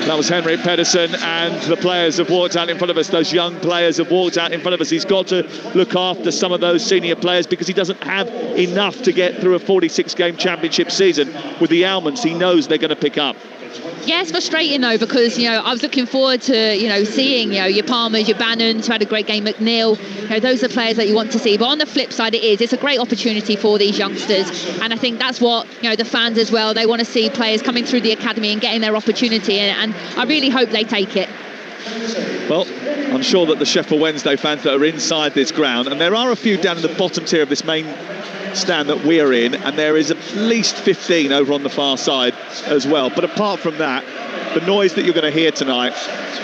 That was Henrik Pedersen, and the players have walked out in front of us. Those young players have walked out in front of us. He's got to look after some of those senior players because he doesn't have enough to get through a 46-game championship season. With the ailments, he knows they're going to pick up. Yeah, it's frustrating though, because I was looking forward to seeing your Palmers, your Bannons, who had a great game, McNeil. Those are players that you want to see. But on the flip side, it's a great opportunity for these youngsters, and I think that's what the fans as well. They want to see players coming through the academy and getting their opportunity, and I really hope they take it. Well, I'm sure that the Sheffield Wednesday fans that are inside this ground, and there are a few down in the bottom tier of this main stand that we're in, and there is at least 15 over on the far side as well. But apart from that, the noise that you're going to hear tonight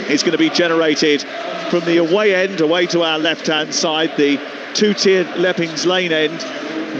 is going to be generated from the away end, away to our left-hand side, the two-tiered Leppings Lane end,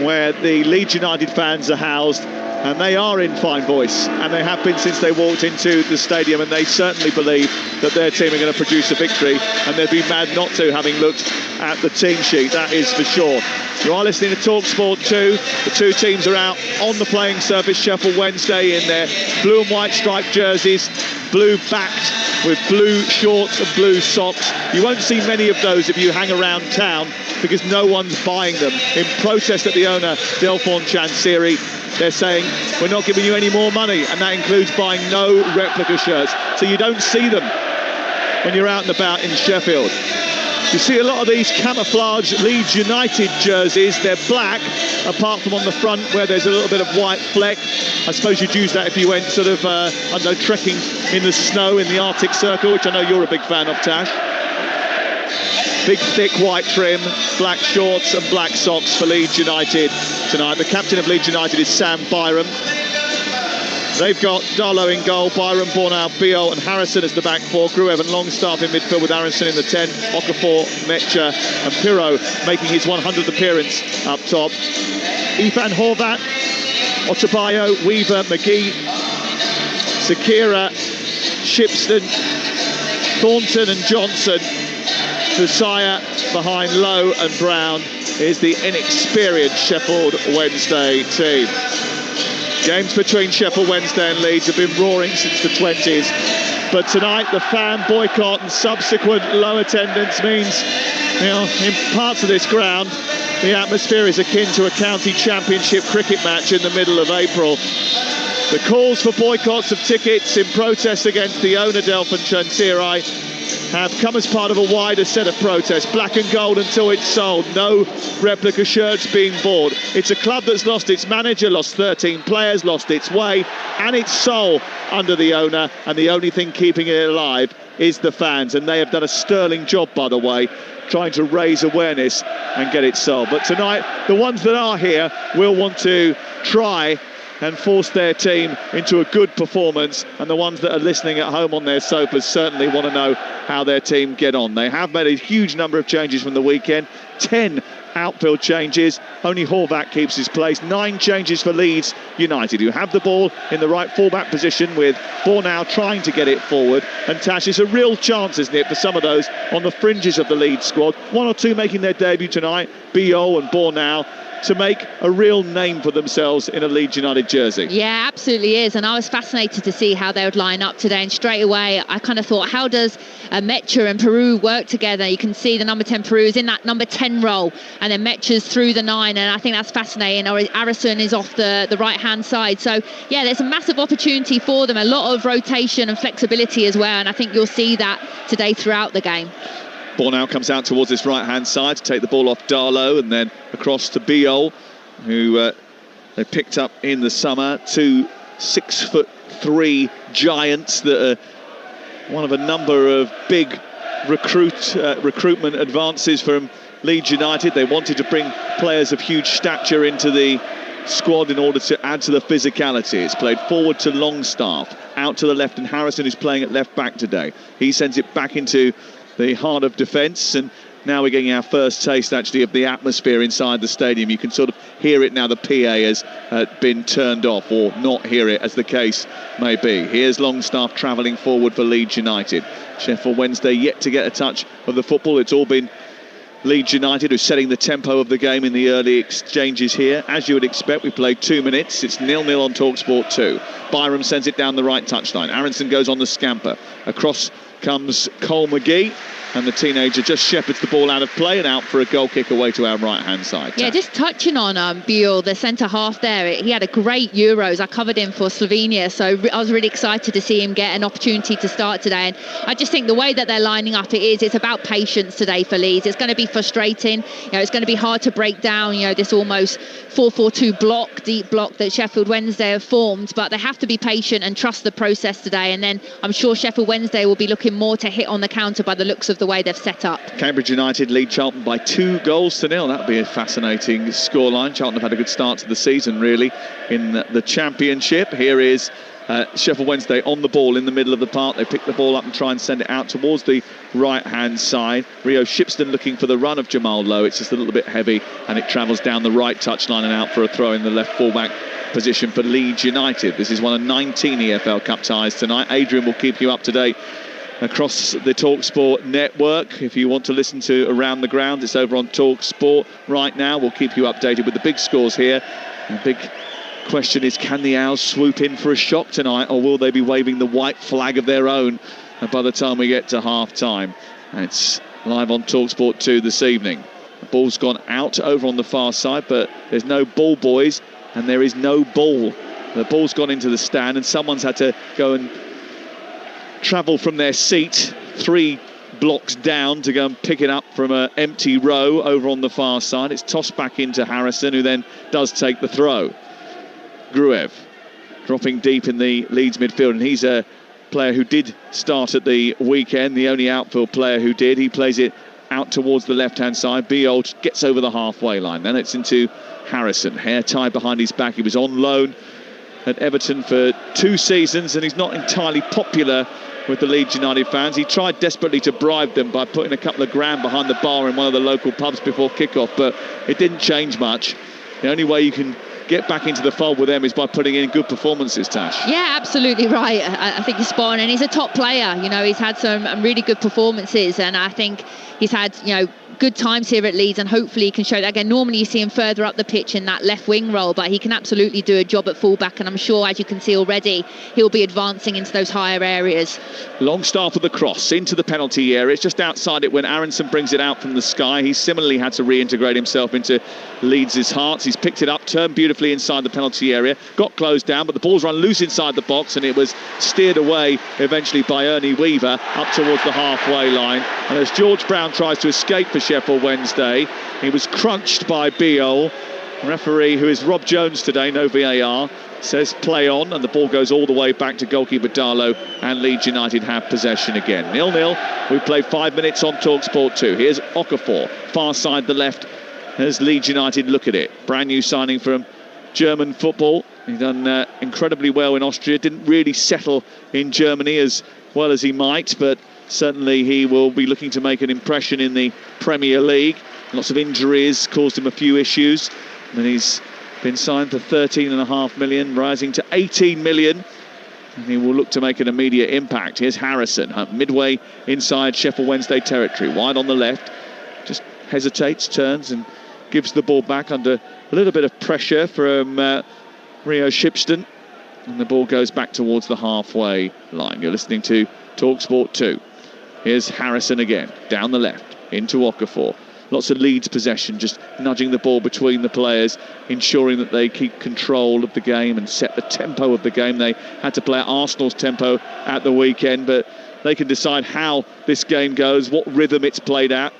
where the Leeds United fans are housed, and they are in fine voice, and they have been since they walked into the stadium, and they certainly believe that their team are going to produce a victory, and they'd be mad not to, having looked at the team sheet, that is for sure. You are listening to Talksport 2. The two teams are out on the playing surface. Sheffield Wednesday in their blue and white striped jerseys, blue backed with blue shorts and blue socks. You won't see many of those if you hang around town because no one's buying them. In protest at the owner, Delphine Chansiri, they're saying, we're not giving you any more money, and that includes buying no replica shirts. So you don't see them when you're out and about in Sheffield. You see a lot of these camouflage Leeds United jerseys. They're black, apart from on the front where there's a little bit of white fleck. I suppose you'd use that if you went sort of, I don't know, trekking in the snow in the Arctic Circle, which I know you're a big fan of, Tash. Big, thick white trim, black shorts and black socks for Leeds United tonight. The captain of Leeds United is Sam Byram. They've got Darlow in goal, Byram, Bornau, Biol and Harrison as the back four. Gruev and Longstaff in midfield with Aronson in the 10. Okafor, Metcha and Pirro making his 100th appearance up top. Ethan Horvat, Otabayo, Weaver, McGee, Sakira, Shipston, Thornton and Johnson. Josiah behind Lowe and Brown is the inexperienced Sheffield Wednesday team. Games between Sheffield Wednesday and Leeds have been roaring since the 20s, but tonight the fan boycott and subsequent low attendance means, in parts of this ground, the atmosphere is akin to a county championship cricket match in the middle of April. The calls for boycotts of tickets in protest against the owner, Delphine Chansiri, have come as part of a wider set of protests. Black and gold until it's sold. No replica shirts being bought. It's a club that's lost its manager, lost 13 players, lost its way and its soul under the owner, and the only thing keeping it alive is the fans, and they have done a sterling job, by the way, trying to raise awareness and get it sold. But tonight, the ones that are here will want to try and force their team into a good performance, and the ones that are listening at home on their sofas certainly want to know how their team get on. They have made a huge number of changes from the weekend, 10 outfield changes, only Horvath keeps his place, 9 changes for Leeds United, who have the ball in the right fullback position with Bornau trying to get it forward. And Tash, it's a real chance, isn't it, for some of those on the fringes of the Leeds squad, 1 or 2 making their debut tonight, Biol and Bornau, to make a real name for themselves in a Leeds United jersey. Yeah, absolutely is. And I was fascinated to see how they would line up today. And straight away, I kind of thought, how does Metcha and Peru work together? You can see the number 10 Peru is in that number 10 role, and then Metcha's through the 9, and I think that's fascinating. Or Arison is off the right-hand side. So, yeah, there's a massive opportunity for them, a lot of rotation and flexibility as well, and I think you'll see that today throughout the game. Bornau comes out towards this right-hand side to take the ball off Darlow, and then across to Biol, who they picked up in the summer. 2 6'3" giants that are one of a number of big recruitment advances from Leeds United. They wanted to bring players of huge stature into the squad in order to add to the physicality. It's played forward to Longstaff, out to the left, and Harrison is playing at left back today. He sends it back into the heart of defence, and now we're getting our first taste actually of the atmosphere inside the stadium. You can sort of hear it now. The PA has been turned off, or not hear it, as the case may be. Here's Longstaff travelling forward for Leeds United. Sheffield Wednesday yet to get a touch of the football. It's all been Leeds United, who's setting the tempo of the game in the early exchanges here. As you would expect, we played 2 minutes. It's 0-0 on Talksport 2. Byram sends it down the right touchline. Aronson goes on the scamper. Across comes Cole McGee, and the teenager just shepherds the ball out of play and out for a goal kick away to our right-hand side. Yeah, just touching on Buell, the centre-half there. He had a great Euros. I covered him for Slovenia, so I was really excited to see him get an opportunity to start today. And I just think the way that they're lining up, it's about patience today for Leeds. It's going to be frustrating. It's going to be hard to break down, this almost 4-4-2 deep block that Sheffield Wednesday have formed. But they have to be patient and trust the process today. And then I'm sure Sheffield Wednesday will be looking more to hit on the counter by the looks of the way they've set up. Cambridge United lead Charlton by 2-0. That would be a fascinating scoreline. Charlton have had a good start to the season, really, in the Championship. Here is Sheffield Wednesday on the ball in the middle of the park. They pick the ball up and try and send it out towards the right-hand side. Rio Shipston looking for the run of Jamal Lowe. It's just a little bit heavy, and it travels down the right touchline and out for a throw in the left fullback position for Leeds United. This is one of 19 EFL Cup ties tonight. Adrian will keep you up to date across the Talksport network. If you want to listen to Around the Ground, it's over on Talksport right now. We'll keep you updated with the big scores here. The big question is, can the Owls swoop in for a shock tonight, or will they be waving the white flag of their own by the time we get to half-time? It's live on Talksport 2 this evening. The ball's gone out over on the far side, but there's no ball, boys, and there is no ball. The ball's gone into the stand, and someone's had to go and travel from their seat 3 blocks down to go and pick it up from an empty row over on the far side. It's tossed back into Harrison, who then does take the throw. Gruev dropping deep in the Leeds midfield, and he's a player who did start at the weekend, the only outfield player who did. He plays it out towards the left-hand side. Biold gets over the halfway line. Then it's into Harrison, hair tied behind his back. He was on loan at Everton for 2 seasons, and he's not entirely popular with the Leeds United fans. He tried desperately to bribe them by putting a couple of grand behind the bar in one of the local pubs before kick-off, but it didn't change much. The only way you can get back into the fold with them is by putting in good performances, Tash. Yeah, absolutely right. I think he's spot on, and he's a top player. He's had some really good performances, and I think he's had, good times here at Leeds, and hopefully he can show that again. Normally you see him further up the pitch in that left wing role, but he can absolutely do a job at fullback, and I'm sure, as you can see already, he'll be advancing into those higher areas. Longstaff with the cross into the penalty area. It's just outside it when Aronson brings it out from the sky. He's similarly had to reintegrate himself into Leeds' hearts. He's picked it up, turned beautifully inside the penalty area, got closed down, but the ball's run loose inside the box, and it was steered away eventually by Ernie Weaver up towards the halfway line. And as George Brown tries to escape for Sheffield Wednesday, he was crunched by Beale. Referee, who is Rob Jones today, no VAR, says play on, and the ball goes all the way back to goalkeeper Darlow, and Leeds United have possession again. 0-0. We play 5 minutes on Talksport 2. Here's Okafor, far side the left, as Leeds United look at it. Brand new signing from German football. He's done incredibly well in Austria. Didn't really settle in Germany as well as he might, but certainly he will be looking to make an impression in the Premier League. Lots of injuries caused him a few issues, and he's been signed for 13.5 million, rising to 18 million, and he will look to make an immediate impact. Here's Harrison, midway inside Sheffield Wednesday territory, wide on the left, just hesitates, turns and gives the ball back under a little bit of pressure from Rio Shipston, and the ball goes back towards the halfway line. You're listening to Talksport 2. Here's Harrison again, down the left, into Okafor. Lots of Leeds possession, just nudging the ball between the players, ensuring that they keep control of the game and set the tempo of the game. They had to play at Arsenal's tempo at the weekend, but they can decide how this game goes, what rhythm it's played at.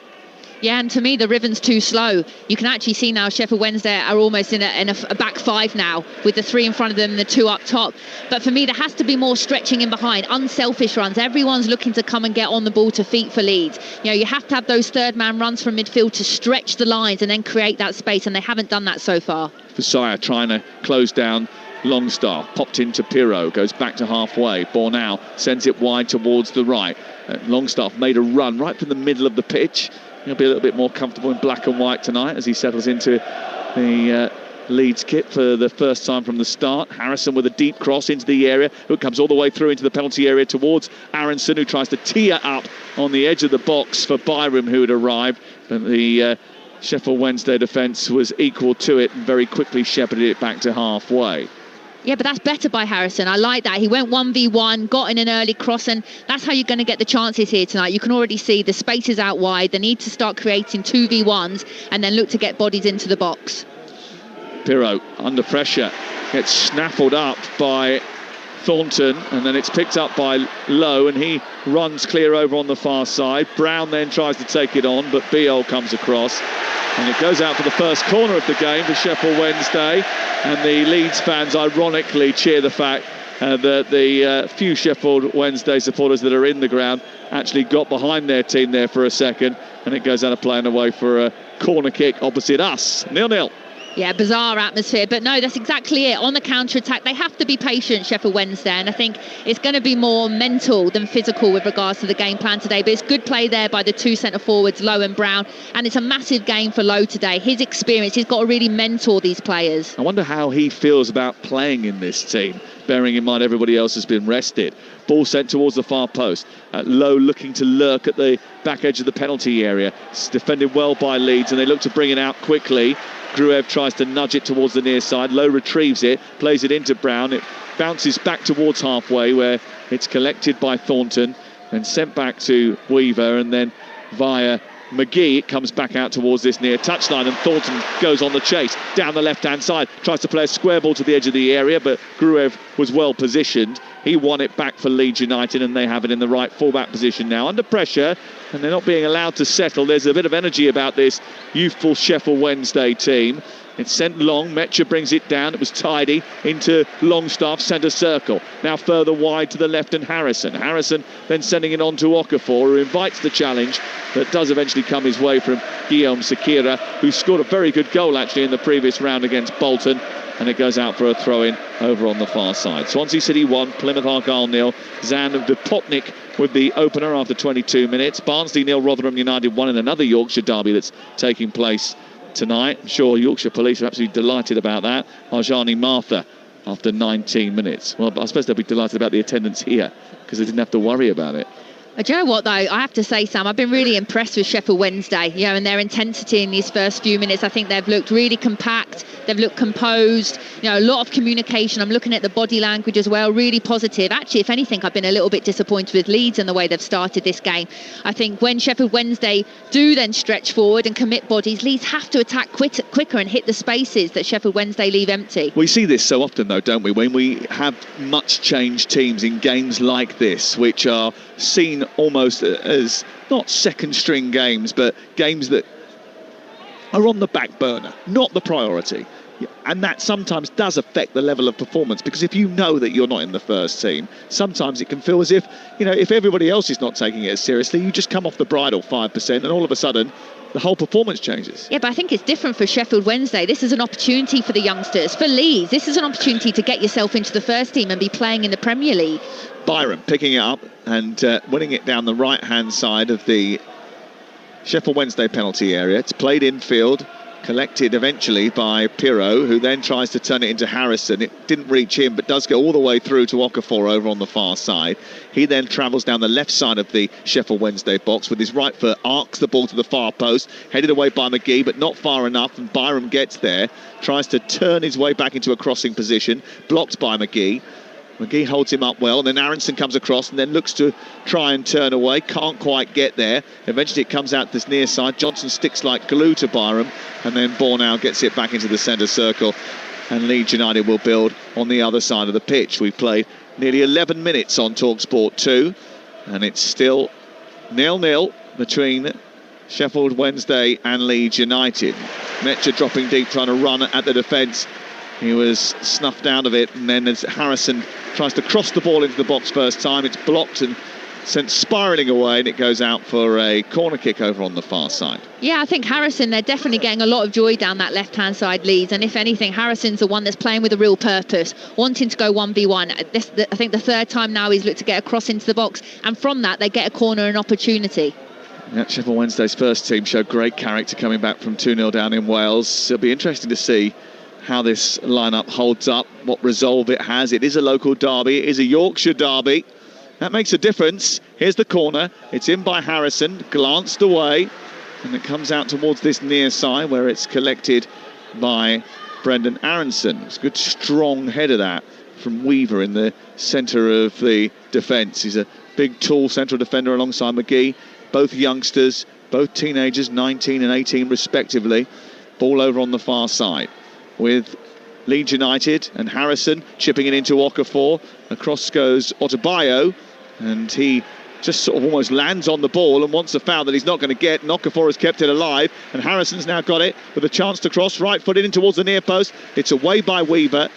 Yeah, and to me, the rhythm's too slow. You can actually see now Sheffield Wednesday are almost in a back 5 now, with the 3 in front of them and the 2 up top. But for me, there has to be more stretching in behind, unselfish runs. Everyone's looking to come and get on the ball to feet for Leeds. You have to have those third-man runs from midfield to stretch the lines and then create that space, and they haven't done that so far. Vasaya trying to close down Longstaff, popped into Pirro, goes back to halfway. Bornau sends it wide towards the right. Longstaff made a run right from the middle of the pitch. He'll be a little bit more comfortable in black and white tonight as he settles into the Leeds kit for the first time from the start. Harrison with a deep cross into the area. It comes all the way through into the penalty area towards Aronson, who tries to tee it up on the edge of the box for Byram, who had arrived. But the Sheffield Wednesday defence was equal to it and very quickly shepherded it back to halfway. Yeah, but that's better by Harrison. I like that. He went 1v1, got in an early cross, and that's how you're going to get the chances here tonight. You can already see the spaces out wide. They need to start creating 2v1s and then look to get bodies into the box. Pirro, under pressure, gets snaffled up by Thornton, and then it's picked up by Lowe, and he runs clear over on the far side. Brown then tries to take it on, but Biol comes across, and it goes out for the first corner of the game for Sheffield Wednesday. And the Leeds fans ironically cheer the fact that the few Sheffield Wednesday supporters that are in the ground actually got behind their team there for a second, and it goes out of play and away for a corner kick opposite us. 0-0. Yeah, bizarre atmosphere, but no, that's exactly it. On the counter-attack, they have to be patient, Sheffield Wednesday, and I think it's going to be more mental than physical with regards to the game plan today. But it's good play there by the two centre-forwards, Lowe and Brown, and it's a massive game for Lowe today. His experience, he's got to really mentor these players. I wonder how he feels about playing in this team, bearing in mind everybody else has been rested. Ball sent towards the far post. Lowe looking to lurk at the back edge of the penalty area. It's defended well by Leeds, and they look to bring it out quickly. Gruev tries to nudge it towards the near side. Lowe retrieves it, plays it into Brown. It bounces back towards halfway, where it's collected by Thornton and sent back to Weaver, and then via McGee it comes back out towards this near touchline, and Thornton goes on the chase down the left hand side, tries to play a square ball to the edge of the area, but Gruev was well positioned. He won it back for Leeds United, and they have it in the right fullback position now, under pressure, and they're not being allowed to settle. There's a bit of energy about this youthful Sheffield Wednesday team. It's sent long, Metcher brings it down, it was tidy into Longstaff, centre circle. Now further wide to the left, and Harrison then sending it on to Okafor, who invites the challenge that does eventually come his way from Guillaume Sekira, who scored a very good goal actually in the previous round against Bolton, and it goes out for a throw-in over on the far side. Swansea City 1, Plymouth Argyle 0. Zan Vipotnik with the opener after 22 minutes. Barnsley 0, Rotherham United 1 in another Yorkshire derby that's taking place tonight. I'm sure Yorkshire police are absolutely delighted about that. Arjani Martha after 19 minutes. Well, I suppose they'll be delighted about the attendance here because they didn't have to worry about it. Do you know what, though? I have to say, Sam, I've been really impressed with Sheffield Wednesday, and their intensity in these first few minutes. I think they've looked really compact, they've looked composed, a lot of communication. I'm looking at the body language as well, really positive. Actually, if anything, I've been a little bit disappointed with Leeds and the way they've started this game. I think when Sheffield Wednesday do then stretch forward and commit bodies, Leeds have to attack quicker and hit the spaces that Sheffield Wednesday leave empty. We see this so often, though, don't we? When we have much changed teams in games like this, which are seen almost as not second string games, but games that are on the back burner, not the priority. And that sometimes does affect the level of performance, because if you know that you're not in the first team, sometimes it can feel as if, if everybody else is not taking it as seriously, you just come off the bridle 5% and all of a sudden the whole performance changes. Yeah, but I think it's different for Sheffield Wednesday. This is an opportunity for the youngsters. For Leeds, this is an opportunity to get yourself into the first team and be playing in the Premier League. Byram picking it up and winning it down the right-hand side of the Sheffield Wednesday penalty area. It's played infield, collected eventually by Pirro, who then tries to turn it into Harrison. It didn't reach him, but does go all the way through to Okafor over on the far side. He then travels down the left side of the Sheffield Wednesday box with his right foot, arcs the ball to the far post, headed away by McGee, but not far enough, and Byram gets there, tries to turn his way back into a crossing position, blocked by McGee. McGee holds him up well, and then Aronson comes across and then looks to try and turn away, can't quite get there. Eventually it comes out this near side. Johnson sticks like glue to Byram, and then Bornau gets it back into the centre circle, and Leeds United will build on the other side of the pitch. We've played nearly 11 minutes on Talksport 2, and it's still 0-0 between Sheffield Wednesday and Leeds United. Metcher dropping deep, trying to run at the defence. He was snuffed out of it, and then as Harrison tries to cross the ball into the box first time, it's blocked and sent spiralling away, and it goes out for a corner kick over on the far side. Yeah, I think Harrison, they're definitely getting a lot of joy down that left-hand side, Leeds, and if anything, Harrison's the one that's playing with a real purpose, wanting to go 1v1. I think the third time now he's looked to get a cross into the box, and from that they get a corner and opportunity. Yeah, Sheffield Wednesday's first team showed great character coming back from 2-0 down in Wales. It'll be interesting to see how this lineup holds up, what resolve it has. It is a local derby, it is a Yorkshire derby. That makes a difference. Here's the corner, it's in by Harrison, glanced away, And it comes out towards this near side where it's collected by Brendan Aronson. It's a good strong header that from Weaver in the centre of the defence. He's a big tall central defender alongside McGee. Both youngsters, both teenagers, 19 and 18 respectively. Ball over on the far side with Leeds United and Harrison chipping it into Okafor. Across goes Otabayo, and he just sort of almost lands on the ball and wants a foul that he's not going to get. Okafor has kept it alive, and Harrison's now got it with a chance to cross, right footed in towards the near post. It's away by Weaver,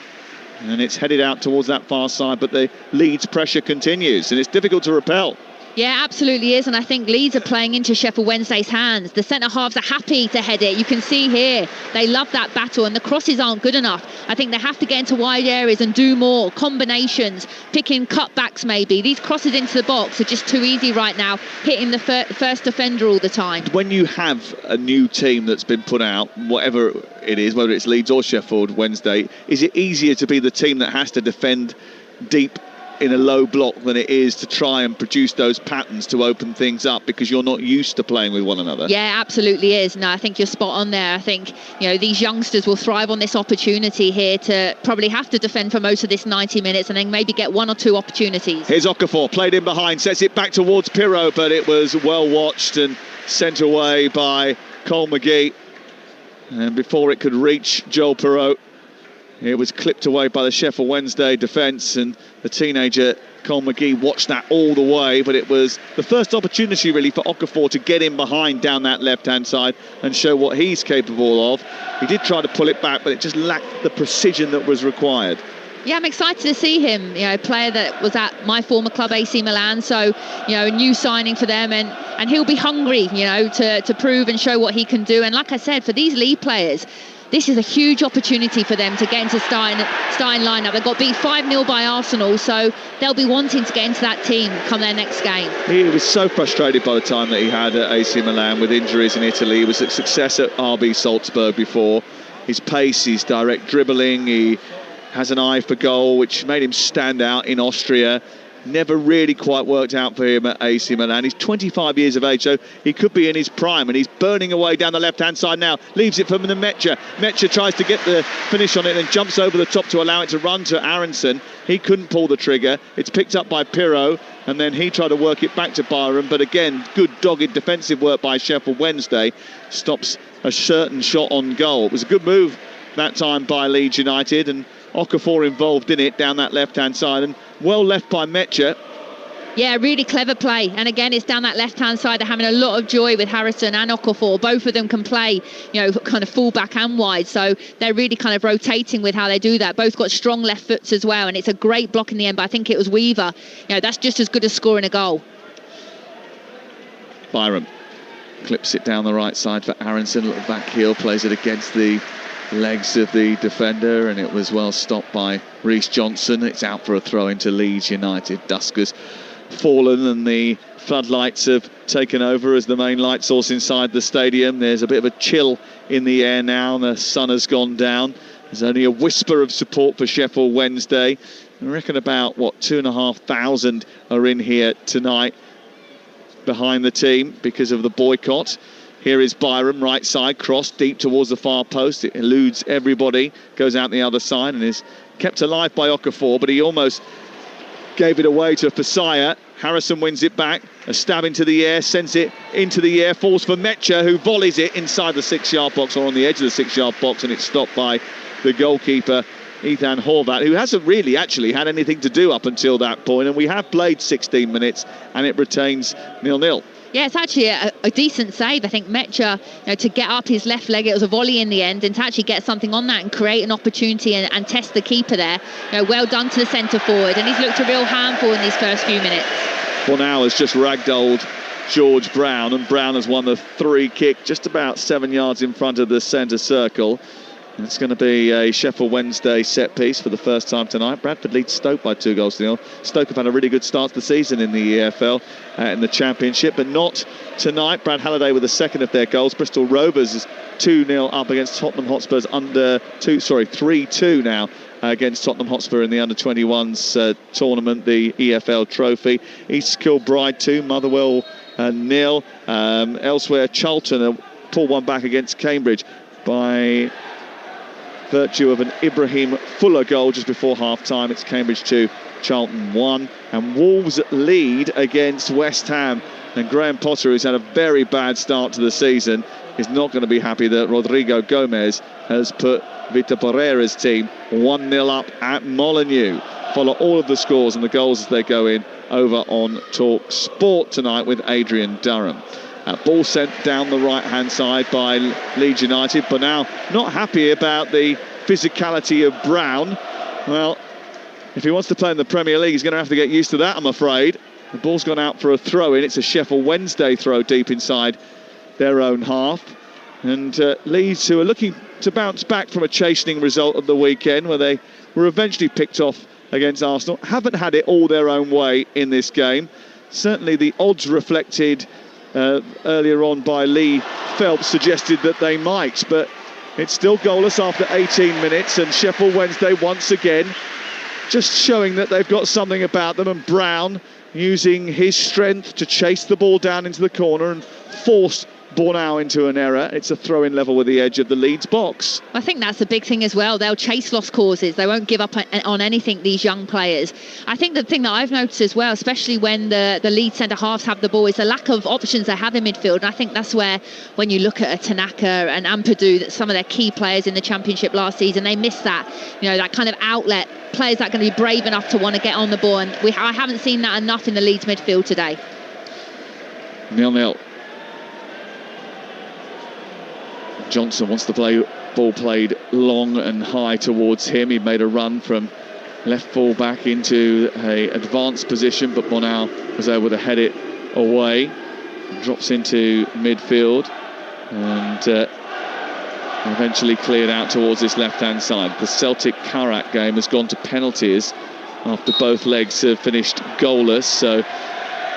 and it's headed out towards that far side, but the Leeds pressure continues, and it's difficult to repel. Yeah, absolutely is, and I think Leeds are playing into Sheffield Wednesday's hands. The centre-halves are happy to head it. You can see here, they love that battle, and the crosses aren't good enough. I think they have to get into wide areas and do more, combinations, picking cutbacks maybe. These crosses into the box are just too easy right now, hitting the first defender all the time. When you have a new team that's been put out, whatever it is, whether it's Leeds or Sheffield Wednesday, is it easier to be the team that has to defend deep in a low block than it is to try and produce those patterns to open things up because you're not used to playing with one another? Yeah, absolutely is. No, I think you're spot on there. I think, you know, these youngsters will thrive on this opportunity here to probably have to defend for most of this 90 minutes and then maybe get one or two opportunities. Here's Okafor, played in behind, sets it back towards Pirro, but it was well watched and sent away by Cole McGee. And before it could reach Joel Pirro, it was clipped away by the Sheffield Wednesday defence, and the teenager Cole McGee watched that all the way, but it was the first opportunity really for Okafor to get in behind down that left-hand side and show what he's capable of. He did try to pull it back, but it just lacked the precision that was required. Yeah, I'm excited to see him, you know, a player that was at my former club AC Milan, so, you know, a new signing for them, and he'll be hungry, you know, to prove and show what he can do. And like I said, for these league players, this is a huge opportunity for them to get into starting lineup. They got beat 5-0 by Arsenal, so they'll be wanting to get into that team come their next game. He was so frustrated by the time that he had at AC Milan with injuries in Italy. He was a success at RB Salzburg before. His pace, his direct dribbling, he has an eye for goal, which made him stand out in Austria. Never really quite worked out for him at AC Milan. He's 25 years of age, so he could be in his prime, and he's burning away down the left-hand side now. Leaves it for the Mecha. Mecha tries to get the finish on it and jumps over the top to allow it to run to Aronson. He couldn't pull the trigger. It's picked up by Pirro, and then he tried to work it back to Byram, but again, good dogged defensive work by Sheffield Wednesday. Stops a certain shot on goal. It was a good move that time by Leeds United, and Okafor involved in it down that left-hand side, and well left by Mecha. Yeah, really clever play, and again it's down that left-hand side. They're having a lot of joy with Harrison and Okafor. Both of them can play, you know, kind of full-back and wide, so they're really kind of rotating with how they do that. Both got strong left foots as well, and it's a great block in the end, but I think it was Weaver. You know, that's just as good as scoring a goal. Byram clips it down the right side for Aronson. Little back heel, plays it against the legs of the defender, and it was well stopped by Reece Johnson. It's out for a throw into Leeds United. Dusk has fallen and the floodlights have taken over as the main light source inside the stadium. There's a bit of a chill in the air now, and the sun has gone down. There's only a whisper of support for Sheffield Wednesday. I reckon about, 2,500 are in here tonight behind the team because of the boycott. Here is Byram, right side, cross deep towards the far post. It eludes everybody, goes out the other side and is kept alive by Okafor, but he almost gave it away to Fasaya. Harrison wins it back, a stab into the air, sends it into the air, falls for Mecha, who volleys it inside the 6-yard box, or on the edge of the 6-yard box, and it's stopped by the goalkeeper, Ethan Horvat, who hasn't really actually had anything to do up until that point, and we have played 16 minutes, and it retains 0-0. Yeah, it's actually a decent save. I think Mecha, you know, to get up his left leg, it was a volley in the end, and to actually get something on that and create an opportunity and test the keeper there. You know, well done to the centre forward, and he's looked a real handful in these first few minutes. Cornell has just ragdolled George Brown, and Brown has won the free kick just about 7 yards in front of the centre circle. It's going to be a Sheffield Wednesday set piece for the first time tonight. Bradford leads Stoke by 2-0. Stoke have had a really good start to the season in the EFL, in the Championship, but not tonight. Brad Halliday with the second of their goals. Bristol Rovers is 2-0 up against Tottenham Hotspur's 3-2 now against Tottenham Hotspur in the under-21s tournament, the EFL trophy. East Kilbride 2, Motherwell nil. Elsewhere, Charlton pulled one back against Cambridge by virtue of an Ibrahim Fuller goal just before half-time. It's Cambridge 2, Charlton 1. And Wolves lead against West Ham. And Graham Potter, who's had a very bad start to the season, is not going to be happy that Rodrigo Gomez has put Vitor Pereira's team 1-0 up at Molineux. Follow all of the scores and the goals as they go in over on Talksport tonight with Adrian Durham. Ball sent down the right-hand side by Leeds United, but now not happy about the physicality of Brown. Well, if he wants to play in the Premier League, he's going to have to get used to that, I'm afraid. The ball's gone out for a throw-in. It's a Sheffield Wednesday throw deep inside their own half. And Leeds, who are looking to bounce back from a chastening result of the weekend, where they were eventually picked off against Arsenal, haven't had it all their own way in this game. Certainly the odds reflected earlier on by Lee Phelps suggested that they might, but it's still goalless after 18 minutes, and Sheffield Wednesday once again just showing that they've got something about them. And Brown using his strength to chase the ball down into the corner and force Bornau into an error. It's a throw-in level with the edge of the Leeds box. I think that's the big thing as well. They'll chase lost causes. They won't give up on anything, these young players. I think the thing that I've noticed as well, especially when the Leeds centre-halves have the ball, is the lack of options they have in midfield. And I think that's where, when you look at a Tanaka and Ampadu, that some of their key players in the Championship last season, they miss that, that kind of outlet, players that are going to be brave enough to want to get on the ball. And I haven't seen that enough in the Leeds midfield today. 0-0. Johnson wants the ball played long and high towards him. He made a run from left full back into a advanced position, but Bornau was able to head it away. Drops into midfield and eventually cleared out towards this left-hand side. The Celtic-Karak game has gone to penalties after both legs have finished goalless, so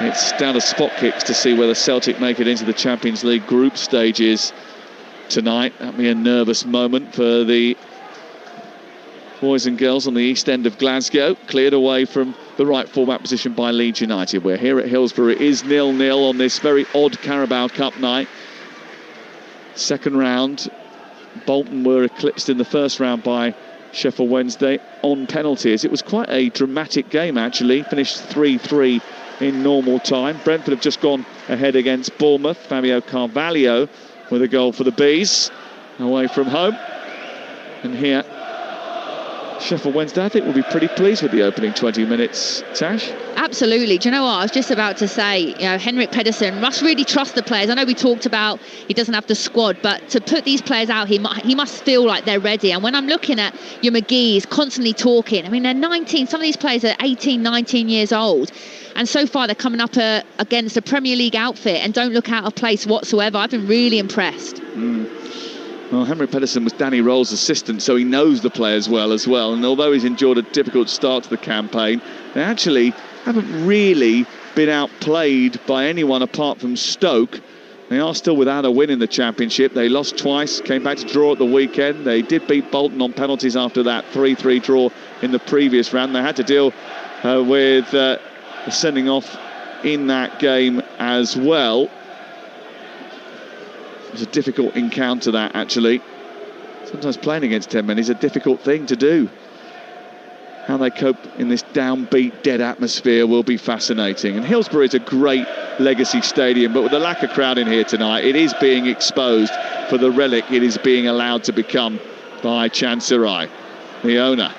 it's down to spot kicks to see whether Celtic make it into the Champions League group stages tonight. That'll be a nervous moment for the boys and girls on the east end of Glasgow. Cleared away from the right fullback position by Leeds United. We're here at Hillsborough. It is 0-0 on this very odd Carabao Cup night. Second round, Bolton were eclipsed in the first round by Sheffield Wednesday on penalties. It was quite a dramatic game, actually. Finished 3-3 in normal time. Brentford have just gone ahead against Bournemouth. Fabio Carvalho with a goal for the Bees away from home. And here, Sheffield Wednesday, I think, will be pretty pleased with the opening 20 minutes, Tash. Absolutely. Do you know what? I was just about to say, Henrik Pedersen must really trust the players. I know we talked about he doesn't have the squad, but to put these players out, he must feel like they're ready. And when I'm looking at your McGee's constantly talking, I mean, they're 19. Some of these players are 18, 19 years old. And so far, they're coming up against a Premier League outfit and don't look out of place whatsoever. I've been really impressed. Well, Henrik Pedersen was Danny Roll's assistant, so he knows the players well as well. And although he's enjoyed a difficult start to the campaign, they actually haven't really been outplayed by anyone apart from Stoke. They are still without a win in the Championship. They lost twice, came back to draw at the weekend. They did beat Bolton on penalties after that 3-3 draw in the previous round. They had to deal with the sending off in that game as well. It was a difficult encounter, that, actually. Sometimes playing against 10 men is a difficult thing to do. How they cope in this downbeat, dead atmosphere will be fascinating. And Hillsborough is a great legacy stadium, but with the lack of crowd in here tonight, it is being exposed for the relic it is being allowed to become by Chancerai, the owner.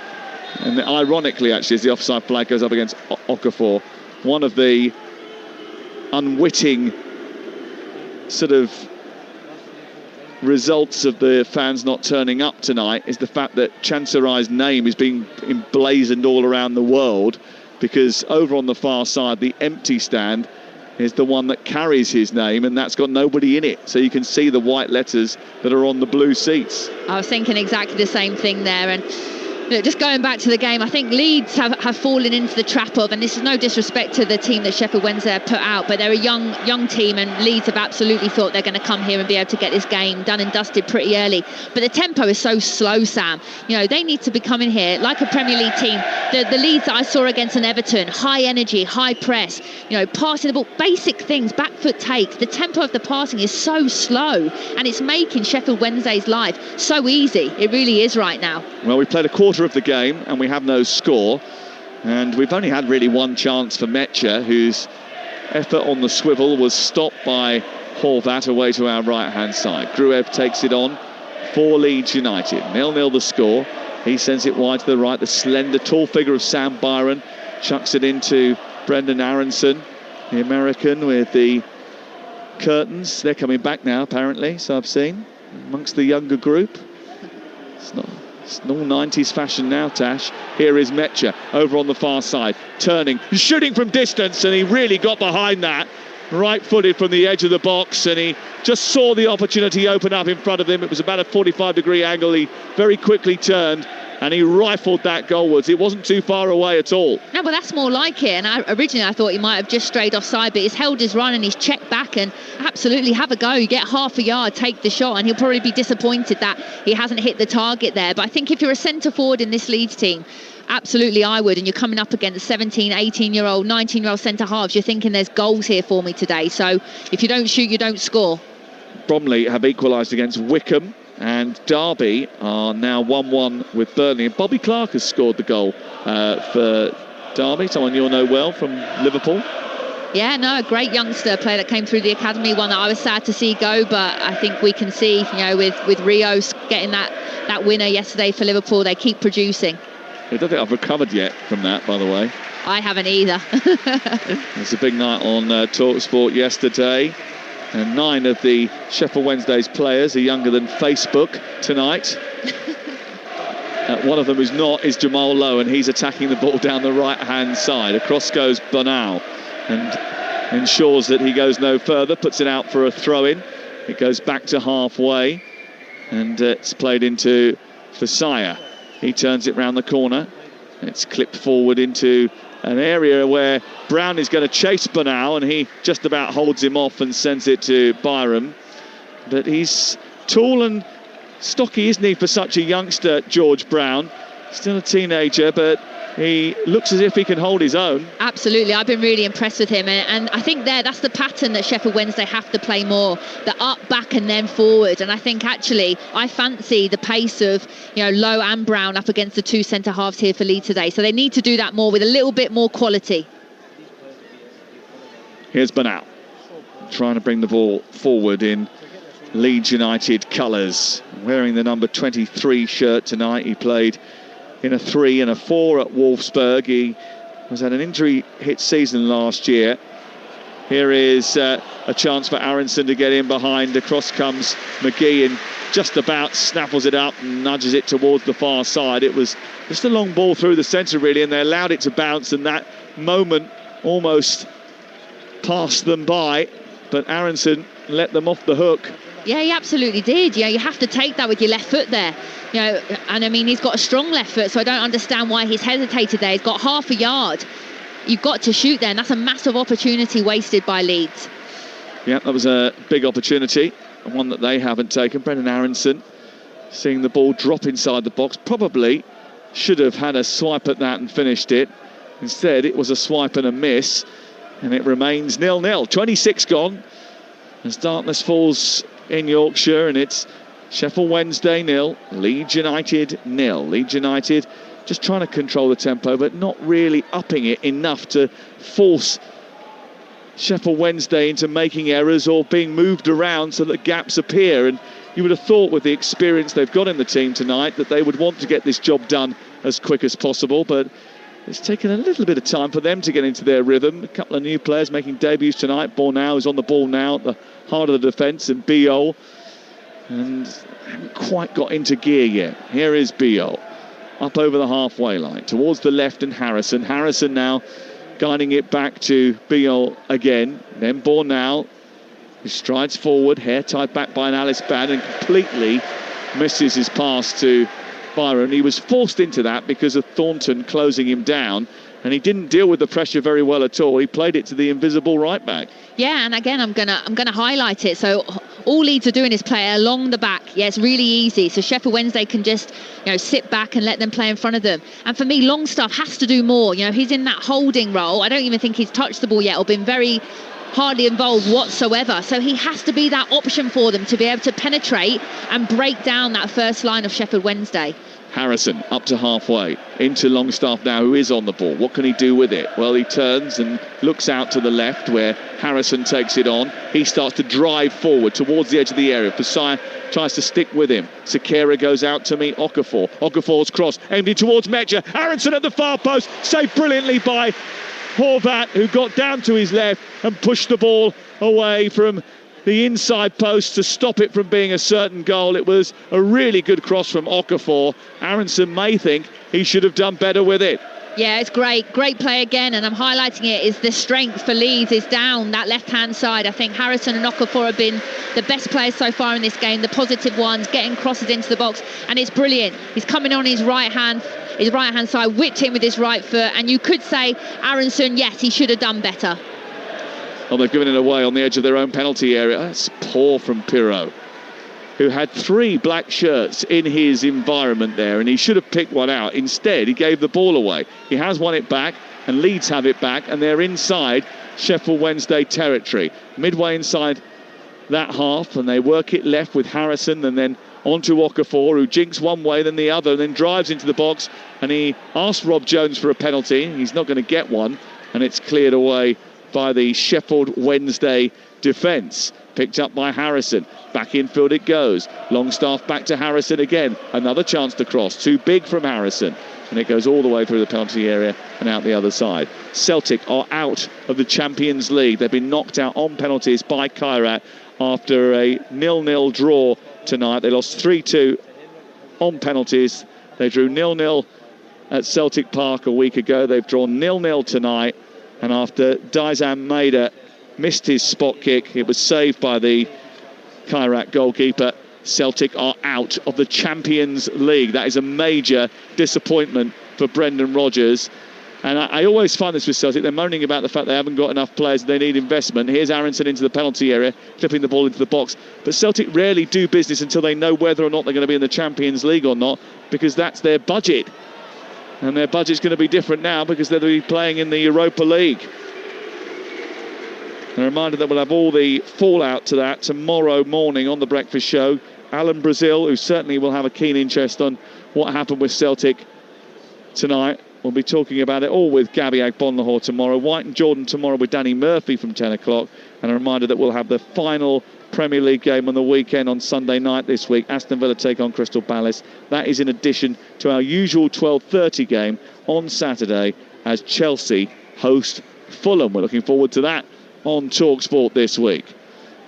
And ironically, actually, as the offside flag goes up against Okafor, one of the unwitting sort of results of the fans not turning up tonight is the fact that Chancerai's name is being emblazoned all around the world, because over on the far side, the empty stand is the one that carries his name, and that's got nobody in it, so you can see the white letters that are on the blue seats. I was thinking exactly the same thing there, and just going back to the game, I think Leeds have fallen into the trap of, and this is no disrespect to the team that Sheffield Wednesday have put out, but they're a young team, and Leeds have absolutely thought they're going to come here and be able to get this game done and dusted pretty early. But the tempo is so slow, Sam. They need to be coming here like a Premier League team. The Leeds that I saw against an Everton, high energy, high press, passing the ball, basic things, back foot takes. The tempo of the passing is so slow, and it's making Sheffield Wednesday's life so easy. It really is right now. Well, we've played a quarter of the game and we have no score, and we've only had really one chance for Mecha, whose effort on the swivel was stopped by Horvat away to our right hand side. Gruev takes it on for Leeds United. 0-0 the score. He sends it wide to the right. The slender tall figure of Sam Byron chucks it into Brendan Aronson, the American with the curtains. They're coming back now apparently, so I've seen, amongst the younger group. It's all 90s fashion now, Tash. Here is Mecha over on the far side, turning, shooting from distance, and he really got behind that. Right-footed from the edge of the box, and he just saw the opportunity open up in front of him. It was about a 45-degree angle. He very quickly turned, and he rifled that goalwards. It wasn't too far away at all. No, but that's more like it. And originally I thought he might have just strayed offside, but he's held his run and he's checked back and absolutely have a go. You get half a yard, take the shot, and he'll probably be disappointed that he hasn't hit the target there. But I think if you're a centre forward in this Leeds team, absolutely I would. And you're coming up against 17, 18-year-old, 19-year-old centre halves. You're thinking there's goals here for me today. So if you don't shoot, you don't score. Bromley have equalised against Wickham, and Derby are now 1-1 with Burnley. And Bobby Clark has scored the goal for Derby, someone you'll know well from Liverpool. Yeah, no, a great youngster player that came through the academy, one that I was sad to see go, but I think we can see, with Rio getting that winner yesterday for Liverpool, they keep producing. I don't think I've recovered yet from that, by the way. I haven't either. It's a big night on Talksport yesterday. And 9 of the Sheffield Wednesday's players are younger than Facebook tonight. One of them who's not is Jamal Lowe, and he's attacking the ball down the right-hand side. Across goes Bonal and ensures that he goes no further, puts it out for a throw-in. It goes back to halfway, and it's played into Fasaya. He turns it round the corner. It's clipped forward into an area where Brown is going to chase Bonal, and he just about holds him off and sends it to Byram. But he's tall and stocky, isn't he, for such a youngster, George Brown? Still a teenager, but he looks as if he can hold his own. Absolutely, I've been really impressed with him, and I think that's the pattern that Sheffield Wednesday have to play more, the up, back and then forward. And I think actually I fancy the pace of Lowe and Brown up against the two centre halves here for Leeds today, so they need to do that more with a little bit more quality. Here's Bonal trying to bring the ball forward in Leeds United colours, wearing the number 23 shirt tonight. He played in a 3 and a 4 at Wolfsburg. He was at an injury-hit season last year. Here is a chance for Aronson to get in behind. Across comes McGee and just about snaffles it up and nudges it towards the far side. It was just a long ball through the centre, really, and they allowed it to bounce, and that moment almost passed them by, but Aronson let them off the hook. Yeah, he absolutely did. You have to take that with your left foot there. And I mean, he's got a strong left foot, so I don't understand why he's hesitated there. He's got half a yard. You've got to shoot there, and that's a massive opportunity wasted by Leeds. Yeah, that was a big opportunity, and one that they haven't taken. Brendan Aronson seeing the ball drop inside the box, probably should have had a swipe at that and finished it. Instead, it was a swipe and a miss, and it remains 0-0. 26 gone as darkness falls in Yorkshire, and it's Sheffield Wednesday 0, Leeds United 0. Leeds United just trying to control the tempo, but not really upping it enough to force Sheffield Wednesday into making errors or being moved around so that gaps appear. And you would have thought, with the experience they've got in the team tonight, that they would want to get this job done as quick as possible, but it's taken a little bit of time for them to get into their rhythm. A couple of new players making debuts tonight. Bornau is on the ball now at the heart of the defence, and Biol, and haven't quite got into gear yet. Here is Biol up over the halfway line towards the left, and Harrison now guiding it back to Biol again. Then Bornau, who strides forward, hair tied back by an Alice Bad, and completely misses his pass to Byron. He was forced into that because of Thornton closing him down, and he didn't deal with the pressure very well at all. He played it to the invisible right back. Yeah, and again, I'm gonna highlight it. So all Leeds are doing is play along the back. Yeah, it's really easy. So Sheffield Wednesday can just, sit back and let them play in front of them. And for me, Longstaff has to do more. He's in that holding role. I don't even think he's touched the ball yet or been very hardly involved whatsoever. So he has to be that option for them to be able to penetrate and break down that first line of Sheffield Wednesday. Harrison up to halfway, into Longstaff now, who is on the ball. What can he do with it? Well, he turns and looks out to the left where Harrison takes it on. He starts to drive forward towards the edge of the area. Pasaya tries to stick with him. Sekera goes out to meet Okafor. Okafor's cross aimed in towards Metja. Aronson at the far post, saved brilliantly by Horvat, who got down to his left and pushed the ball away from the inside post to stop it from being a certain goal. It was a really good cross from Okafor. Aronson may think he should have done better with it. Yeah, it's great play again, and I'm highlighting it is the strength for Leeds is down that left-hand side. I think Harrison and Okafor have been the best players so far in this game, the positive ones, getting crosses into the box, and it's brilliant. He's coming on his right hand side, whipped him with his right foot, and you could say Aronson, yes, he should have done better. Well, they've given it away on the edge of their own penalty area. That's poor from Pirro, who had 3 black shirts in his environment there, and he should have picked one out. Instead, he gave the ball away. He has won it back, and Leeds have it back, and they're inside Sheffield Wednesday territory. Midway inside that half, and they work it left with Harrison, and then onto Okafor, who jinks one way, then the other, and then drives into the box, and he asked Rob Jones for a penalty. He's not going to get one, and it's cleared away by the Sheffield Wednesday defence. Picked up by Harrison. Back infield it goes. Longstaff back to Harrison again. Another chance to cross. Too big from Harrison. And it goes all the way through the penalty area and out the other side. Celtic are out of the Champions League. They've been knocked out on penalties by Kairat after a 0-0 draw tonight. They lost 3-2 on penalties. They drew 0-0 at Celtic Park a week ago. They've drawn 0-0 tonight. And after Daizan Maeda missed his spot kick, it was saved by the Kairat goalkeeper. Celtic are out of the Champions League. That is a major disappointment for Brendan Rodgers. And I always find this with Celtic. They're moaning about the fact they haven't got enough players, they need investment. Here's Aronson into the penalty area, clipping the ball into the box. But Celtic rarely do business until they know whether or not they're going to be in the Champions League or not, because that's their budget. And their budget's going to be different now because they'll be playing in the Europa League. A reminder that we'll have all the fallout to that tomorrow morning on the breakfast show. Alan Brazil, who certainly will have a keen interest on what happened with Celtic tonight. We'll be talking about it all with Gabby Agbonlahor tomorrow. White and Jordan tomorrow with Danny Murphy from 10 o'clock. And a reminder that we'll have the final Premier League game on the weekend on Sunday night this week. Aston Villa take on Crystal Palace. That is in addition to our usual 12:30 game on Saturday as Chelsea host Fulham. We're looking forward to that on Talksport this week.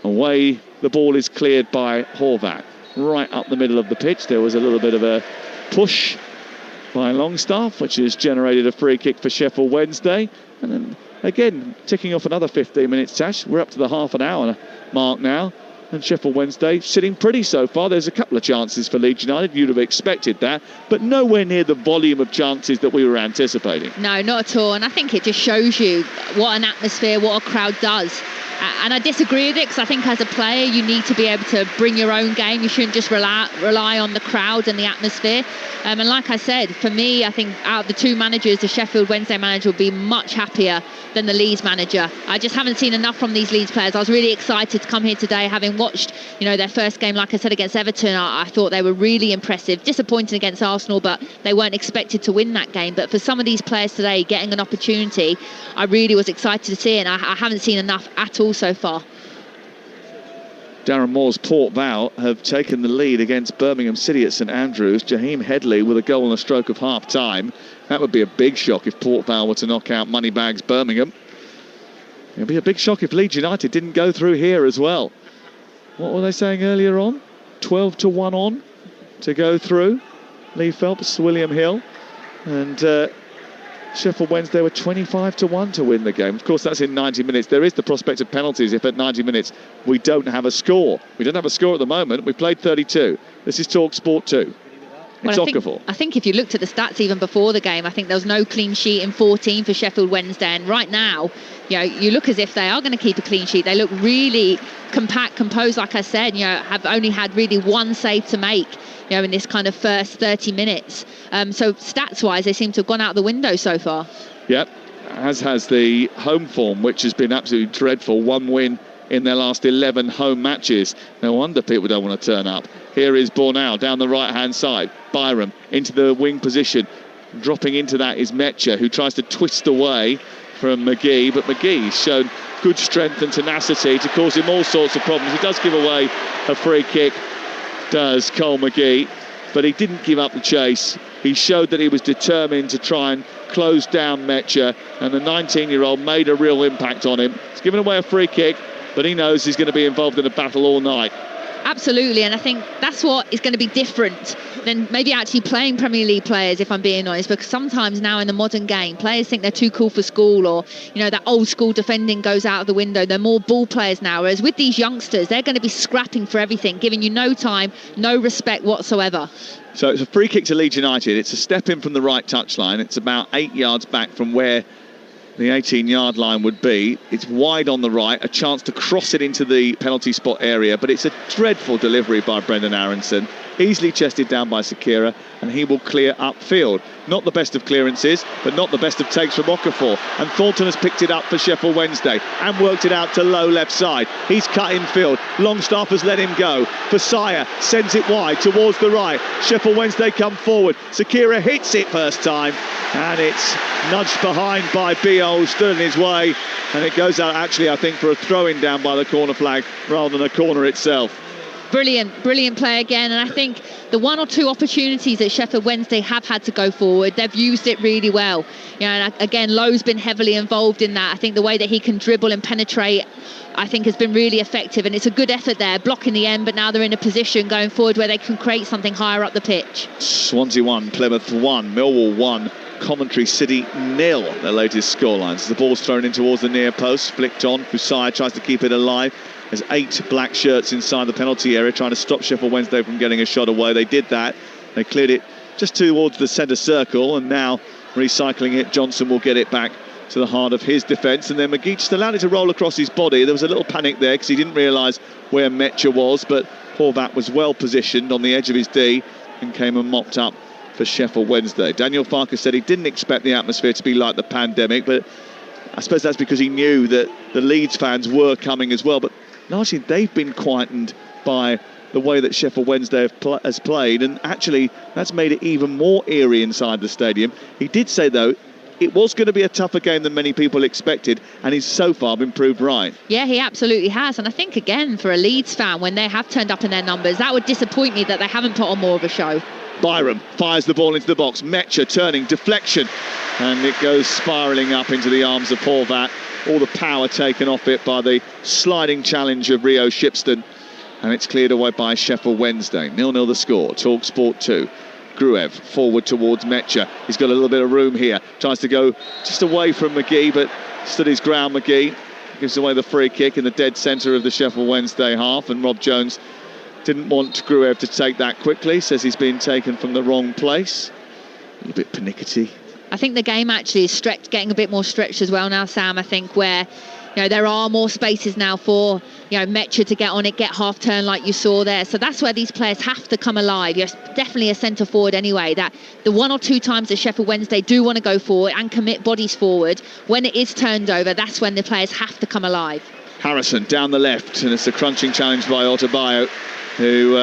Away, the ball is cleared by Horvat. Right up the middle of the pitch. There was a little bit of a push by Longstaff, which has generated a free kick for Sheffield Wednesday. And then again, ticking off another 15 minutes, Tash. We're up to the half an hour mark now. And Sheffield Wednesday sitting pretty so far. There's a couple of chances for Leeds United. You'd have expected that, but nowhere near the volume of chances that we were anticipating. No, not at all. And I think it just shows you what an atmosphere, what a crowd does. And I disagree with it, because I think as a player you need to be able to bring your own game. You shouldn't just rely on the crowd and the atmosphere. And like I said, for me, I think out of the 2 managers, the Sheffield Wednesday manager will be much happier than the Leeds manager. I just haven't seen enough from these Leeds players. I was really excited to come here today, having watched their first game, like I said, against Everton. I thought they were really impressive. Disappointing against Arsenal, but they weren't expected to win that game. But for some of these players today getting an opportunity, I really was excited to see it, and I haven't seen enough at all so far. Darren Moore's Port Vale have taken the lead against Birmingham City at St Andrews. Jaheim Headley with a goal and a stroke of half-time. That would be a big shock if Port Vale were to knock out Moneybags Birmingham. It would be a big shock if Leeds United didn't go through here as well. What were they saying earlier on? 12-1 on to go through. Lee Phelps, William Hill, and Sheffield Wednesday were 25-1 to win the game. Of course, that's in 90 minutes. There is the prospect of penalties if at 90 minutes we don't have a score. We don't have a score at the moment. We played 32. This is Talksport 2. It's Okafor. I think if you looked at the stats even before the game, I think there was no clean sheet in 14 for Sheffield Wednesday. And right now, you look as if they are going to keep a clean sheet. They look really compact, composed, like I said, have only had really one save to make, in this kind of first 30 minutes. So stats-wise, they seem to have gone out the window so far. Yep, as has the home form, which has been absolutely dreadful. 1 win in their last 11 home matches. No wonder people don't want to turn up. Here is Bornau down the right-hand side. Byram into the wing position. Dropping into that is Metcher, who tries to twist away from McGee, but McGee's shown good strength and tenacity to cause him all sorts of problems. He does give away a free kick, does Cole McGee, but he didn't give up the chase. He showed that he was determined to try and close down Metcher, and the 19-year-old made a real impact on him. He's given away a free kick, but he knows he's going to be involved in a battle all night. Absolutely, and I think that's what is going to be different than maybe actually playing Premier League players, if I'm being honest, because sometimes now in the modern game, players think they're too cool for school, or, that old school defending goes out of the window. They're more ball players now, whereas with these youngsters, they're going to be scrapping for everything, giving you no time, no respect whatsoever. So it's a free kick to Leeds United. It's a step in from the right touchline. It's about 8 yards back from where the 18-yard line would be. It's wide on the right, a chance to cross it into the penalty spot area, but it's a dreadful delivery by Brendan Aronson, easily chested down by Sakira, and he will clear upfield. Not the best of clearances, but not the best of takes from Okafor, and Thornton has picked it up for Sheffield Wednesday and worked it out to low left side. He's cut in field. Longstaff has let him go. Fasaya sends it wide towards the right. Sheffield Wednesday come forward. Sakira hits it first time, and it's nudged behind by Biol, stood in his way, and it goes out actually, I think, for a throw-in down by the corner flag rather than a corner itself. Brilliant play again, and I think the one or two opportunities that Sheffield Wednesday have had to go forward, they've used it really well. And again, Lowe's been heavily involved in that. I think the way that he can dribble and penetrate, I think, has been really effective, and it's a good effort there, blocking the end, but now they're in a position going forward where they can create something higher up the pitch. Swansea 1, Plymouth 1, Millwall 1, Coventry City 0, their latest scorelines. The ball's thrown in towards the near post, flicked on. Hussain tries to keep it alive. There's 8 black shirts inside the penalty area trying to stop Sheffield Wednesday from getting a shot away. They did that. They cleared it just towards the centre circle, and now recycling it, Johnson will get it back to the heart of his defence, and then McGee just allowed it to roll across his body. There was a little panic there because he didn't realise where Metcher was, but Horvat was well positioned on the edge of his D and came and mopped up for Sheffield Wednesday. Daniel Farke said he didn't expect the atmosphere to be like the pandemic, but I suppose that's because he knew that the Leeds fans were coming as well, but largely they've been quietened by the way that Sheffield Wednesday has played, and actually that's made it even more eerie inside the stadium. He did say, though, it was going to be a tougher game than many people expected, and he's so far been proved right. Yeah, he absolutely has, and I think, again, for a Leeds fan, when they have turned up in their numbers, that would disappoint me that they haven't put on more of a show. Byram fires the ball into the box. Metcher turning, deflection, and it goes spiralling up into the arms of Horvat. All the power taken off it by the sliding challenge of Rio Shipston, and it's cleared away by Sheffield Wednesday. 0-0 the score. Talksport 2. Gruev forward towards Metcher. He's got a little bit of room here. Tries to go just away from McGee, but stood his ground. McGee gives away the free kick in the dead centre of the Sheffield Wednesday half, and Rob Jones didn't want Gruev to take that quickly. Says he's been taken from the wrong place. A little bit pernickety. I think the game actually is getting a bit more stretched as well now, Sam. I think where there are more spaces now for Metcher to get on it, get half turn like you saw there. So that's where these players have to come alive. You're definitely a centre forward anyway. That the one or two times that Sheffield Wednesday do want to go forward and commit bodies forward, when it is turned over, that's when the players have to come alive. Harrison down the left, and it's a crunching challenge by Otabayo, who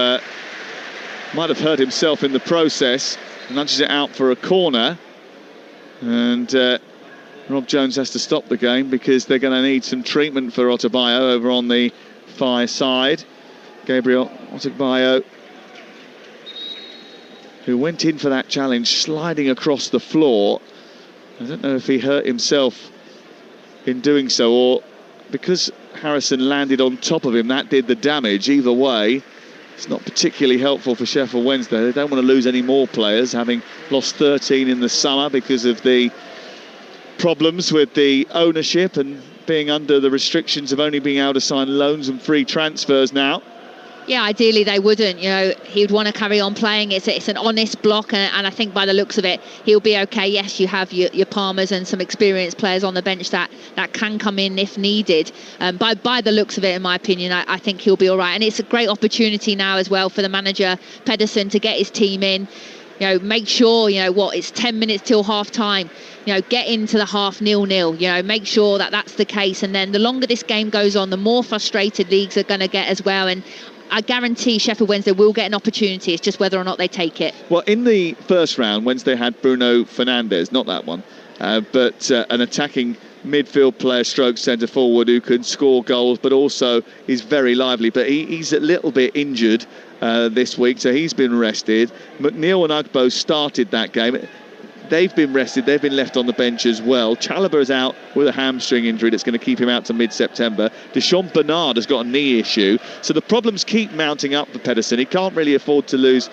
might have hurt himself in the process. Nudges it out for a corner. And Rob Jones has to stop the game because they're going to need some treatment for Otabayo over on the far side. Gabriel Otabayo, who went in for that challenge, sliding across the floor. I don't know if he hurt himself in doing so, or because Harrison landed on top of him, that did the damage. Either way, it's not particularly helpful for Sheffield Wednesday. They don't want to lose any more players, having lost 13 in the summer because of the problems with the ownership and being under the restrictions of only being able to sign loans and free transfers now. Yeah, ideally they wouldn't. He would want to carry on playing. It's an honest block, and I think by the looks of it, he'll be okay. Yes, you have your Palmers and some experienced players on the bench that can come in if needed. By the looks of it, in my opinion, I think he'll be all right. And it's a great opportunity now as well for the manager, Pedersen, to get his team in. Make sure, it's 10 minutes till half time. Get into the half 0-0. Make sure that's the case. And then the longer this game goes on, the more frustrated Leeds are going to get as well. And I guarantee Sheffield Wednesday will get an opportunity. It's just whether or not they take it. Well, in the first round, Wednesday had Bruno Fernandes, not that one, but an attacking midfield player stroke centre forward who can score goals, but also is very lively. But he's a little bit injured this week, so he's been rested. McNeil and Ugbo started that game. They've been rested. They've been left on the bench as well. Chalobah is out with a hamstring injury that's going to keep him out to mid-September. Deschamps Bernard has got a knee issue. So the problems keep mounting up for Pedersen. He can't really afford to lose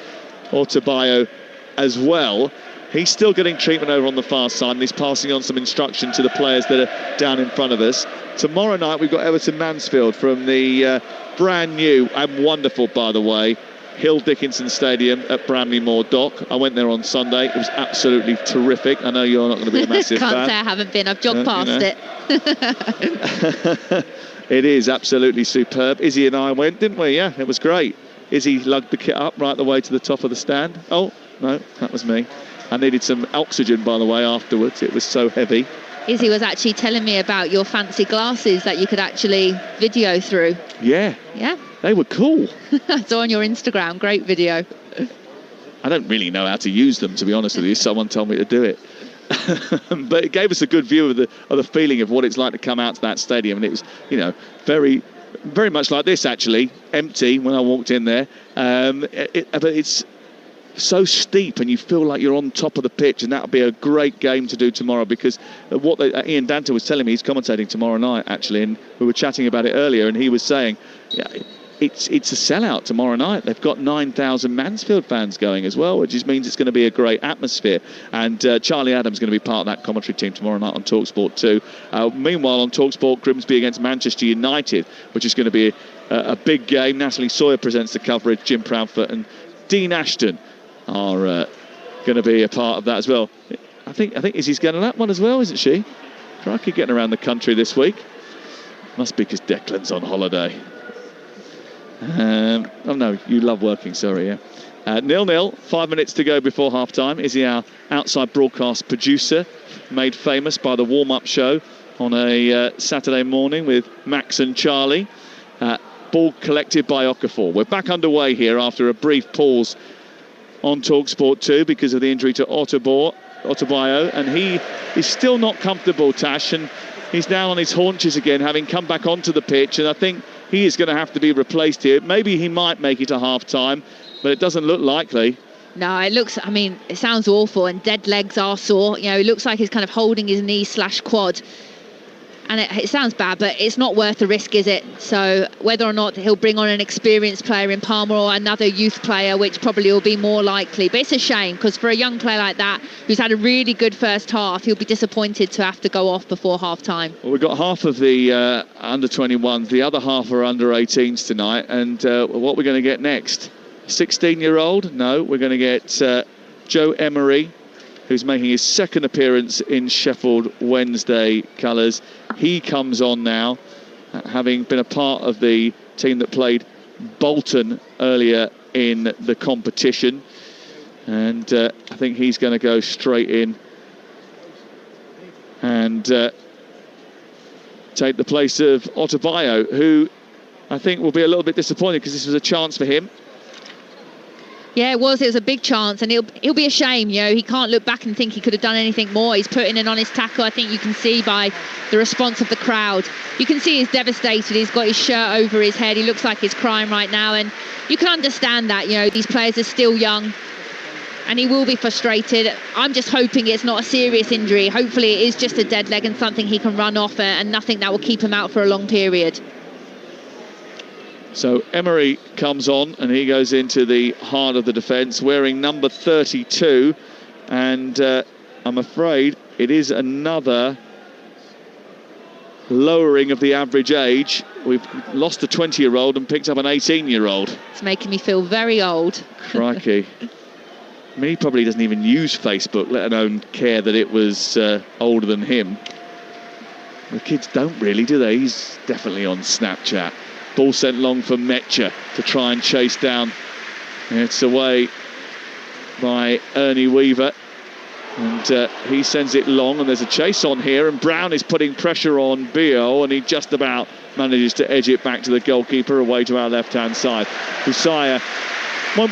Autobio as well. He's still getting treatment over on the far side, and he's passing on some instruction to the players that are down in front of us. Tomorrow night we've got Everton Mansfield from the brand new and wonderful, by the way, Hill Dickinson Stadium at Bramley Moor Dock. I went there on Sunday. It was absolutely terrific. I know you're not going to be a massive fan. Can't say I haven't been. I've jogged past it. It is absolutely superb. Izzy and I went, didn't we? Yeah, it was great. Izzy lugged the kit up right the way to the top of the stand. Oh, no, that was me. I needed some oxygen, by the way, afterwards. It was so heavy. Izzy was actually telling me about your fancy glasses that you could actually video through. Yeah. Yeah. They were cool. I saw on your Instagram. Great video. I don't really know how to use them, to be honest with you. Someone told me to do it. But it gave us a good view of the feeling of what it's like to come out to that stadium. And it was, very, very much like this, actually. Empty when I walked in there. But it's so steep, and you feel like you're on top of the pitch, and that'll be a great game to do tomorrow, because Ian Danta was telling me, he's commentating tomorrow night, actually, and we were chatting about it earlier, and he was saying, it's a sellout tomorrow night. They've got 9,000 Mansfield fans going as well, which just means it's going to be a great atmosphere. And Charlie Adams is going to be part of that commentary team tomorrow night on Talksport too. Meanwhile, on Talksport, Grimsby against Manchester United, which is going to be a big game. Natalie Sawyer presents the coverage. Jim Proudfoot and Dean Ashton are going to be a part of that as well. I think Izzy's getting that one as well, isn't she? Crikey, getting around the country this week. Must be because Declan's on holiday. Oh no, you love working, sorry, yeah. 0-0, 5 minutes to go before half-time. Izzy, our outside broadcast producer, made famous by the warm-up show on a Saturday morning with Max and Charlie. Ball collected by Okafor. We're back underway here after a brief pause on Talksport 2 because of the injury to Autobio, and he is still not comfortable, Tash, and he's now on his haunches again, having come back onto the pitch, and I think he is going to have to be replaced here. Maybe he might make it to half-time, but it doesn't look likely. No, it sounds awful, and dead legs are sore. It looks like he's kind of holding his knee/quad. And it sounds bad, but it's not worth the risk, is it? So whether or not he'll bring on an experienced player in Palmer or another youth player, which probably will be more likely. But it's a shame, because for a young player like that, who's had a really good first half, he'll be disappointed to have to go off before half-time. Well, we've got half of the under-21s. The other half are under-18s tonight. And what we're going to get next? 16-year-old? No, we're going to get Joe Emery, who's making his second appearance in Sheffield Wednesday colours. He comes on now, having been a part of the team that played Bolton earlier in the competition. And I think he's going to go straight in and take the place of Autobio, who I think will be a little bit disappointed because this was a chance for him. Yeah, it was a big chance, and it'll be a shame. He can't look back and think he could have done anything more. He's putting in on his tackle. I think you can see by the response of the crowd. You can see he's devastated. He's got his shirt over his head. He looks like he's crying right now, and you can understand that. These players are still young, and he will be frustrated. I'm just hoping it's not a serious injury. Hopefully it is just a dead leg and something he can run off, and nothing that will keep him out for a long period. So Emery comes on, and he goes into the heart of the defence, wearing number 32. And I'm afraid it is another lowering of the average age. We've lost a 20-year-old and picked up an 18-year-old. It's making me feel very old. Crikey. I mean, he probably doesn't even use Facebook, let alone care that it was older than him. The kids don't really, do they? He's definitely on Snapchat. Ball sent long for Metcher to try and chase down. It's away by Ernie Weaver. And he sends it long, and there's a chase on here, and Brown is putting pressure on Bio, and he just about manages to edge it back to the goalkeeper away to our left-hand side. Husaya won't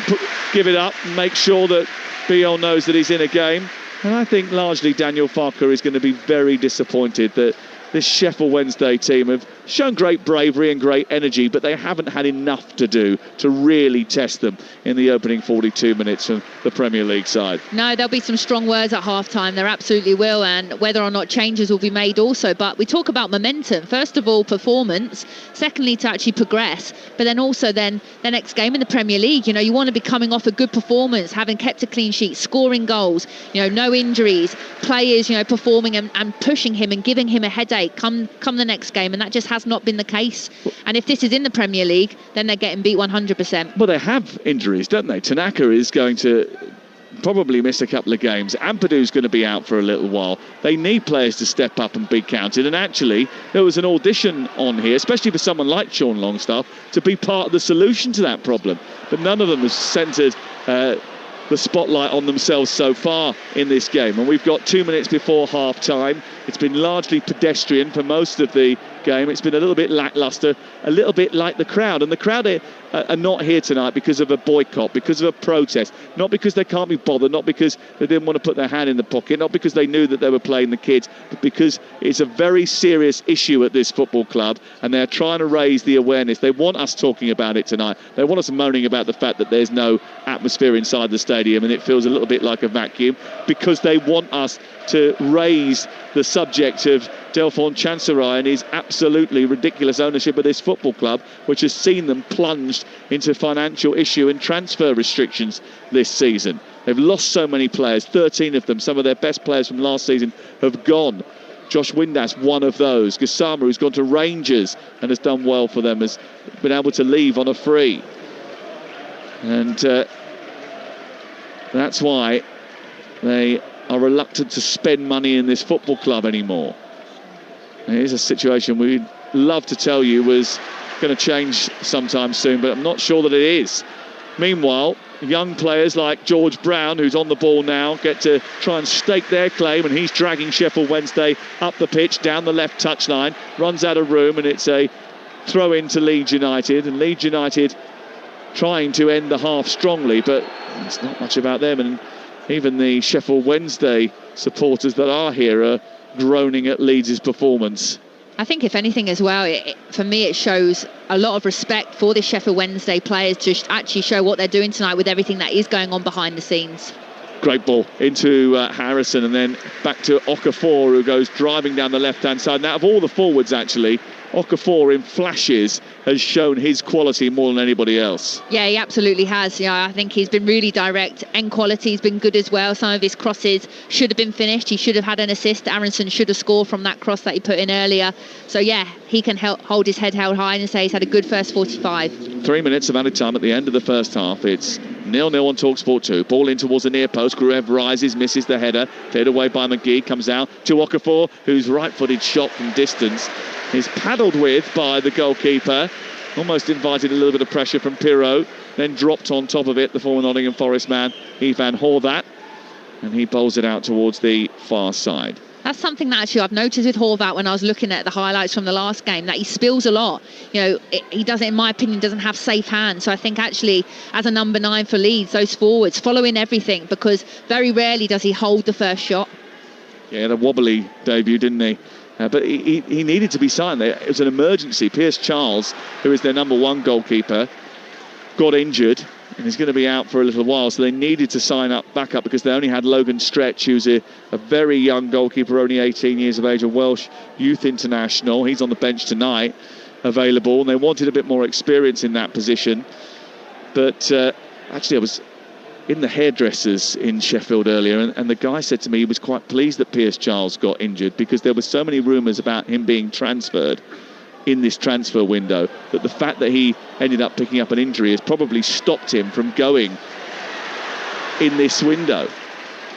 give it up and make sure that Bio knows that he's in a game. And I think largely Daniel Farker is going to be very disappointed that this Sheffield Wednesday team have shown great bravery and great energy, but they haven't had enough to do to really test them in the opening 42 minutes from the Premier League side. No, there'll be some strong words at half-time. There absolutely will, and whether or not changes will be made also. But we talk about momentum. First of all, performance. Secondly, to actually progress. But then also then the next game in the Premier League, you want to be coming off a good performance, having kept a clean sheet, scoring goals, no injuries, players, performing and pushing him and giving him a headache come the next game, and that just has not been the case. And if this is in the Premier League, then they're getting beat 100%. Well, they have injuries, don't they? Tanaka is going to probably miss a couple of games. Ampadu's going to be out for a little while. They need players to step up and be counted, and actually there was an audition on here, especially for someone like Sean Longstaff, to be part of the solution to that problem, but none of them has centred the spotlight on themselves so far in this game. And we've got 2 minutes before half time. It's been largely pedestrian for most of the game. It's been a little bit lacklustre, a little bit like the crowd. And the crowd are not here tonight because of a boycott, because of a protest, not because they can't be bothered, not because they didn't want to put their hand in the pocket, not because they knew that they were playing the kids, but because it's a very serious issue at this football club, and they're trying to raise the awareness. They want us talking about it tonight. They want us moaning about the fact that there's no atmosphere inside the stadium and it feels a little bit like a vacuum, because they want us to raise the subject of Delphine Chancerai and his absolutely ridiculous ownership of this football club, which has seen them plunged into financial issue and transfer restrictions this season. They've lost so many players, 13 of them. Some of their best players from last season have gone. Josh Windass, one of those. Gassama, who's gone to Rangers and has done well for them, has been able to leave on a free. And that's why they are reluctant to spend money in this football club anymore. It is a situation we'd love to tell you was going to change sometime soon, but I'm not sure that it is. Meanwhile, young players like George Brown, who's on the ball now, get to try and stake their claim, and he's dragging Sheffield Wednesday up the pitch, down the left touchline, runs out of room, and it's a throw in to Leeds United, and Leeds United trying to end the half strongly, but it's not much about them, and even the Sheffield Wednesday supporters that are here are groaning at Leeds' performance. I think if anything as well, for me it shows a lot of respect for the Sheffield Wednesday players to actually show what they're doing tonight with everything that is going on behind the scenes. Great ball into Harrison, and then back to Okafor, who goes driving down the left-hand side. Now, of all the forwards, actually, Okafor in flashes has shown his quality more than anybody else. Yeah, he absolutely has. I think he's been really direct. End quality's been good as well. Some of his crosses should have been finished. He should have had an assist. Aronson should have scored from that cross that he put in earlier. So yeah, he can hold his head held high and say he's had a good first 45. 3 minutes of added time at the end of the first half. It's 0-0 on Talksport 2. Ball in towards the near post. Gruev rises, misses the header. Cleared away by McGee. Comes out to Okafor, whose right-footed shot from distance is paddled with by the goalkeeper. Almost invited a little bit of pressure from Pirot. Then dropped on top of it, the former Nottingham Forest man, Ivan Horvat. And he bowls it out towards the far side. That's something that actually I've noticed with Horvat when I was looking at the highlights from the last game, that he spills a lot. He doesn't, in my opinion, doesn't have safe hands. So I think actually as a number 9 for Leeds, those forwards following everything, because very rarely does he hold the first shot. Yeah, had a wobbly debut, didn't he? But he needed to be signed there. It was an emergency. Pierce Charles, who is their number 1 goalkeeper, got injured and he's going to be out for a little while, so they needed to back up because they only had Logan Stretch, who's a very young goalkeeper, only 18 years of age, a Welsh youth international. He's on the bench tonight, available, and they wanted a bit more experience in that position. But actually I was in the hairdressers in Sheffield earlier, and the guy said to me he was quite pleased that Pierce Charles got injured, because there were so many rumours about him being transferred in this transfer window, that the fact that he ended up picking up an injury has probably stopped him from going in this window.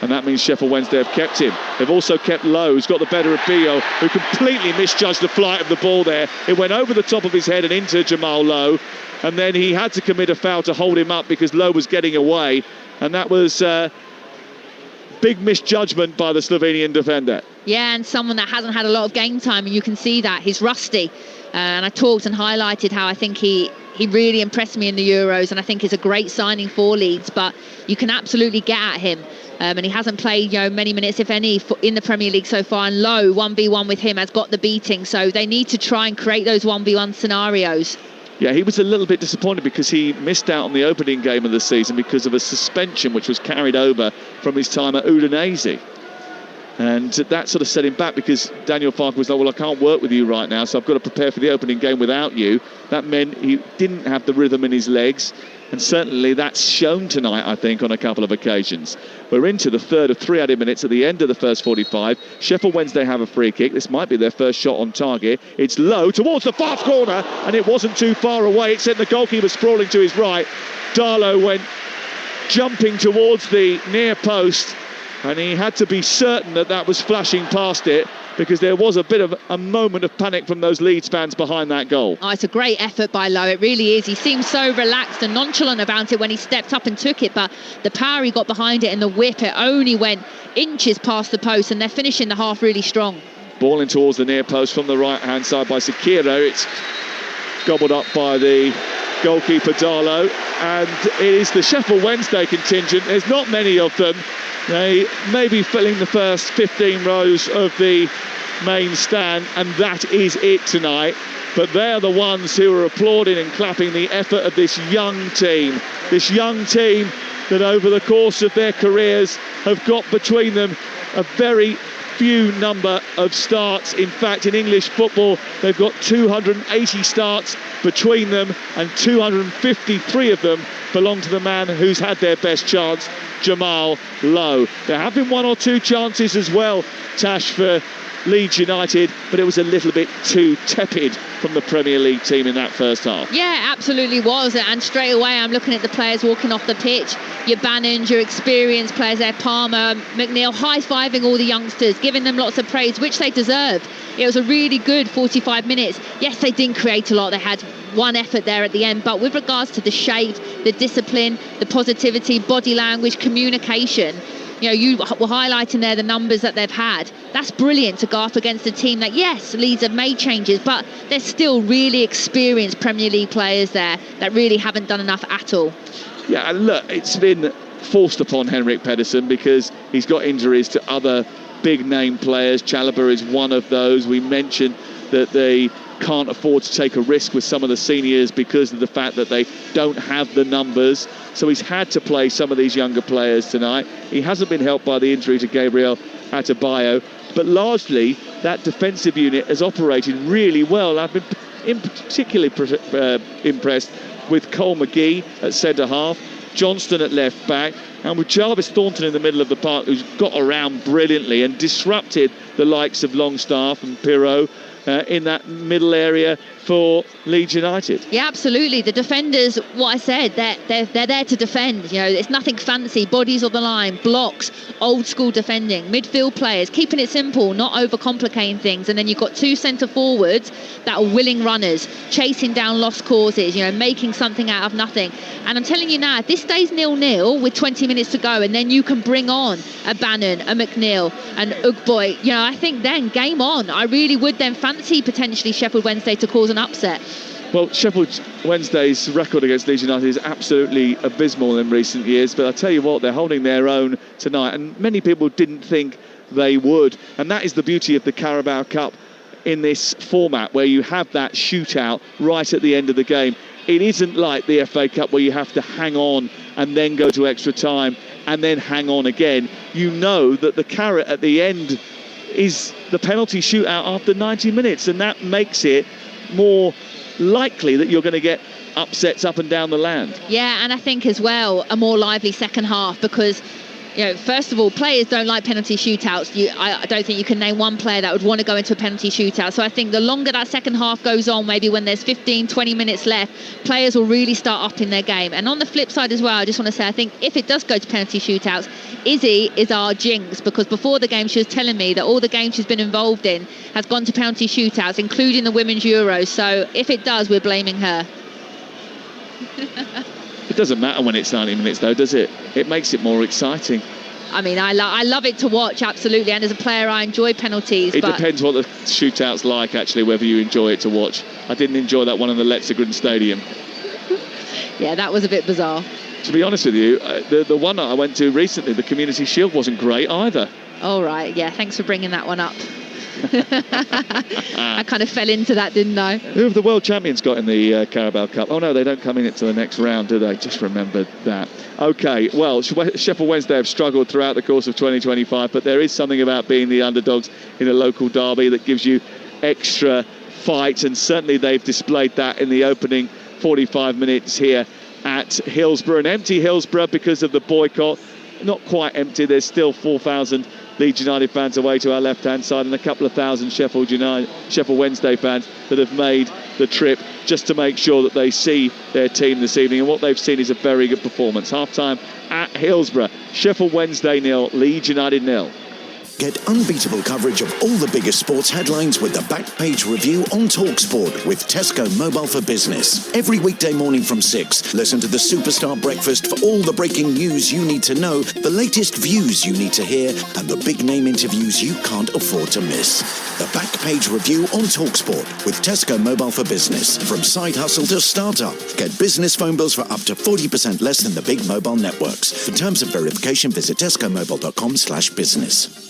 And that means Sheffield Wednesday have kept him. They've also kept Lowe, who's got the better of Bio, who completely misjudged the flight of the ball there. It went over the top of his head and into Jamal Lowe, and then he had to commit a foul to hold him up because Lowe was getting away, and that was big misjudgment by the Slovenian defender. Yeah, and someone that hasn't had a lot of game time, and you can see that. He's rusty. And I talked and highlighted how I think he really impressed me in the Euros, and I think is a great signing for Leeds, but you can absolutely get at him. And he hasn't played many minutes, if any, in the Premier League so far, and Lowe, 1v1 with him, has got the beating. So they need to try and create those 1v1 scenarios. Yeah, he was a little bit disappointed because he missed out on the opening game of the season because of a suspension which was carried over from his time at Udinese. And that sort of set him back, because Daniel Farke was like, well, I can't work with you right now, so I've got to prepare for the opening game without you. That meant he didn't have the rhythm in his legs, and certainly that's shown tonight, I think, on a couple of occasions. We're into the third of 3 added minutes at the end of the first 45. Sheffield Wednesday have a free kick. This might be their first shot on target. It's low towards the far corner, and it wasn't too far away. It sent the goalkeeper sprawling to his right. Darlow went jumping towards the near post, and he had to be certain that that was flashing past it, because there was a bit of a moment of panic from those Leeds fans behind that goal. Oh, it's a great effort by Lowe, it really is. He seemed so relaxed and nonchalant about it when he stepped up and took it, but the power he got behind it and the whip, it only went inches past the post, and they're finishing the half really strong. Ball in towards the near post from the right-hand side by Sekiro. It's gobbled up by the goalkeeper Darlow, and it is the Sheffield Wednesday contingent. There's not many of them. They may be filling the first 15 rows of the main stand, and that is it tonight. But they're the ones who are applauding and clapping the effort of this young team that over the course of their careers have got between them a very few number of starts. In fact, in English football, they've got 280 starts between them, and 253 of them belong to the man who's had their best chance, Jamal Lowe. There have been 1 or 2 chances as well, Tash, for Leeds United, but it was a little bit too tepid from the Premier League team in that first half. Yeah, absolutely was. And straight away I'm looking at the players walking off the pitch. Your Bannons, your experienced players there, Palmer, McNeil, high-fiving all the youngsters, giving them lots of praise, which they deserved. It was a really good 45 minutes. Yes, they didn't create a lot. They had one effort there at the end, but with regards to the shape, the discipline, the positivity, body language, communication, you were highlighting there the numbers that they've had. That's brilliant to go up against a team that, yes, Leeds have made changes, but there's still really experienced Premier League players there that really haven't done enough at all. Yeah, and look, it's been forced upon Henrik Pedersen because he's got injuries to other big name players. Chalobah is one of those. We mentioned that they can't afford to take a risk with some of the seniors because of the fact that they don't have the numbers. So he's had to play some of these younger players tonight. He hasn't been helped by the injury to Gabriel Adebayo, but largely that defensive unit has operated really well. I've been particularly impressed with Cole McGee at centre-half, Johnston at left-back, and with Jarvis Thornton in the middle of the park, who's got around brilliantly and disrupted the likes of Longstaff and Pirot in that middle area for Leeds United. Yeah, absolutely. The defenders, what I said, they're there to defend. It's nothing fancy. Bodies on the line, blocks, old school defending, midfield players, keeping it simple, not overcomplicating things. And then you've got 2 centre forwards that are willing runners, chasing down lost causes, making something out of nothing. And I'm telling you now, if this stays 0-0 with 20 minutes to go, and then you can bring on a Bannon, a McNeil, an Ugboy, I think then game on. I really would then fancy potentially Sheffield Wednesday to cause an upset. Well, Sheffield Wednesday's record against Leeds United is absolutely abysmal in recent years, but I tell you what, they're holding their own tonight, and many people didn't think they would. And that is the beauty of the Carabao Cup in this format, where you have that shootout right at the end of the game. It isn't like the FA Cup where you have to hang on and then go to extra time and then hang on again. You know that the carrot at the end is the penalty shootout after 90 minutes, and that makes it more likely that you're going to get upsets up and down the land. Yeah, and I think as well a more lively second half, because first of all, players don't like penalty shootouts. I don't think you can name one player that would want to go into a penalty shootout. So I think the longer that second half goes on, maybe when there's 15, 20 minutes left, players will really start upping their game. And on the flip side as well, I just want to say, I think if it does go to penalty shootouts, Izzy is our jinx, because before the game she was telling me that all the games she's been involved in has gone to penalty shootouts, including the Women's Euros. So if it does, we're blaming her. It doesn't matter when it's 90 minutes though, does it? It makes it more exciting. I mean, I love it to watch, absolutely, and as a player I enjoy penalties. It depends what the shootout's like, actually, whether you enjoy it to watch. I didn't enjoy that one in the Letzegren Stadium. Yeah, that was a bit bizarre. To be honest with you, the one that I went to recently, the Community Shield, wasn't great either. All right, yeah, thanks for bringing that one up. I kind of fell into that, didn't I? Who have the world champions got in the Carabao Cup? Oh no, they don't come in into the next round, do they? Just remembered that. Okay, well, Sheffield Wednesday have struggled throughout the course of 2025, but there is something about being the underdogs in a local derby that gives you extra fight, and certainly they've displayed that in the opening 45 minutes here at Hillsborough. An empty Hillsborough because of the boycott. Not quite empty, there's still 4,000 Leeds United fans away to our left-hand side, and a couple of thousand Sheffield Wednesday fans that have made the trip just to make sure that they see their team this evening. And what they've seen is a very good performance. Half-time at Hillsborough, Sheffield Wednesday 0, Leeds United 0. Get unbeatable coverage of all the biggest sports headlines with the Back Page Review on Talksport with Tesco Mobile for Business. Every weekday morning from 6, listen to the Superstar Breakfast for all the breaking news you need to know, the latest views you need to hear, and the big name interviews you can't afford to miss. The Back Page Review on Talksport with Tesco Mobile for Business. From side hustle to startup, get business phone bills for up to 40% less than the big mobile networks. For terms and verification, visit tescomobile.com/business.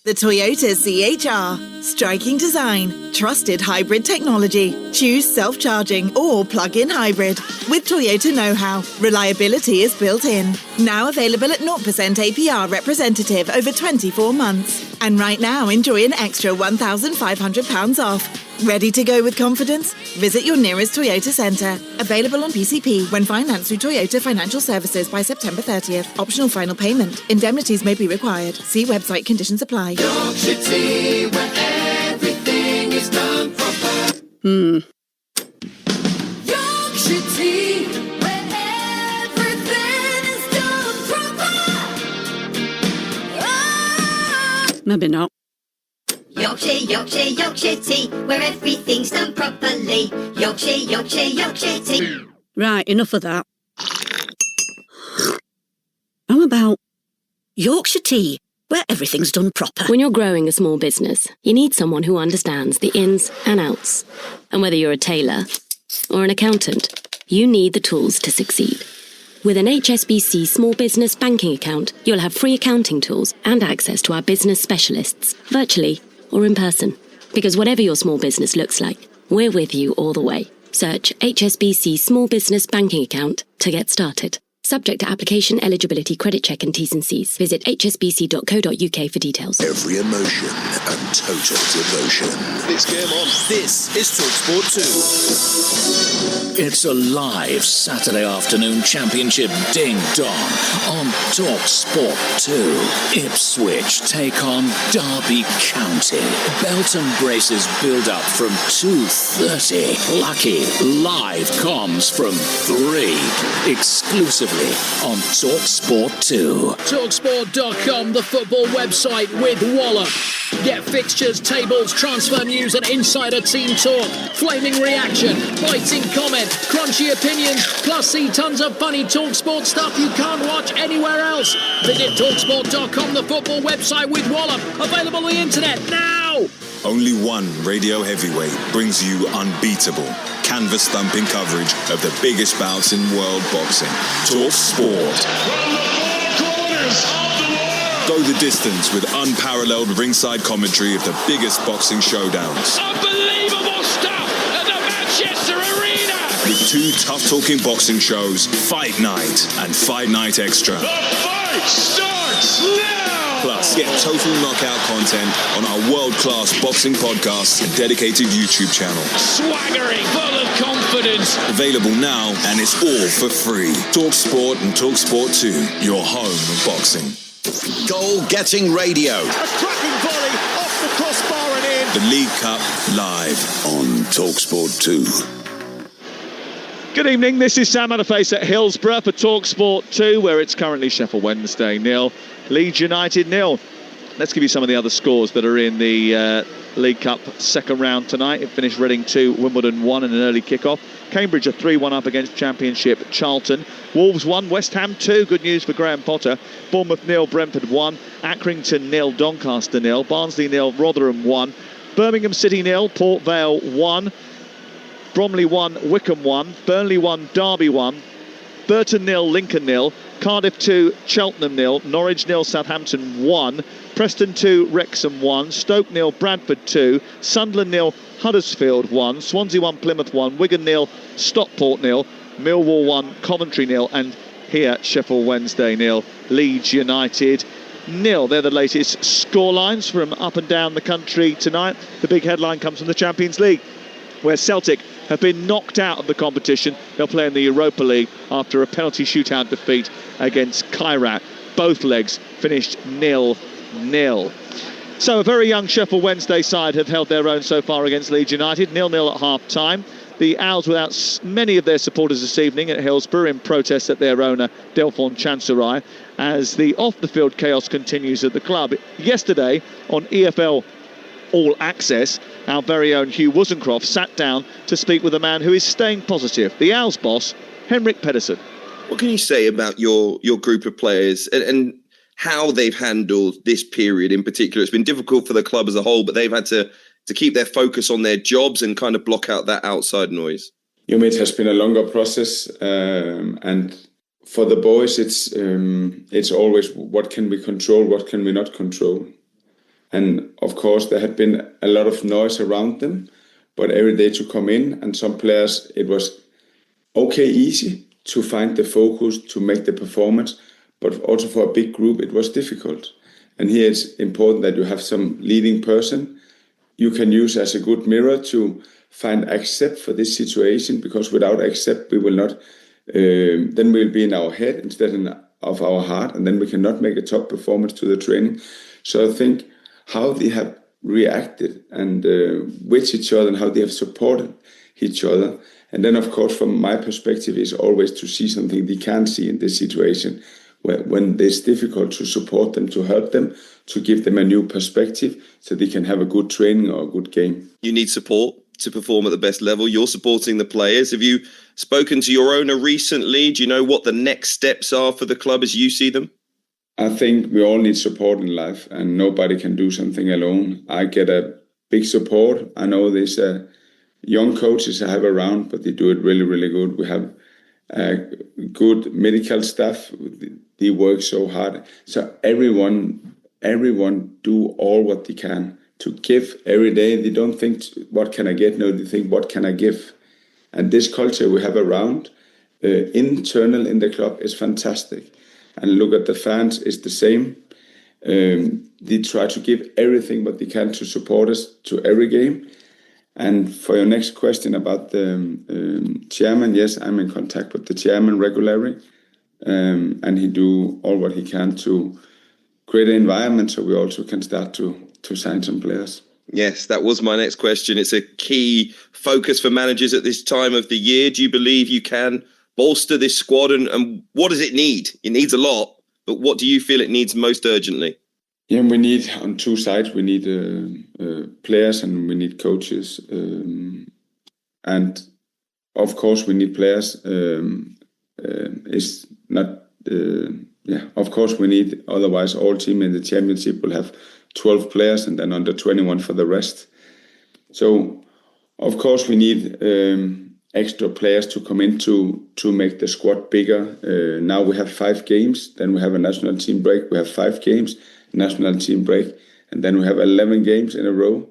The Toyota CHR. Striking design, trusted hybrid technology. Choose self-charging or plug-in hybrid. With Toyota know-how, reliability is built in. Now available at 0% APR representative over 24 months. And right now, enjoy an extra £1,500 off. Ready to go with confidence? Visit your nearest Toyota centre. Available on PCP when financed through Toyota Financial Services by September 30th. Optional final payment. Indemnities may be required. See website, conditions apply. Yorkshire tea, where everything is done proper. Yorkshire tea, where everything is done proper. Oh. Maybe not. Yorkshire, Yorkshire, Yorkshire tea, where everything's done properly. Yorkshire, Yorkshire, Yorkshire tea. Right, enough of that. How about Yorkshire tea, where everything's done proper? When you're growing a small business, you need someone who understands the ins and outs. And whether you're a tailor or an accountant, you need the tools to succeed. With an HSBC small business banking account, you'll have free accounting tools and access to our business specialists, virtually or in person. Because whatever your small business looks like, we're with you all the way. Search HSBC Small Business Banking Account to get started. Subject to application, eligibility, credit check and T's and C's. Visit hsbc.co.uk for details. Every emotion and total devotion. It's game on. This is Talksport 2. It's a live Saturday afternoon championship ding-dong on Talksport 2. Ipswich take on Derby County. Belton braces build up from 2:30. Lucky live comms from 3. Exclusively on Talksport 2. Talksport.com, the football website with Wallop. Get fixtures, tables, transfer news and insider team talk. Flaming reaction, biting comment, crunchy opinions, plus see tons of funny Talksport stuff you can't watch anywhere else. Visit Talksport.com, the football website with Wallop. Available on the internet now! Only one radio heavyweight brings you unbeatable, canvas-thumping coverage of the biggest bouts in world boxing. Talksport. From the four corners of the world. Go the distance with unparalleled ringside commentary of the biggest boxing showdowns. Unbelievable stuff at the Manchester Arena! With 2 tough-talking boxing shows, Fight Night and Fight Night Extra. The fight starts now! Plus, get total knockout content on our world-class boxing podcasts and dedicated YouTube channel. Swaggering, full of confidence. Available now, and it's all for free. Talksport and Talksport 2, your home of boxing. Goal-getting radio. A cracking volley off the crossbar and in. The League Cup live On Talksport 2. Good evening, this is Sam Adderface at Hillsborough for Talksport 2, where it's currently Sheffield Wednesday 0, Leeds United 0. Let's give you some of the other scores that are in the League Cup second round tonight. It finished Reading 2, Wimbledon 1 in an early kickoff. Cambridge are 3-1 up against Championship Charlton. Wolves 1, West Ham 2. Good news for Graham Potter. Bournemouth 0, Brentford 1. Accrington 0, Doncaster 0. Barnsley 0, Rotherham 1. Birmingham City 0, Port Vale 1. Bromley 1, Wickham 1. Burnley 1, Derby 1. Burton 0, Lincoln 0. Cardiff 2, Cheltenham 0. Norwich 0, Southampton 1. Preston 2, Wrexham 1. Stoke 0, Bradford 2. Sunderland 0, Huddersfield 1. Swansea 1, Plymouth 1. Wigan 0, Stockport 0. Millwall 1, Coventry 0. And here, Sheffield Wednesday 0, Leeds United 0. They're the latest scorelines from up and down the country tonight. The big headline comes from the Champions League, where Celtic have been knocked out of the competition. They'll play in the Europa League after a penalty shootout defeat against Kairat. Both legs finished 0-0. So a very young Sheffield Wednesday side have held their own so far against Leeds United, 0-0 at half-time. The Owls without many of their supporters this evening at Hillsborough in protest at their owner, Delphine Chancerai, as the off-the-field chaos continues at the club. Yesterday on EFL All Access, our very own Hugh Wozencroft sat down to speak with a man who is staying positive, the Owls boss, Henrik Pedersen. What can you say about your group of players and how they've handled this period in particular? It's been difficult for the club as a whole, but they've had to keep their focus on their jobs and kind of block out that outside noise. It has been a longer process, and for the boys, it's always what can we control, what can we not control. And of course, there had been a lot of noise around them, but every day to come in, and some players, it was easy to find the focus, to make the performance, but also for a big group, it was difficult. And here it's important that you have some leading person you can use as a good mirror to find accept for this situation, because without accept, we will not, then we'll be in our head instead of our heart, and then we cannot make a top performance to the training. So I think how they have reacted and with each other and how they have supported each other. And then, of course, from my perspective, is always to see something they can't see in this situation, when it's difficult to support them, to help them, to give them a new perspective so they can have a good training or a good game. You need support to perform at the best level. You're supporting the players. Have you spoken to your owner recently? Do you know what the next steps are for the club as you see them? I think we all need support in life, and nobody can do something alone. I get a big support. I know there's young coaches I have around, but they do it really, really good. We have good medical staff. They work so hard. So everyone do all what they can to give every day. They don't think, what can I get? No, they think, what can I give? And this culture we have around, internal in the club, is fantastic. And look at the fans, it's the same. They try to give everything what they can to support us to every game. And for your next question about the chairman, yes, I'm in contact with the chairman regularly. And he do all what he can to create an environment so we also can start to sign some players. Yes, that was my next question. It's a key focus for managers at this time of the year. Do you believe you can bolster this squad, and what does it need? It needs a lot, but what do you feel it needs most urgently? Yeah, we need on two sides. We need players and we need coaches, and of course we need players. It's not. Of course we need. Otherwise, all team in the championship will have 12 players and then under 21 for the rest. So, of course, we need extra players to come in to make the squad bigger. Now we have 5 games, then we have a national team break. We have 5 games, national team break, and then we have 11 games in a row.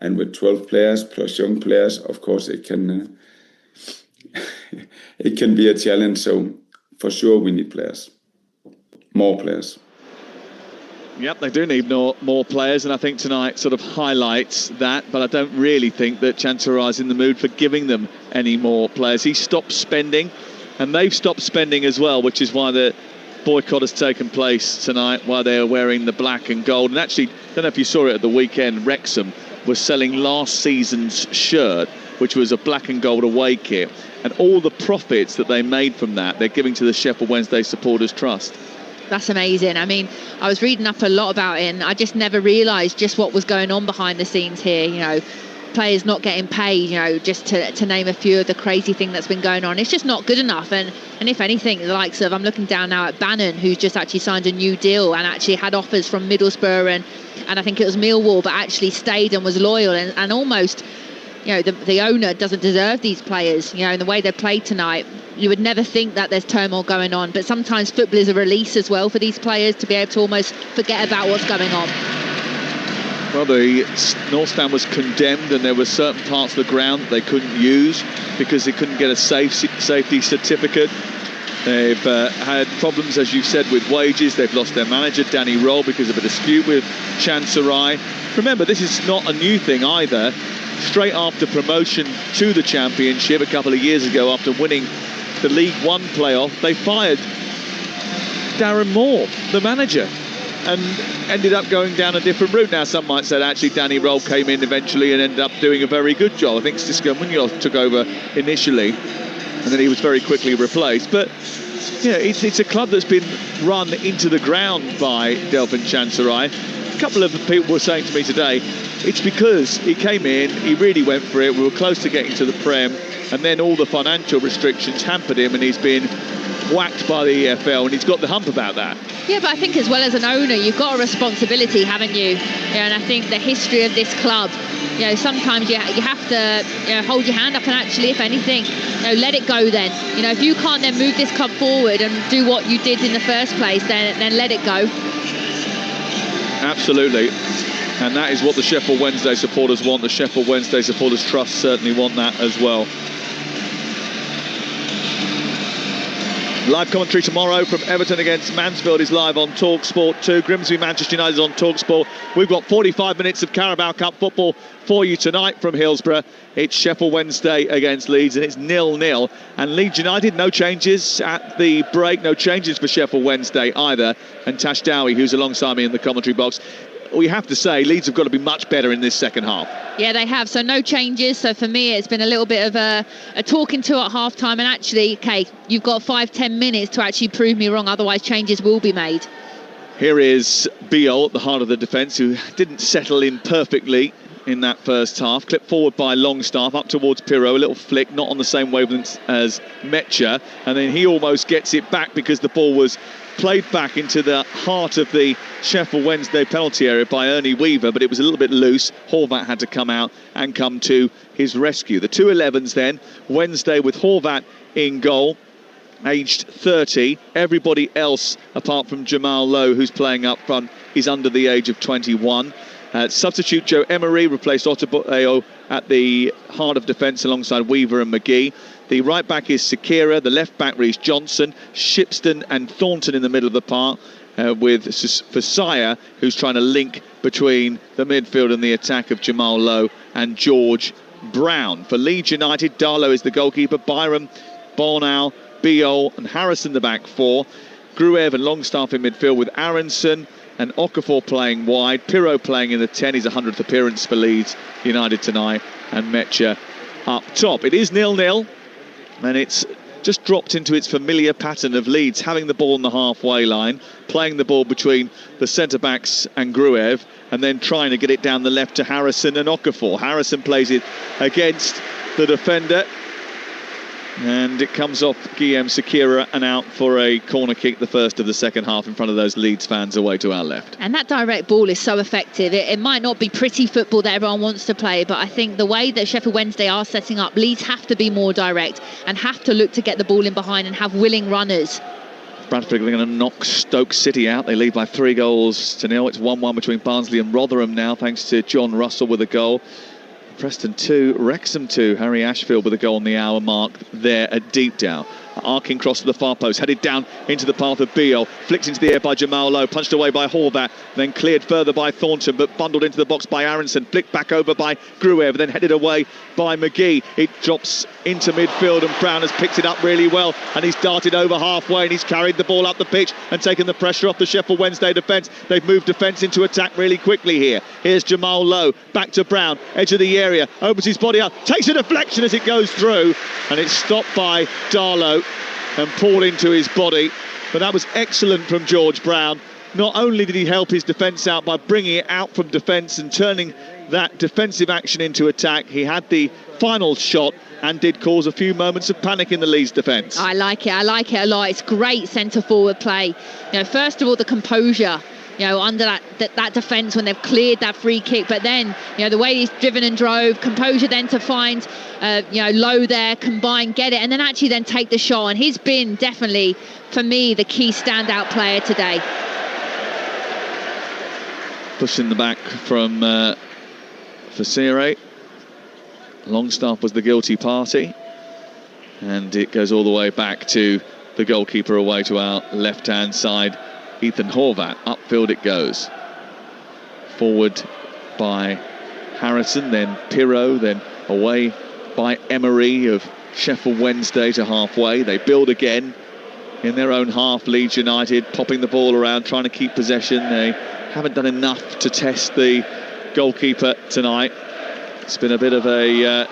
And with 12 players plus young players, of course, it can it can be a challenge. So for sure, we need players, more players. Yep, they do need more players, and I think tonight sort of highlights that, but I don't really think that Chancerai is in the mood for giving them any more players. He stopped spending, and they've stopped spending as well, which is why the boycott has taken place tonight, why they are wearing the black and gold. And actually, I don't know if you saw it at the weekend, Wrexham was selling last season's shirt, which was a black and gold away kit, and all the profits that they made from that, they're giving to the Sheffield Wednesday Supporters Trust. That's amazing. I mean, I was reading up a lot about it, and I just never realised just what was going on behind the scenes here. You know, players not getting paid, you know, just to name a few of the crazy thing that's been going on. It's just not good enough. And if anything, the likes of, I'm looking down now at Bannon, who's just actually signed a new deal and actually had offers from Middlesbrough and I think it was Millwall, but actually stayed and was loyal and almost, you know, the owner doesn't deserve these players, you know, and the way they played tonight. You would never think that there's turmoil going on, but sometimes football is a release as well for these players to be able to almost forget about what's going on. Well, the North Stand was condemned, and there were certain parts of the ground that they couldn't use because they couldn't get a safety certificate. They've had problems, as you said, with wages. They've lost their manager, Danny Roll, because of a dispute with Chancerai. Remember, this is not a new thing either. Straight after promotion to the Championship a couple of years ago, after winning the League One playoff, they fired Darren Moore, the manager, and ended up going down a different route. Now, some might say that actually Danny Roll came in eventually and ended up doing a very good job. I think Xisco Munoz took over initially, and then he was very quickly replaced. But yeah, it's a club that's been run into the ground by Delphin Chancerai. A couple of people were saying to me today, it's because he came in, he really went for it, we were close to getting to the Prem, and then all the financial restrictions hampered him, and he's been whacked by the EFL, and he's got the hump about that. Yeah, but I think as well as an owner, you've got a responsibility, haven't you? And I think the history of this club, you know, sometimes you have to, you know, hold your hand up and actually, if anything, you know, let it go then. You know, if you can't then move this club forward and do what you did in the first place, then let it go. Absolutely. And that is what the Sheffield Wednesday supporters want. The Sheffield Wednesday Supporters Trust certainly want that as well. Live commentary tomorrow from Everton against Mansfield is live on Talksport 2. Grimsby Manchester United is on Talksport. We've got 45 minutes of Carabao Cup football for you tonight from Hillsborough. It's Sheffield Wednesday against Leeds, and it's 0-0. And Leeds United, no changes at the break. No changes for Sheffield Wednesday either. And Tash Dowie, who's alongside me in the commentary box. We have to say Leeds have got to be much better in this second half. Yeah, they have. So no changes. So for me, it's been a little bit of a talking to at half-time. And actually, okay, you've got 5-10 minutes to actually prove me wrong. Otherwise, changes will be made. Here is Beale at the heart of the defence, who didn't settle in perfectly in that first half. Clipped forward by Longstaff, up towards Pirro, a little flick, not on the same wavelength as Metcher. And then he almost gets it back because the ball was played back into the heart of the Sheffield Wednesday penalty area by Ernie Weaver, but it was a little bit loose. Horvat had to come out and come to his rescue. The 2-11s then, Wednesday with Horvat in goal, aged 30. Everybody else, apart from Jamal Lowe, who's playing up front, is under the age of 21. Substitute Joe Emery replaced Otaboeo at the heart of defence alongside Weaver and McGee. The right back is Sekira, the left back Reece Johnson, Shipston and Thornton in the middle of the park, with Fasaya, who's trying to link between the midfield and the attack of Jamal Lowe and George Brown. For Leeds United, Darlow is the goalkeeper, Byram, Bornau, Beale and Harrison the back four, Gruev and Longstaff in midfield with Aronson and Okafor playing wide, Pirro playing in the 10, his 100th appearance for Leeds United tonight, and Metcher up top. It is 0-0. And it's just dropped into its familiar pattern of Leeds having the ball on the halfway line, playing the ball between the centre-backs and Gruev, and then trying to get it down the left to Harrison and Okafor. Harrison plays it against the defender, and it comes off Guillaume Sekira and out for a corner kick, the first of the second half, in front of those Leeds fans away to our left. And that direct ball is so effective. It might not be pretty football that everyone wants to play, but I think the way that Sheffield Wednesday are setting up, Leeds have to be more direct and have to look to get the ball in behind and have willing runners. Bradford are going to knock Stoke City out. They lead by 3-0. It's 1-1 between Barnsley and Rotherham now, thanks to John Russell with a goal. Preston 2, Wrexham 2. Harry Ashfield with a goal on the hour mark there at Deepdale. arcing cross to the far post, headed down into the path of Beale, flicked into the air by Jamal Lowe, punched away by Horvath, then cleared further by Thornton, but bundled into the box by Aronson, flicked back over by Gruev, then headed away by McGee. It drops into midfield, and Brown has picked it up really well, and he's darted over halfway, and he's carried the ball up the pitch and taken the pressure off the Sheffield Wednesday defence. They've moved defence into attack really quickly here. Here's Jamal Lowe, back to Brown, edge of the area, opens his body up, takes a deflection as it goes through, and it's stopped by Darlow and pulled into his body. But that was excellent from George Brown. Not only did he help his defence out by bringing it out from defence and turning that defensive action into attack, he had the final shot and did cause a few moments of panic in the Leeds defence. I like it a lot. It's great centre forward play. First of all, the composure, under that defence when they've cleared that free kick, but then the way he's driven and drove, composure then to find Low there, combine, get it, and then actually then take the shot. And he's been definitely, for me, the key standout player today. Push in the back from Fasire. Longstaff was the guilty party, and it goes all the way back to the goalkeeper away to our left-hand side, Ethan Horvath. Upfield it goes. Forward by Harrison, then Pirro, then away by Emery of Sheffield Wednesday to halfway. They build again in their own half, Leeds United, popping the ball around, trying to keep possession. They haven't done enough to test the goalkeeper tonight. It's been a bit of a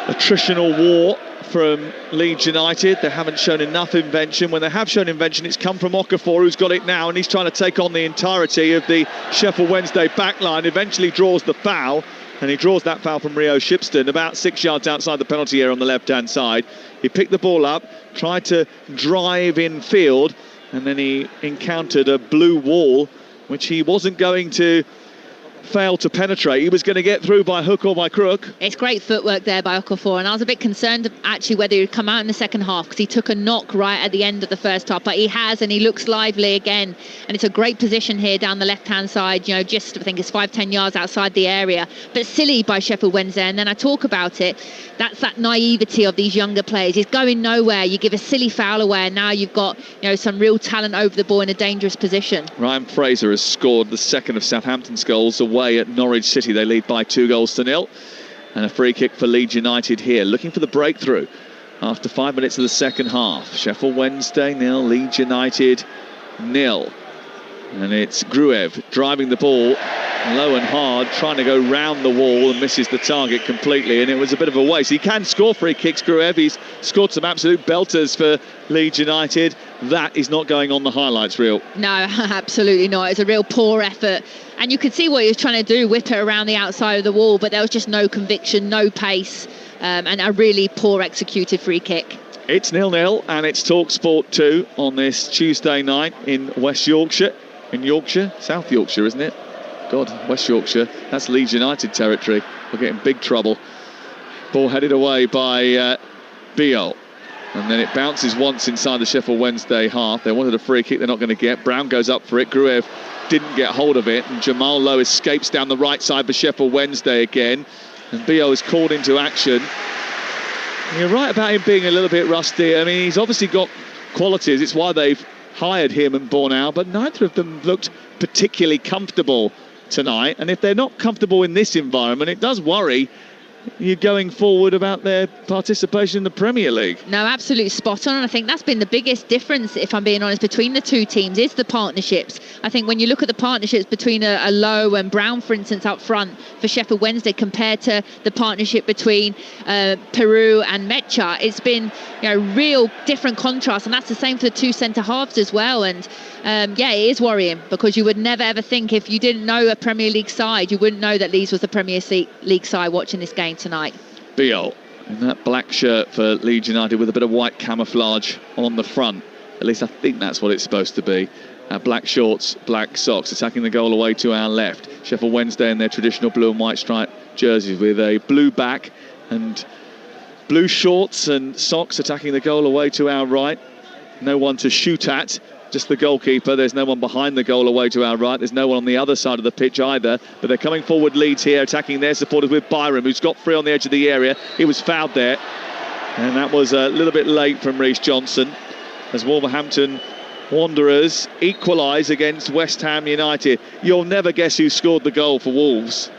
attritional war from Leeds United. They haven't shown enough invention. When they have shown invention, it's come from Okafor, who's got it now, and he's trying to take on the entirety of the Sheffield Wednesday backline. Eventually draws the foul, and he draws that foul from Rio Shipston about 6 yards outside the penalty area on the left-hand side. He picked the ball up, tried to drive in field, and then he encountered a blue wall, which he wasn't going to fail to penetrate. He was going to get through by hook or by crook. It's great footwork there by Okafor, and I was a bit concerned actually whether he'd come out in the second half, because he took a knock right at the end of the first half, but he has, and he looks lively again, and it's a great position here down the left-hand side, just I think it's 5-10 yards outside the area, but silly by Sheffield Wednesday. And then I talk about it, that's that naivety of these younger players. He's going nowhere, you give a silly foul away, and now you've got some real talent over the ball in a dangerous position. Ryan Fraser has scored the second of Southampton's goals away at Norwich City. They lead by 2-0, and a free kick for Leeds United here, looking for the breakthrough after 5 minutes of the second half. Sheffield Wednesday 0, Leeds United 0, and it's Gruev driving the ball low and hard, trying to go round the wall, and misses the target completely, and it was a bit of a waste. He can score free kicks, Gruev. He's scored some absolute belters for Leeds United. That is not going on the highlights reel. No, absolutely not. It's a real poor effort, and you could see what he was trying to do, whip it around the outside of the wall, but there was just no conviction, no pace, and a really poor executed free kick. It's 0-0, and it's Talksport 2 on this Tuesday night in West Yorkshire. In Yorkshire? South Yorkshire, isn't it? God, West Yorkshire. That's Leeds United territory. We're getting big trouble. Ball headed away by Beale. And then it bounces once inside the Sheffield Wednesday half. They wanted a free kick they're not going to get. Brown goes up for it. Gruev didn't get hold of it. And Jamal Lowe escapes down the right side for Sheffield Wednesday again. And Beale is called into action. You're right about him being a little bit rusty. I mean, he's obviously got qualities. It's why they've hired him and Bornau, but neither of them looked particularly comfortable tonight. And if they're not comfortable in this environment, it does worry you going forward about their participation in the Premier League. No, absolutely spot on. And I think that's been the biggest difference, if I'm being honest, between the two teams, is the partnerships. I think when you look at the partnerships between a Lowe and Brown, for instance, up front for Sheffield Wednesday, compared to the partnership between Peru and Mecha, it's been real different contrast, and that's the same for the two centre halves as well. And it is worrying, because you would never ever think, if you didn't know a Premier League side, you wouldn't know that Leeds was the Premier League side watching this game tonight. Beale in that black shirt for Leeds United with a bit of white camouflage on the front. At least I think that's what it's supposed to be. Black shorts, black socks, attacking the goal away to our left. Sheffield Wednesday in their traditional blue and white striped jerseys with a blue back and blue shorts and socks, attacking the goal away to our right. No one to shoot at, just the goalkeeper. There's no one behind the goal away to our right. There's no one on the other side of the pitch either. But they're coming forward, Leeds here, attacking their supporters with Byram, who's got free on the edge of the area. He was fouled there. And that was a little bit late from Reece Johnson as Wolverhampton Wanderers equalise against West Ham United. You'll never guess who scored the goal for Wolves.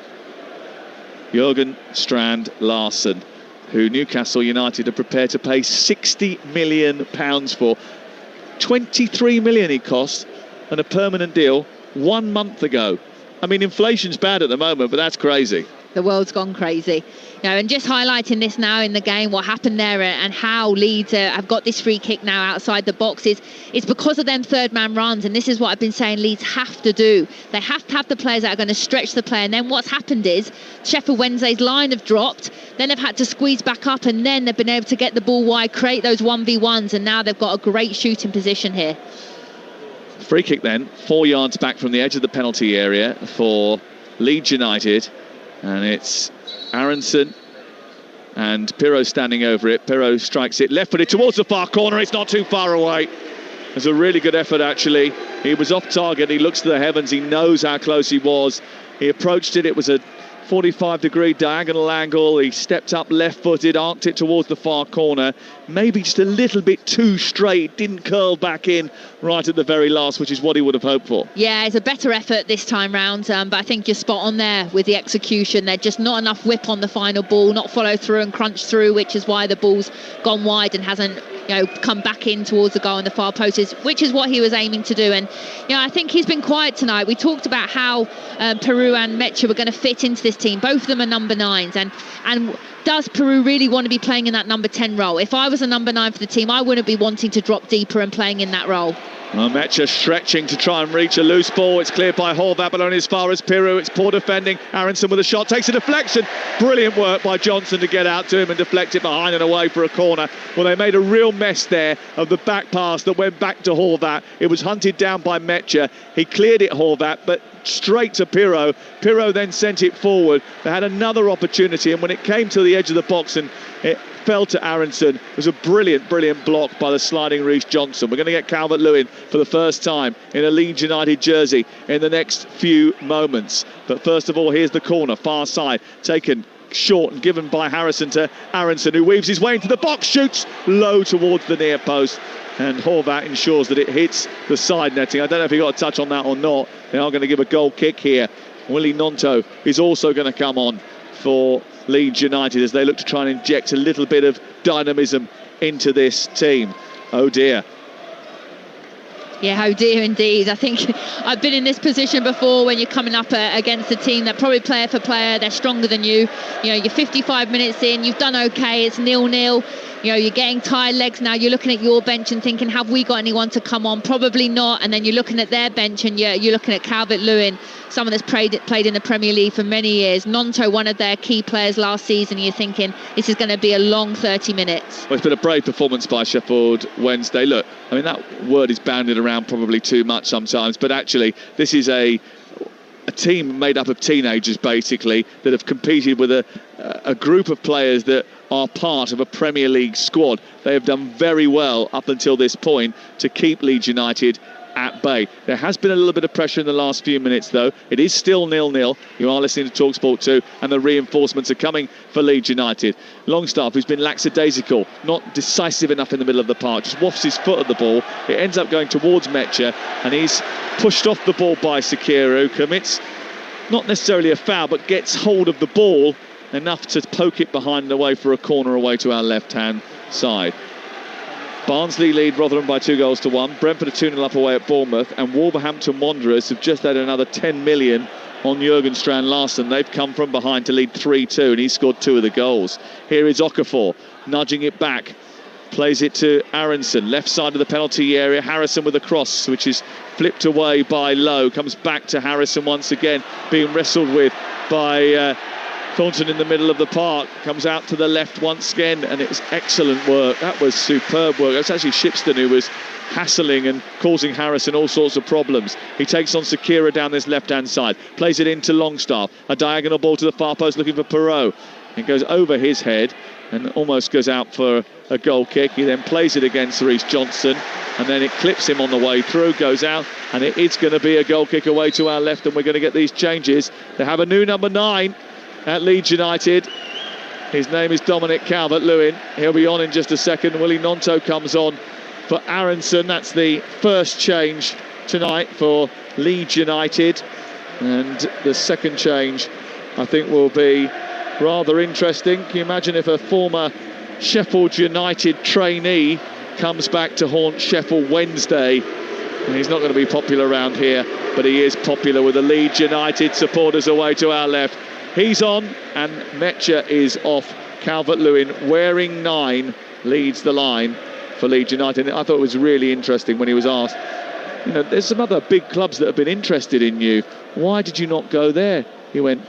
Jørgen Strand Larsen, who Newcastle United are prepared to pay £60 million for. 23 million he cost and a permanent deal 1 month ago. I mean, inflation's bad at the moment, but that's crazy. The world's gone crazy. And just highlighting this now in the game, what happened there and how Leeds have got this free kick now outside the box is because of them third man runs. And this is what I've been saying Leeds have to do. They have to have the players that are going to stretch the play. And then what's happened is Sheffield Wednesday's line have dropped. Then they've had to squeeze back up, and then they've been able to get the ball wide, create those 1v1s. And now they've got a great shooting position here. Free kick then, 4 yards back from the edge of the penalty area for Leeds United. And it's Aronson and Pirro standing over it. Pirro strikes it left-footed towards the far corner. It's not too far away. It's a really good effort, actually. He was off target. He looks to the heavens. He knows how close he was. He approached it. It was a 45-degree diagonal angle. He stepped up left-footed, arced it towards the far corner. Maybe just a little bit too straight. Didn't curl back in right at the very last, which is what he would have hoped for. Yeah, it's a better effort this time round, but I think you're spot on there with the execution. There's just not enough whip on the final ball, not follow through and crunch through, which is why the ball's gone wide and hasn't come back in towards the goal in the far post, which is what he was aiming to do. And I think he's been quiet tonight. We talked about how Peru and Mecha were going to fit into this team. Both of them are number 9s, and does Peru really want to be playing in that number 10 role? If I was a number 9 for the team, I wouldn't be wanting to drop deeper and playing in that role. Well, Mecha stretching to try and reach a loose ball. It's cleared by Horvath, but only as far as Pirou. It's poor defending. Aronson with a shot, takes a deflection. Brilliant work by Johnson to get out to him and deflect it behind and away for a corner. Well, they made a real mess there of the back pass that went back to Horvath. It was hunted down by Mecha. He cleared it, Horvath, but straight to Pirou. Pirou then sent it forward. They had another opportunity, and when it came to the edge of the box and it fell to Aronson, it was a brilliant block by the sliding Reece Johnson. We're going to get Calvert-Lewin for the first time in a Leeds United jersey in the next few moments. But first of all, here's the corner, far side, taken short and given by Harrison to Aronson, who weaves his way into the box, shoots low towards the near post, and Horvath ensures that it hits the side netting. I don't know if he got a touch on that or not. They are going to give a goal kick here. Willie Gnonto is also going to come on for Leeds United as they look to try and inject a little bit of dynamism into this team. Oh dear. Yeah, oh dear indeed. I think I've been in this position before when you're coming up against a team that probably player for player, they're stronger than you. You're 55 minutes in, you've done okay, it's 0-0. You're getting tired legs now. You're looking at your bench and thinking, have we got anyone to come on? Probably not. And then you're looking at their bench and you're looking at Calvert-Lewin, someone that's played in the Premier League for many years. Gnonto, one of their key players last season. You're thinking, this is going to be a long 30 minutes. Well, it's been a brave performance by Sheffield Wednesday. Look, I mean, that word is bounded around probably too much sometimes, but actually, this is a team made up of teenagers, basically, that have competed with a group of players that are part of a Premier League squad. They have done very well up until this point to keep Leeds United at bay. There has been a little bit of pressure in the last few minutes, though. It is still 0-0. You are listening to Talksport 2, and the reinforcements are coming for Leeds United. Longstaff, who's been lackadaisical, not decisive enough in the middle of the park, just wafts his foot at the ball. It ends up going towards Mecha, and he's pushed off the ball by Sekiru, commits not necessarily a foul, but gets hold of the ball enough to poke it behind and away for a corner away to our left-hand side. Barnsley lead Rotherham by 2-1. Brentford are 2-0 up away at Bournemouth, and Wolverhampton Wanderers have just had another 10 million on Jørgen Strand Larsen. They've come from behind to lead 3-2, and he scored 2 of the goals. Here is Okafor nudging it back, plays it to Aronson, left side of the penalty area. Harrison with a cross, which is flipped away by Lowe, comes back to Harrison once again, being wrestled with by Thornton in the middle of the park, comes out to the left once again, and it's excellent work. That was superb work. It's actually Shipston who was hassling and causing Harrison all sorts of problems. He takes on Sakira down this left-hand side, plays it into Longstaff, a diagonal ball to the far post looking for Perot. It goes over his head and almost goes out for a goal kick. He then plays it against Reece Johnson, and then it clips him on the way through, goes out, and it is going to be a goal kick away to our left, and we're going to get these changes. They have a new number 9 at Leeds United. His name is Dominic Calvert-Lewin. He'll be on in just a second. Willie Gnonto comes on for Aronson. That's the first change tonight for Leeds United. And the second change, I think, will be rather interesting. Can you imagine if a former Sheffield United trainee comes back to haunt Sheffield Wednesday? And he's not going to be popular around here, but he is popular with the Leeds United supporters away to our left. He's on, and Metcher is off. Calvert-Lewin, wearing 9, leads the line for Leeds United. I thought it was really interesting when he was asked, you know, there's some other big clubs that have been interested in you. Why did you not go there? He went,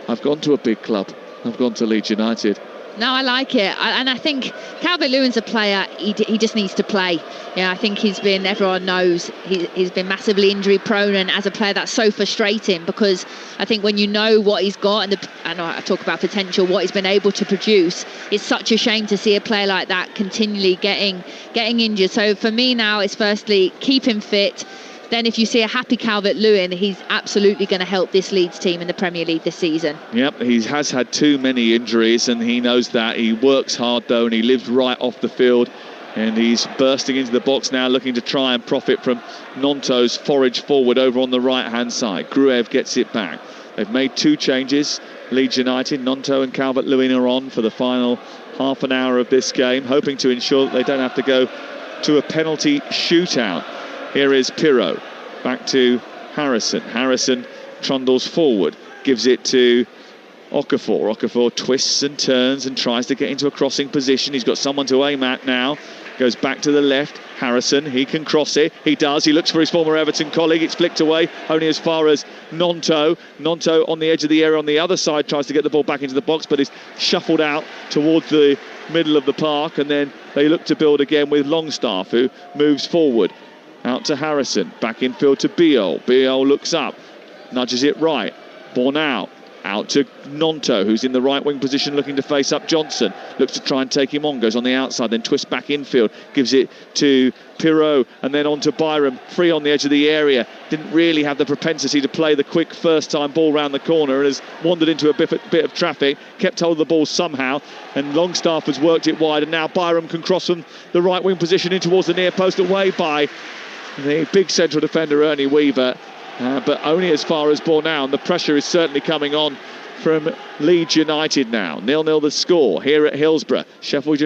I've gone to a big club. I've gone to Leeds United. No, I like it. And I think Calvert-Lewin's a player, he just needs to play. Yeah, I think everyone knows, he's been massively injury prone, and as a player that's so frustrating, because I think when you know what he's got, and I know I talk about potential, what he's been able to produce, it's such a shame to see a player like that continually getting injured. So for me now, it's firstly, keep him fit. Then if you see a happy Calvert-Lewin, he's absolutely going to help this Leeds team in the Premier League this season. Yep, he has had too many injuries, and he knows that. He works hard, though, and he lives right off the field. And he's bursting into the box now, looking to try and profit from Gnonto's forage forward over on the right-hand side. Gruev gets it back. They've made 2 changes. Leeds United, Gnonto and Calvert-Lewin are on for the final half an hour of this game, hoping to ensure that they don't have to go to a penalty shootout. Here is Pirro, back to Harrison. Harrison trundles forward, gives it to Okafor. Okafor twists and turns and tries to get into a crossing position. He's got someone to aim at now. Goes back to the left. Harrison, he can cross it. He does. He looks for his former Everton colleague. It's flicked away only as far as Gnonto. Gnonto on the edge of the area on the other side tries to get the ball back into the box, but is shuffled out towards the middle of the park. And then they look to build again with Longstaff, who moves forward. Out to Harrison, back in field to Biol. Biol looks up, nudges it right. Bornau out to Gnonto, who's in the right wing position looking to face up Johnson. Looks to try and take him on, goes on the outside, then twists back infield, gives it to Pirro, and then on to Byram, free on the edge of the area. Didn't really have the propensity to play the quick first-time ball round the corner, and has wandered into a bit of traffic, kept hold of the ball somehow, and Longstaff has worked it wide, and now Byram can cross from the right wing position in towards the near post, away by the big central defender Ernie Weaver, but only as far as Bornau, and the pressure is certainly coming on from Leeds United now. 0-0 the score here at Hillsborough. Sheffield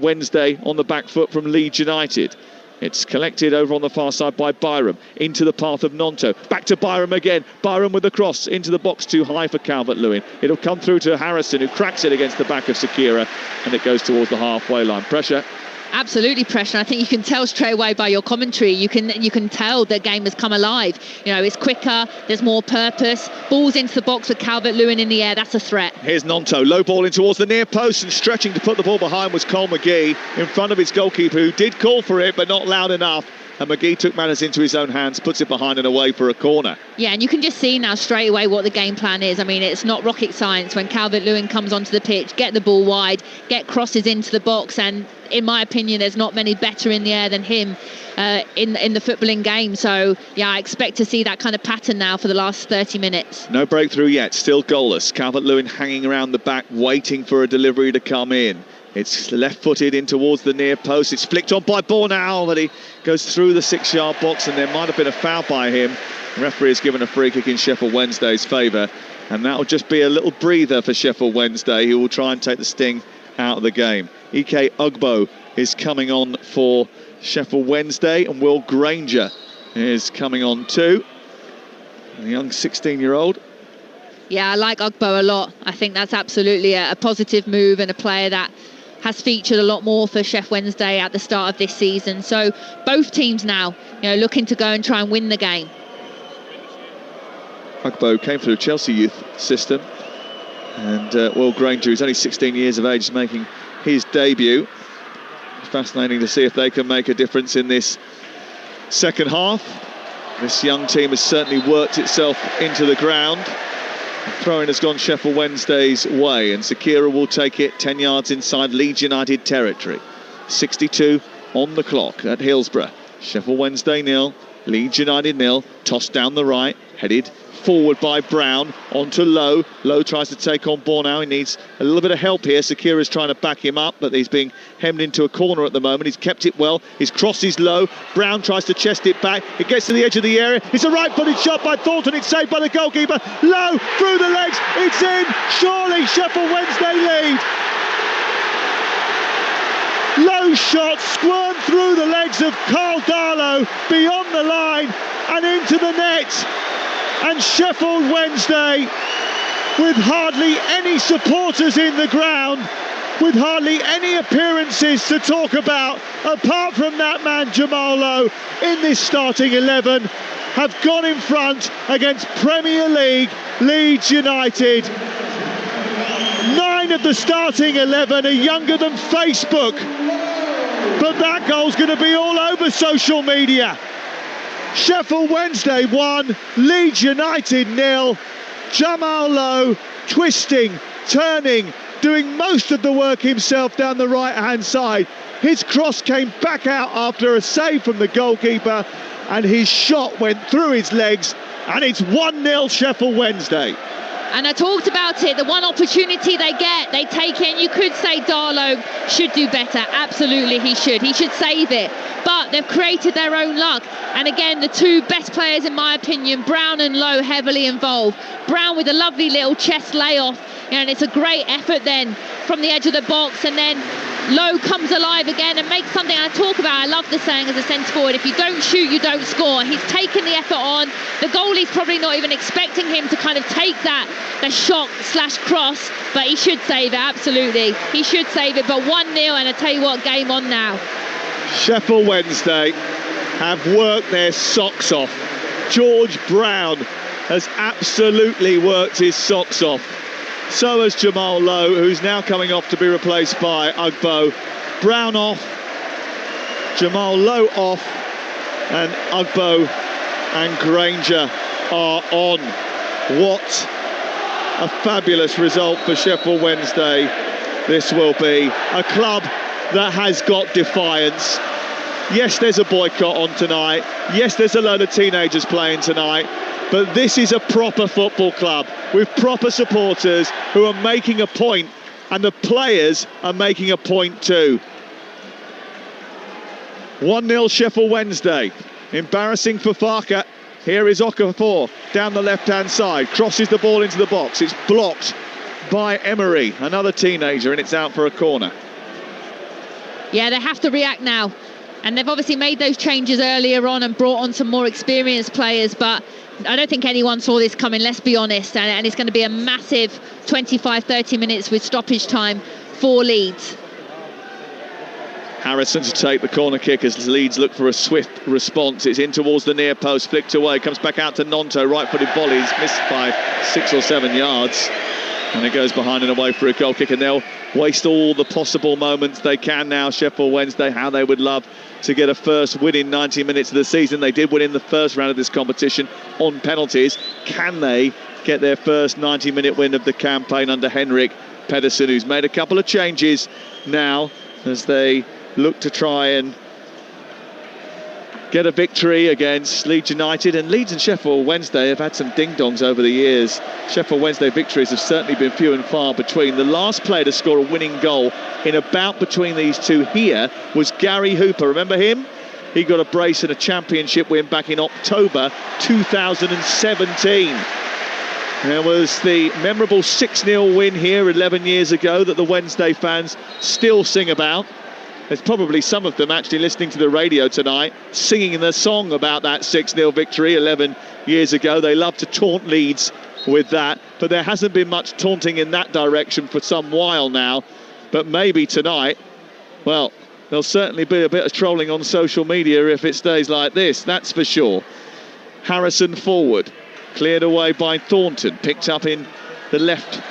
Wednesday on the back foot from Leeds United. It's collected over on the far side by Byram, into the path of Gnonto, back to Byram again. Byram with the cross into the box, too high for Calvert-Lewin. It'll come through to Harrison, who cracks it against the back of Sakira, and it goes towards the halfway line. Pressure. Absolutely pressure. I think you can tell straight away by your commentary. You can tell the game has come alive. You know, it's quicker, there's more purpose. Balls into the box with Calvert-Lewin in the air. That's a threat. Here's Gnonto, low ball in towards the near post, and stretching to put the ball behind was Cole McGee in front of his goalkeeper, who did call for it but not loud enough. And McGee took matters into his own hands, puts it behind and away for a corner. Yeah, and you can just see now straight away what the game plan is. I mean, it's not rocket science when Calvert-Lewin comes onto the pitch, get the ball wide, get crosses into the box, and in my opinion, there's not many better in the air than him in the footballing game. So, yeah, I expect to see that kind of pattern now for the last 30 minutes. No breakthrough yet, still goalless. Calvert-Lewin hanging around the back, waiting for a delivery to come in. It's left-footed in towards the near post. It's flicked on by Bornau, but he goes through the 6-yard box, and there might have been a foul by him. The referee has given a free kick in Sheffield Wednesday's favour, and that will just be a little breather for Sheffield Wednesday, who will try and take the sting out of the game. Ike Ugbo is coming on for Sheffield Wednesday, and Will Granger is coming on too. The young 16-year-old. Yeah, I like Ugbo a lot. I think that's absolutely a positive move, and a player that has featured a lot more for Sheffield Wednesday at the start of this season. So both teams now, looking to go and try and win the game. Ugbo came through Chelsea youth system, and Will Granger, who's only 16 years of age, is making his debut. It's fascinating to see if they can make a difference in this second half. This young team has certainly worked itself into the ground. The throw-in has gone Sheffield Wednesday's way, and Sakira will take it 10 yards inside Leeds United territory. 62 on the clock at Hillsborough. Sheffield Wednesday 0, Leeds United 0. Tossed down the right. Headed forward by Brown, onto Lowe. Lowe tries to take on Bornau. He needs a little bit of help here. Sakira's trying to back him up, but he's being hemmed into a corner at the moment. He's kept it well. His cross is low. Brown tries to chest it back. It gets to the edge of the area. It's a right-footed shot by Thornton. It's saved by the goalkeeper. Lowe through the legs. It's in. Surely Sheffield Wednesday lead. Low shot squirmed through the legs of Carl Darlow, beyond the line and into the net. And Sheffield Wednesday, with hardly any supporters in the ground, with hardly any appearances to talk about, apart from that man Jamal Lowe in this starting 11, have gone in front against Premier League Leeds United. 9 of the starting 11 are younger than Facebook, but that goal's going to be all over social media. Sheffield Wednesday 1, Leeds United 0. Jamal Lowe twisting, turning, doing most of the work himself down the right-hand side. His cross came back out after a save from the goalkeeper, and his shot went through his legs, and it's 1-0 Sheffield Wednesday. And I talked about it, the one opportunity they get, they take it. And you could say Darlow should do better. Absolutely, he should. He should save it. But they've created their own luck. And again, the two best players, in my opinion, Brown and Lowe, heavily involved. Brown with a lovely little chest layoff. And it's a great effort then from the edge of the box. And then Lowe comes alive again and makes something I talk about. I love the saying as a centre forward, if you don't shoot, you don't score. He's taken the effort on. The goalie's probably not even expecting him to kind of take that shot / cross, but he should save it, absolutely. He should save it, but 1-0, and I tell you what, game on now. Sheffield Wednesday have worked their socks off. George Brown has absolutely worked his socks off. So has Jamal Lowe, who's now coming off to be replaced by Ugbo. Brown off, Jamal Lowe off, and Ugbo and Granger are on. What a fabulous result for Sheffield Wednesday this will be. A club that has got defiance. Yes, there's a boycott on tonight. Yes, there's a load of teenagers playing tonight. But this is a proper football club with proper supporters who are making a point, and the players are making a point too. 1-0 Sheffield Wednesday. Embarrassing for Farker. Here is Okafor down the left-hand side. Crosses the ball into the box. It's blocked by Emery, another teenager, and it's out for a corner. Yeah, they have to react now. And they've obviously made those changes earlier on and brought on some more experienced players, but I don't think anyone saw this coming, let's be honest. And it's going to be a massive 25-30 minutes with stoppage time for Leeds. Harrison to take the corner kick as Leeds look for a swift response. It's in towards the near post, flicked away, comes back out to Nonto, right-footed volleys, missed by 6 or 7 yards. And it goes behind and away for a goal kick, and they'll waste all the possible moments they can now, Sheffield Wednesday. How they would love to get a first win in 90 minutes of the season. They did win in the first round of this competition on penalties. Can they get their first 90-minute win of the campaign under Henrik Pedersen, who's made a couple of changes now as they look to try and get a victory against Leeds United? And Leeds and Sheffield Wednesday have had some ding-dongs over the years. Sheffield Wednesday victories have certainly been few and far between. The last player to score a winning goal in a bout between these two here was Gary Hooper. Remember him? He got a brace in a championship win back in October 2017. There was the memorable 6-0 win here 11 years ago that the Wednesday fans still sing about. There's probably some of them actually listening to the radio tonight, singing the song about that 6-0 victory 11 years ago. They love to taunt Leeds with that, but there hasn't been much taunting in that direction for some while now. But maybe tonight, well, there'll certainly be a bit of trolling on social media if it stays like this, that's for sure. Harrison forward, cleared away by Thornton, picked up in the left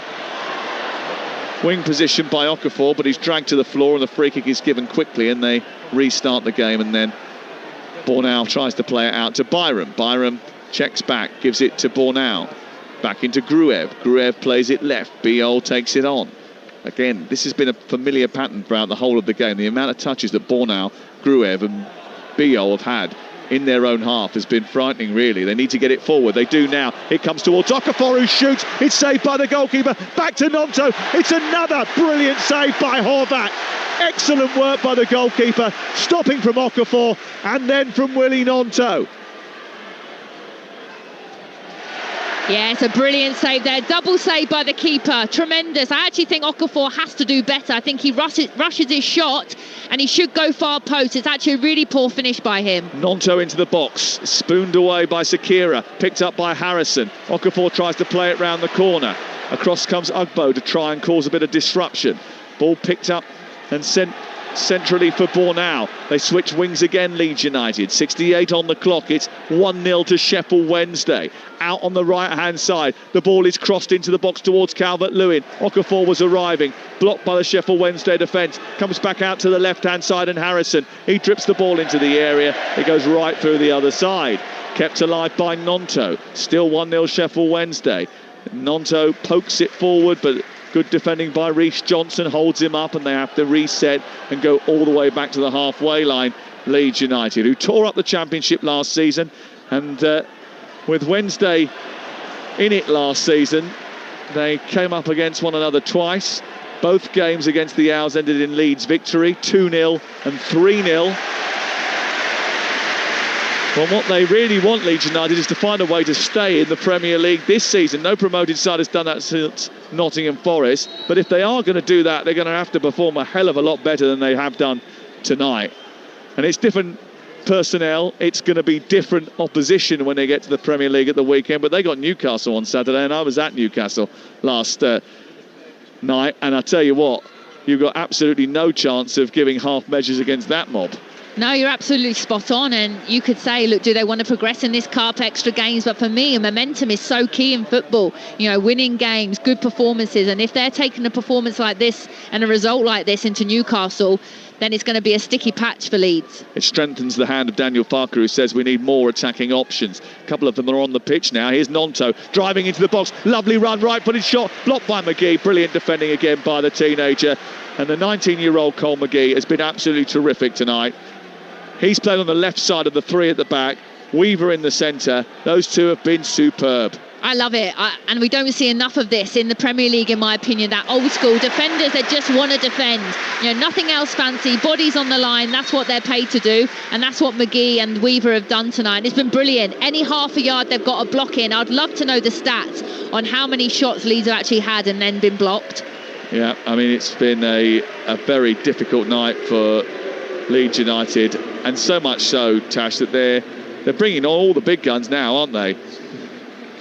wing position by Okafor, but he's dragged to the floor and the free kick is given quickly and they restart the game. And then Bornau tries to play it out to Byram. Byram checks back, gives it to Bornau. Back into Gruev. Gruev plays it left. Biol takes it on. Again, this has been a familiar pattern throughout the whole of the game. The amount of touches that Bornau, Gruev and Biol have had in their own half has been frightening, really. They need to get it forward. They do now. It comes towards Okafor, who shoots. It's saved by the goalkeeper. Back to Gnonto. It's another brilliant save by Horvat. Excellent work by the goalkeeper, stopping from Okafor and then from Willie Gnonto. Yeah, it's a brilliant save there. Double save by the keeper. Tremendous. I actually think Okafor has to do better. I think he rushes his shot and he should go far post. It's actually a really poor finish by him. Gnonto into the box. Spooned away by Sakira. Picked up by Harrison. Okafor tries to play it round the corner. Across comes Ugbo to try and cause a bit of disruption. Ball picked up and sent centrally for Bornau. They switch wings again, Leeds United. 68 on the clock. It's 1-0 to Sheffield Wednesday. Out on the right-hand side. The ball is crossed into the box towards Calvert-Lewin. Okafor was arriving. Blocked by the Sheffield Wednesday defence. Comes back out to the left-hand side and Harrison. He drips the ball into the area. It goes right through the other side. Kept alive by Gnonto. Still 1-0 Sheffield Wednesday. Gnonto pokes it forward, but good defending by Reece Johnson, holds him up, and they have to reset and go all the way back to the halfway line. Leeds United, who tore up the Championship last season, and with Wednesday in it last season, they came up against one another twice. Both games against the Owls ended in Leeds victory, 2-0 and 3-0. Well, what they really want, Leeds United, is to find a way to stay in the Premier League this season. No promoted side has done that since Nottingham Forest. But if they are going to do that, they're going to have to perform a hell of a lot better than they have done tonight. And it's different personnel. It's going to be different opposition when they get to the Premier League at the weekend. But they got Newcastle on Saturday, and I was at Newcastle last night. And I tell you what, you've got absolutely no chance of giving half measures against that mob. No, you're absolutely spot on, and you could say, look, do they want to progress in this Cup, extra games? But for me, momentum is so key in football. You know, winning games, good performances, and if they're taking a performance like this and a result like this into Newcastle, then it's going to be a sticky patch for Leeds. It strengthens the hand of Daniel Farker, who says we need more attacking options. A couple of them are on the pitch now. Here's Gnonto driving into the box. Lovely run, right-footed shot, blocked by McGee. Brilliant defending again by the teenager. And the 19-year-old Cole McGee has been absolutely terrific tonight. He's played on the left side of the three at the back. Weaver in the centre. Those two have been superb. I love it, and we don't see enough of this in the Premier League, in my opinion. That old school defenders that just want to defend, you know, nothing else fancy, bodies on the line. That's what they're paid to do, and that's what McGee and Weaver have done tonight. It's been brilliant. Any half a yard they've got a block in. I'd love to know the stats on how many shots Leeds have actually had and then been blocked. Yeah, I mean, it's been a very difficult night for Leeds United, and so much so, Tash, that they're bringing on all the big guns now, aren't they?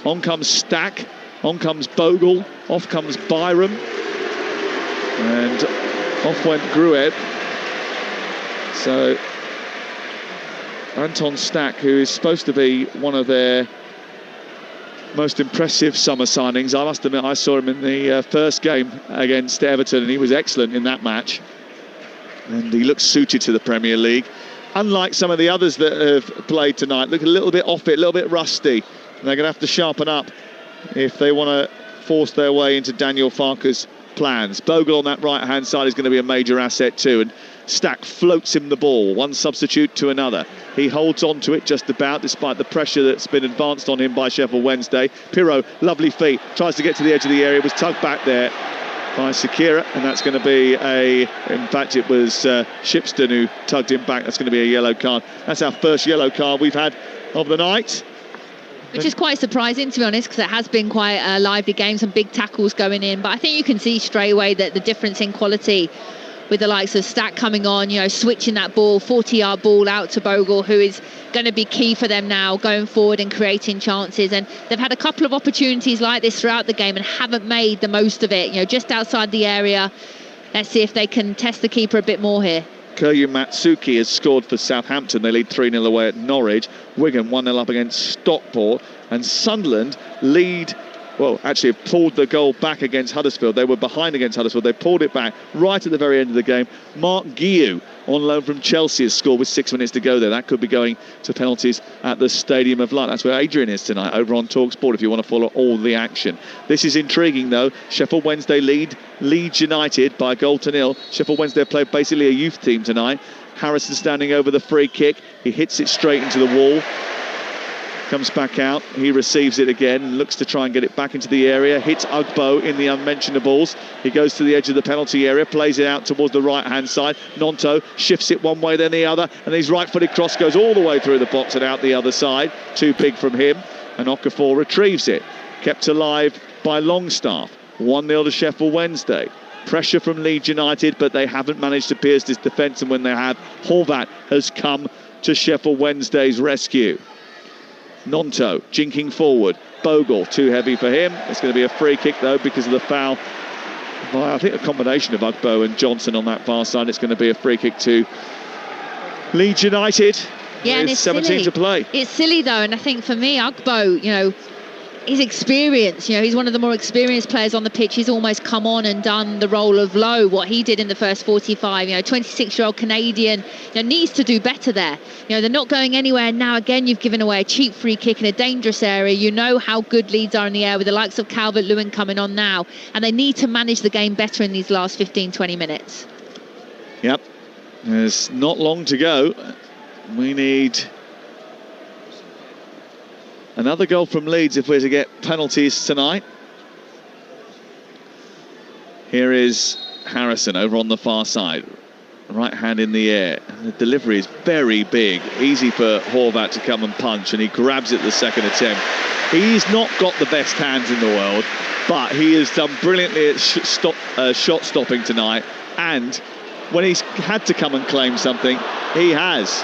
On comes Stack, on comes Bogle, off comes Byram, and off went Grueb. So Anton Stack, who is supposed to be one of their most impressive summer signings. I must admit, I saw him in the first game against Everton, and he was excellent in that match. And he looks suited to the Premier League. Unlike some of the others that have played tonight, look a little bit off it, a little bit rusty. And they're going to have to sharpen up if they want to force their way into Daniel Farker's plans. Bogle on that right-hand side is going to be a major asset too. And Stack floats him the ball, one substitute to another. He holds on to it just about, despite the pressure that's been advanced on him by Sheffield Wednesday. Pirro, lovely feet, tries to get to the edge of the area, was tugged back there by Sakira, and that's going to be in fact it was Shipston who tugged him back. That's going to be a yellow card. That's our first yellow card we've had of the night. Which is quite surprising, to be honest, because it has been quite a lively game, some big tackles going in. But I think you can see straight away that the difference in quality with the likes of Stack coming on, you know, switching that ball, 40-yard ball out to Bogle, who is going to be key for them now going forward and creating chances. And they've had a couple of opportunities like this throughout the game and haven't made the most of it, you know, just outside the area. Let's see if they can test the keeper a bit more here. Kiryu Matsuki has scored for Southampton. They lead 3-0 away at Norwich. Wigan 1-0 up against Stockport. And Sunderland lead, well, actually have pulled the goal back against Huddersfield. They were behind against Huddersfield. They pulled it back right at the very end of the game. Mark Guiu, on loan from Chelsea, has scored with 6 minutes to go there. That could be going to penalties at the Stadium of Light. That's where Adrian is tonight, over on Talksport, if you want to follow all the action. This is intriguing, though. Sheffield Wednesday lead Leeds United by a goal to nil. Sheffield Wednesday have played basically a youth team tonight. Harrison standing over the free kick. He hits it straight into the wall. Comes back out. He receives it again. Looks to try and get it back into the area. Hits Ugbo in the unmentionables. He goes to the edge of the penalty area. Plays it out towards the right-hand side. Nonto shifts it one way then the other. And his right-footed cross goes all the way through the box and out the other side. Too big from him. And Okafor retrieves it. Kept alive by Longstaff. 1-0 to Sheffield Wednesday. Pressure from Leeds United, but they haven't managed to pierce this defence. And when they have, Horvat has come to Sheffield Wednesday's rescue. Nonto jinking forward. Bogle too heavy for him. It's going to be a free kick though because of the foul by, I think, a combination of Ugbo and Johnson on that far side. It's going to be a free kick to Leeds United. Yeah, and it's 17 silly. to play. It's silly though, and I think for me, Ugbo, his experience, he's one of the more experienced players on the pitch. He's almost come on and done the role of Lowe, what he did in the first 45. 26-year-old Canadian, needs to do better there. They're not going anywhere. Now again, you've given away a cheap free kick in a dangerous area. You know how good Leeds are in the air with the likes of Calvert-Lewin coming on now, and they need to manage the game better in these last 15-20 minutes. Yep, there's not long to go. We need another goal from Leeds if we're to get penalties tonight. Here is Harrison over on the far side. Right hand in the air. And the delivery is very big. Easy for Horvat to come and punch, and he grabs it the second attempt. He's not got the best hands in the world, but he has done brilliantly at shot stopping tonight. And when he's had to come and claim something, he has.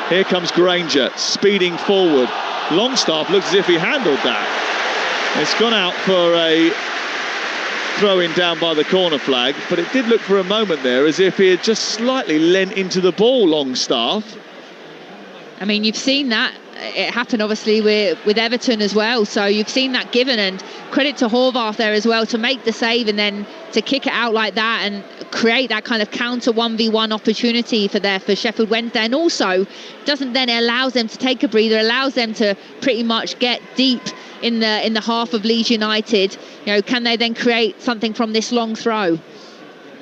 Here comes Granger, speeding forward. Longstaff looks as if he handled that. It's gone out for a throw-in down by the corner flag, but it did look for a moment there as if he had just slightly lent into the ball, Longstaff. I mean, you've seen that. It happened obviously with Everton as well, so you've seen that given, and credit to Horvath there as well to make the save and then to kick it out like that and create that kind of counter 1v1 opportunity for Sheffield Wednesday, and also allows them to take a breather, allows them to pretty much get deep in the half of Leeds United. Can they then create something from this long throw?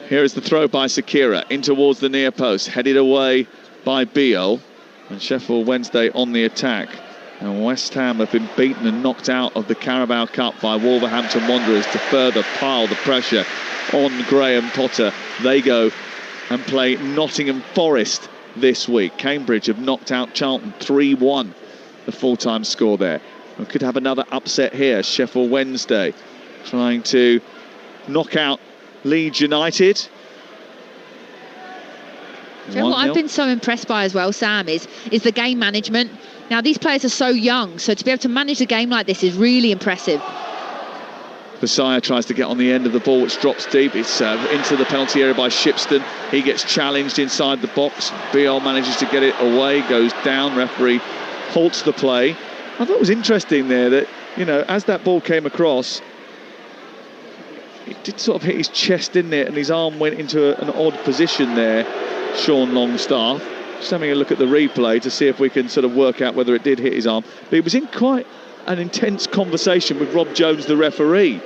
Here is the throw by Sakira in towards the near post, headed away by Beale. And Sheffield Wednesday on the attack. And West Ham have been beaten and knocked out of the Carabao Cup by Wolverhampton Wanderers to further pile the pressure on Graham Potter. They go and play Nottingham Forest this week. Cambridge have knocked out Charlton 3-1, the full-time score there. We could have another upset here. Sheffield Wednesday trying to knock out Leeds United. Do you know what I've been so impressed by as well, Sam, is the game management. Now, these players are so young, so to be able to manage a game like this is really impressive. Basaya tries to get on the end of the ball, which drops deep. It's into the penalty area by Shipston. He gets challenged inside the box. Beale manages to get it away, goes down. Referee halts the play. I thought it was interesting there that, as that ball came across, it did sort of hit his chest, didn't it? And his arm went into an odd position there. Sean Longstaff, just having a look at the replay to see if we can sort of work out whether it did hit his arm. But he was in quite an intense conversation with Rob Jones, the referee.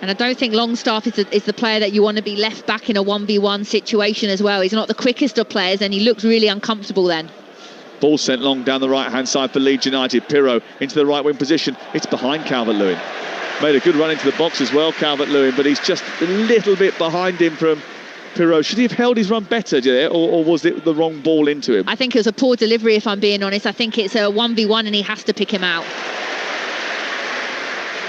And I don't think Longstaff is the player that you want to be left back in a 1v1 situation as well. He's not the quickest of players, and he looked really uncomfortable then. Ball sent long down the right-hand side for Leeds United. Pirro into the right-wing position. It's behind Calvert-Lewin. Made a good run into the box as well, Calvert-Lewin, but he's just a little bit behind him from Pirro. Should he have held his run better, or was it the wrong ball into him? I think it was a poor delivery, if I'm being honest. I think it's a 1v1 and he has to pick him out.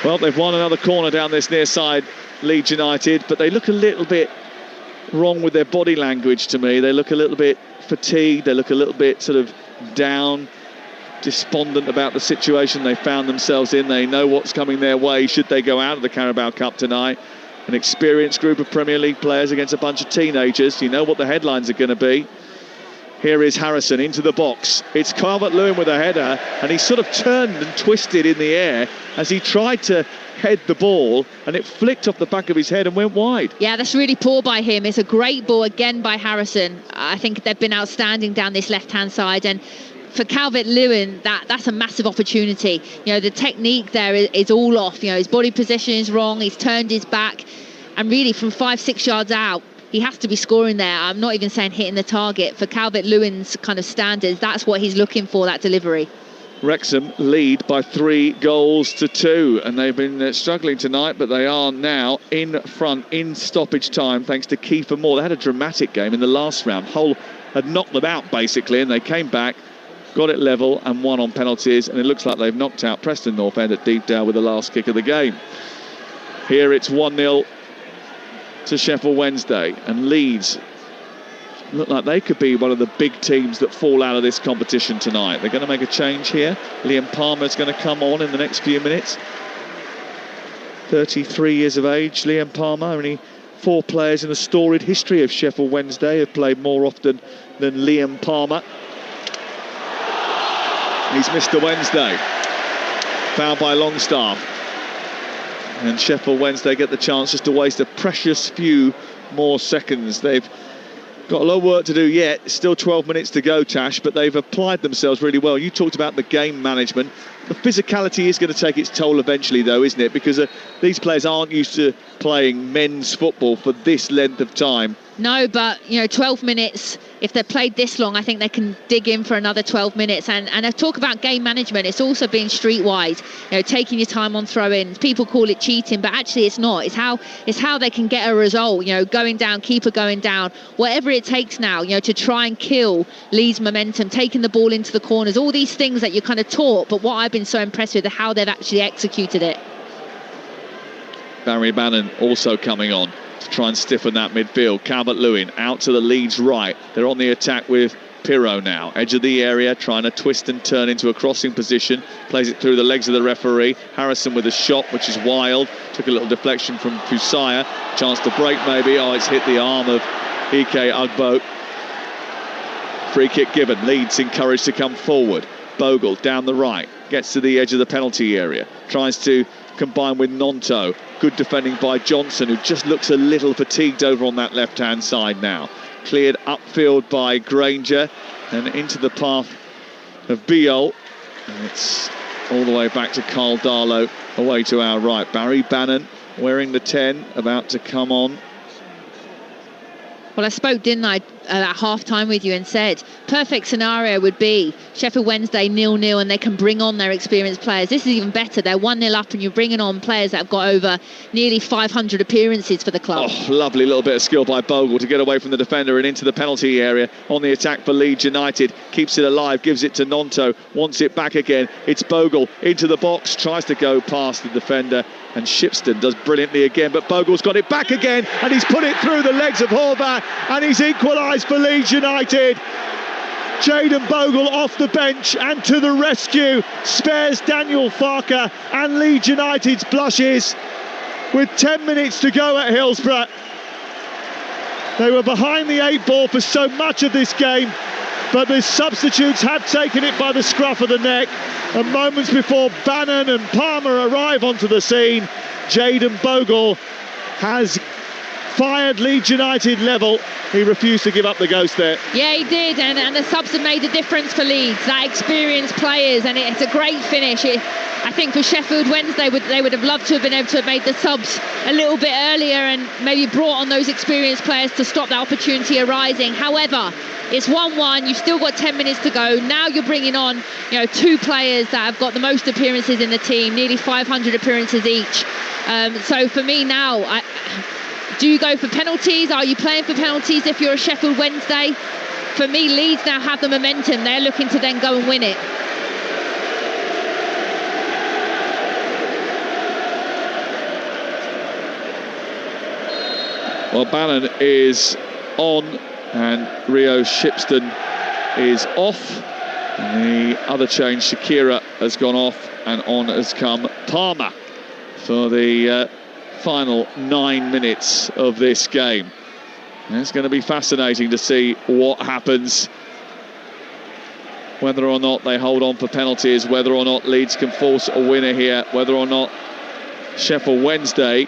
Well, they've won another corner down this near side, Leeds United, but they look a little bit wrong with their body language to me. They look a little bit fatigued. They look a little bit sort of down, despondent about the situation they found themselves in. They know what's coming their way should they go out of the Carabao Cup tonight. An experienced group of Premier League players against a bunch of teenagers. You know what the headlines are going to be. Here is Harrison into the box. It's Calvert-Lewin with a header, and he sort of turned and twisted in the air as he tried to head the ball, and it flicked off the back of his head and went wide. Yeah, that's really poor by him. It's a great ball again by Harrison. I think they've been outstanding down this left-hand side, and for Calvert-Lewin, that's a massive opportunity. The technique there is all off. His body position is wrong. He's turned his back, and really from 5-6 yards out, he has to be scoring there. I'm not even saying hitting the target. For Calvert-Lewin's kind of standards, that's what he's looking for, that delivery. Wrexham lead by 3-2, and they've been struggling tonight, but they are now in front in stoppage time thanks to Kiefer Moore. They had a dramatic game in the last round. Hull had knocked them out basically, and they came back, got it level and won on penalties, and it looks like they've knocked out Preston North End at Deepdale with the last kick of the game. Here it's 1-0 to Sheffield Wednesday, and Leeds look like they could be one of the big teams that fall out of this competition tonight. They're going to make a change here. Liam Palmer's going to come on in the next few minutes. 33 years of age, Liam Palmer. Only 4 players in the storied history of Sheffield Wednesday have played more often than Liam Palmer. He's Mr. Wednesday. Fouled by Longstaff. And Sheffield Wednesday get the chance just to waste a precious few more seconds. They've got a lot of work to do yet. Still 12 minutes to go, Tash, but they've applied themselves really well. You talked about the game management. The physicality is going to take its toll eventually, though, isn't it? Because these players aren't used to playing men's football for this length of time. No, but, 12 minutes, if they're played this long, I think they can dig in for another 12 minutes. And I talk about game management, it's also being streetwise, taking your time on throw-ins. People call it cheating, but actually it's not. It's how they can get a result, going down, keeper going down, whatever it takes now, to try and kill Leeds' momentum, taking the ball into the corners, all these things that you're kind of taught, but what I've been so impressed with is how they've actually executed it. Barry Bannon also coming on to try and stiffen that midfield. Calvert-Lewin out to the Leeds right. They're on the attack with Pirro now. Edge of the area, trying to twist and turn into a crossing position. Plays it through the legs of the referee. Harrison with a shot, which is wild. Took a little deflection from Fusaya. Chance to break maybe. Oh, it's hit the arm of Ike Ugbo. Free kick given. Leeds encouraged to come forward. Bogle down the right. Gets to the edge of the penalty area. Tries to combine with Nonto. Good defending by Johnson, who just looks a little fatigued over on that left-hand side now. Cleared upfield by Granger and into the path of Biol. And it's all the way back to Carl Darlow, away to our right. Barry Bannon wearing the 10, about to come on. Well, I spoke, didn't I, at half-time with you and said perfect scenario would be Sheffield Wednesday 0-0 and they can bring on their experienced players. This is even better. They're 1-0 up and you're bringing on players that have got over nearly 500 appearances for the club. Oh, lovely little bit of skill by Bogle to get away from the defender and into the penalty area on the attack for Leeds United. Keeps it alive, gives it to Nonto, wants it back again. It's Bogle into the box, tries to go past the defender, and Shipston does brilliantly again, but Bogle's got it back again and he's put it through the legs of Horvath and he's equalised for Leeds United. Jayden Bogle off the bench and to the rescue, spares Daniel Farker and Leeds United's blushes with 10 minutes to go at Hillsborough. They were behind the 8 ball for so much of this game, but the substitutes have taken it by the scruff of the neck, and moments before Bannon and Palmer arrive onto the scene, Jayden Bogle has fired Leeds United level. He refused to give up the ghost there. Yeah, he did, and the subs have made a difference for Leeds, that experienced players, and it's a great finish. I think for Sheffield Wednesday, they would have loved to have been able to have made the subs a little bit earlier and maybe brought on those experienced players to stop that opportunity arising. However, it's 1-1, you've still got 10 minutes to go. Now you're bringing on 2 players that have got the most appearances in the team, nearly 500 appearances each. So for me now, do you go for penalties? Are you playing for penalties if you're a Sheffield Wednesday? For me, Leeds now have the momentum. They're looking to then go and win it. Well, Bannon is on and Rio Shipston is off. And the other change, Shakira, has gone off and on has come Palmer for the final 9 minutes of this game. And it's going to be fascinating to see what happens, whether or not they hold on for penalties, whether or not Leeds can force a winner here, whether or not Sheffield Wednesday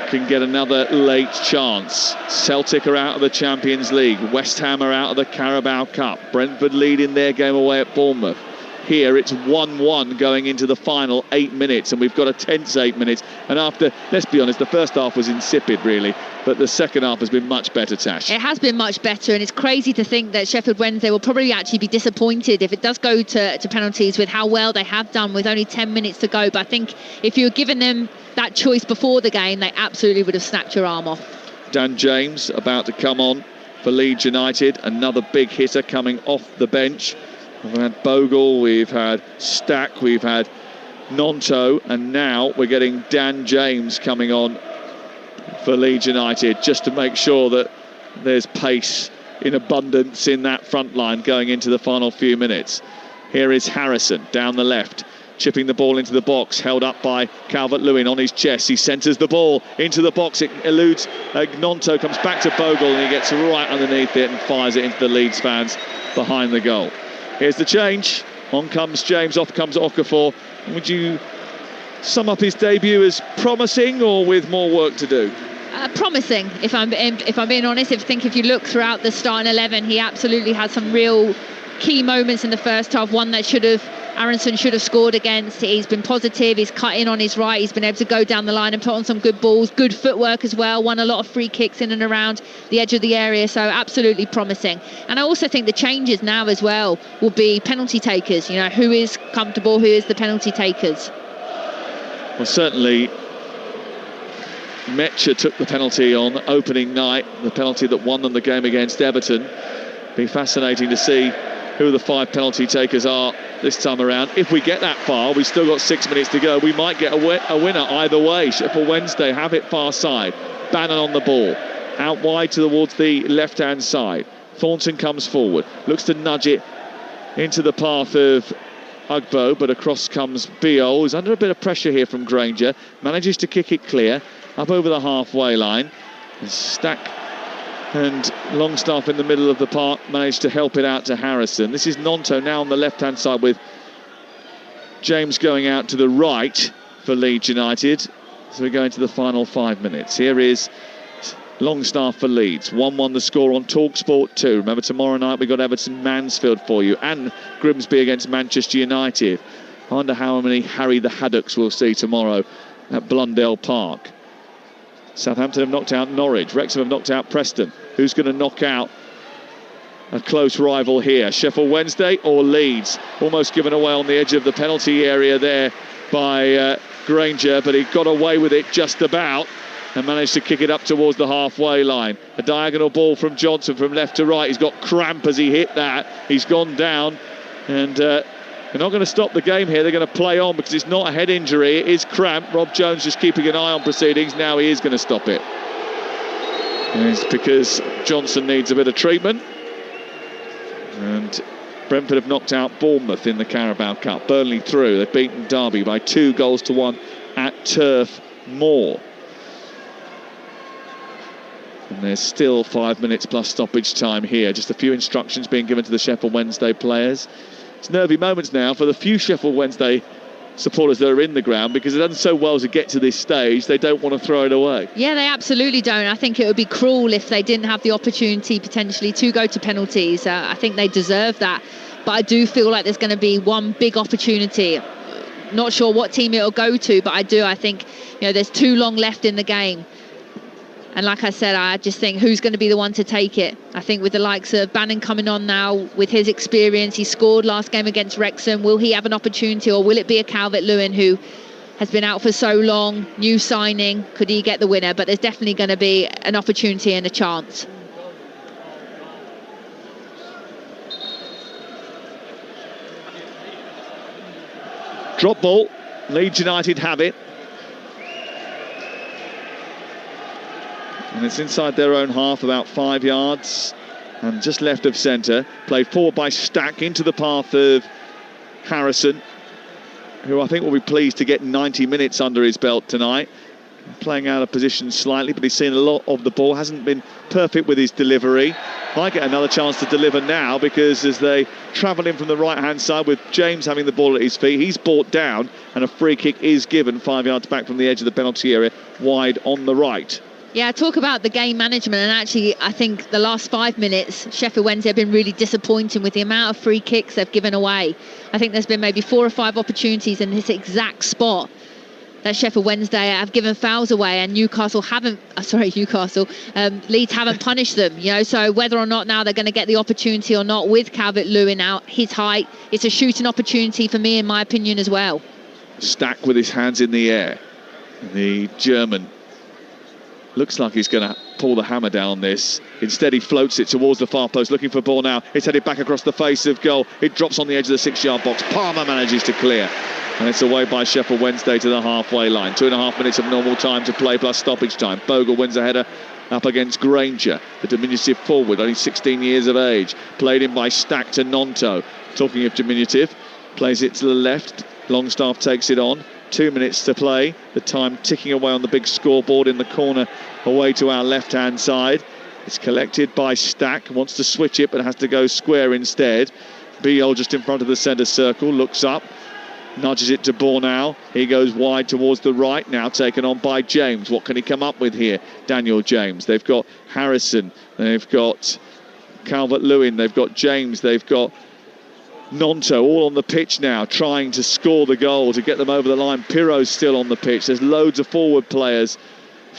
can get another late chance. Celtic are out of the Champions League. West Ham are out of the Carabao Cup. Brentford lead in their game away at Bournemouth. here. It's 1-1 going into the final 8 minutes, and we've got a tense 8 minutes. And after, let's be honest, the first half was insipid, really, but the second half has been much better, Tash. It has been much better, and it's crazy to think that Sheffield Wednesday will probably actually be disappointed if it does go to penalties with how well they have done with only 10 minutes to go. But I think if you were given them that choice before the game, they absolutely would have snapped your arm off. Dan James about to come on for Leeds United, another big hitter coming off the bench. We've had Bogle, we've had Stack, we've had Nonto, and now we're getting Dan James coming on for Leeds United, just to make sure that there's pace in abundance in that front line going into the final few minutes. Here is Harrison down the left, chipping the ball into the box, held up by Calvert-Lewin on his chest. He centres the ball into the box, it eludes Nonto, comes back to Bogle, and he gets right underneath it and fires it into the Leeds fans behind the goal. Here's the change. On comes James, off comes Okafor. Would you sum up his debut as promising or with more work to do? Promising, if I'm being honest. If you look throughout the starting 11, he absolutely had some real key moments in the first half. One that Aronson should have scored against. He's been positive, he's cut in on his right, he's been able to go down the line and put on some good balls, good footwork as well, won a lot of free kicks in and around the edge of the area, so absolutely promising. And I also think the changes now as well will be penalty takers, you know, who is comfortable, who is the penalty takers. Well, certainly Metcher took the penalty on opening night, the penalty that won them the game against Everton. Be fascinating to see who the 5 penalty takers are this time around. If we get that far, we've still got 6 minutes to go, we might get a winner either way. Sheffield Wednesday have it far side. Bannon on the ball, out wide towards the left-hand side. Thornton comes forward, looks to nudge it into the path of Ugbo, but across comes Biol, who's under a bit of pressure here from Granger, manages to kick it clear, up over the halfway line. And Stack and Longstaff in the middle of the park managed to help it out to Harrison. This is Nonto now on the left-hand side, with James going out to the right for Leeds United. So we go into the final 5 minutes. Here is Longstaff for Leeds. 1-1 the score on Talksport 2. Remember, tomorrow night we've got Everton Mansfield for you, and Grimsby against Manchester United. I wonder how many Harry the Haddocks we'll see tomorrow at Blundell Park. Southampton have knocked out Norwich. Wrexham have knocked out Preston. Who's going to knock out a close rival here? Sheffield Wednesday or Leeds? Almost given away on the edge of the penalty area there by Granger, but he got away with it just about and managed to kick it up towards the halfway line. A diagonal ball from Johnson from left to right. He's got cramp as he hit that. He's gone down, and they're not going to stop the game here. They're going to play on because it's not a head injury, it is cramp. Rob Jones just keeping an eye on proceedings. Now he is going to stop it. And it's because Johnson needs a bit of treatment. And Brentford have knocked out Bournemouth in the Carabao Cup. Burnley through. They've beaten Derby by 2-1 at Turf Moor. And there's still 5 minutes plus stoppage time here. Just a few instructions being given to the Sheffield Wednesday players. It's nervy moments now for the few Sheffield Wednesday supporters that are in the ground, because they've done so well to get to this stage, they don't want to throw it away. Yeah, they absolutely don't. I think it would be cruel if they didn't have the opportunity potentially to go to penalties. I think they deserve that. But I do feel like there's going to be one big opportunity. Not sure what team it'll go to, but I think, you know, there's too long left in the game. And like I said, I just think who's going to be the one to take it. I think with the likes of Bannon coming on now, with his experience, he scored last game against Wrexham. Will he have an opportunity, or will it be a Calvert-Lewin who has been out for so long, new signing? Could he get the winner? But there's definitely going to be an opportunity and a chance. Drop ball. Leeds United have it. And it's inside their own half, about 5 yards, and just left of centre. Played forward by Stack into the path of Harrison, who I think will be pleased to get 90 minutes under his belt tonight. Playing out of position slightly, but he's seen a lot of the ball. Hasn't been perfect with his delivery. Might get another chance to deliver now, because as they travel in from the right-hand side with James having the ball at his feet, he's brought down, and a free kick is given 5 yards back from the edge of the penalty area, wide on the right. Yeah, talk about the game management, and actually I think the last 5 minutes Sheffield Wednesday have been really disappointing with the amount of free kicks they've given away. I think there's been maybe 4 or 5 opportunities in this exact spot that Sheffield Wednesday have given fouls away, and Leeds haven't punished them, you know. So whether or not now they're going to get the opportunity or not with Calvert-Lewin out his height, it's a shooting opportunity for me, in my opinion, as well. Stack with his hands in the air, the German looks like he's going to pull the hammer down this. Instead, he floats it towards the far post, looking for a ball now. It's headed back across the face of goal. It drops on the edge of the 6-yard box. Palmer manages to clear. And it's away by Sheffield Wednesday to the halfway line. 2.5 minutes of normal time to play plus stoppage time. Bogle wins a header up against Granger, the diminutive forward, only 16 years of age. Played in by Stack to Nonto. Talking of diminutive, plays it to the left. Longstaff takes it on. 2 minutes to play. The time ticking away on the big scoreboard in the corner away to our left-hand side. It's collected by Stack. Wants to switch it, but has to go square instead. Biol just in front of the centre circle. Looks up. Nudges it to Bornau. He goes wide towards the right, now taken on by James. What can he come up with here? Daniel James. They've got Harrison. They've got Calvert-Lewin. They've got James. They've got Nonto all on the pitch now, trying to score the goal to get them over the line. Pirro's still on the pitch. There's loads of forward players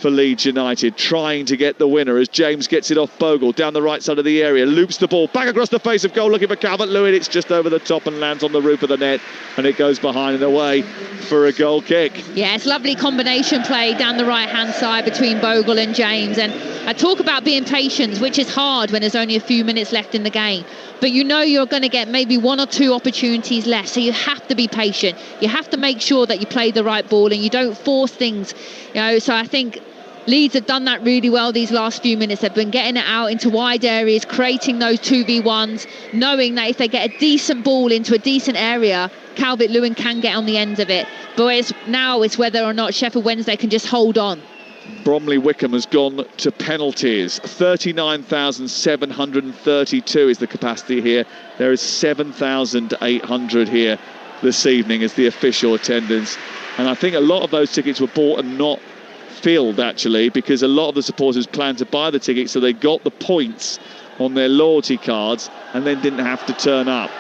for Leeds United trying to get the winner as James gets it off Bogle down the right side of the area, loops the ball back across the face of goal, looking for Calvert-Lewin. It's just over the top and lands on the roof of the net, and it goes behind and away for a goal kick. Yeah, it's lovely combination play down the right hand side between Bogle and James. And I talk about being patient, which is hard when there's only a few minutes left in the game, but you know you're going to get maybe 1 or 2 opportunities less, so you have to be patient. You have to make sure that you play the right ball and you don't force things, you know. So I think Leeds have done that really well these last few minutes. They've been getting it out into wide areas, creating those 2v1s, knowing that if they get a decent ball into a decent area, Calvert-Lewin can get on the end of it. But it's whether or not Sheffield Wednesday can just hold on. Bromley Wycombe has gone to penalties. 39,732 is the capacity here. There is 7,800 here this evening as the official attendance. And I think a lot of those tickets were bought and not filled, actually, because a lot of the supporters planned to buy the tickets, so they got the points on their loyalty cards and then didn't have to turn up.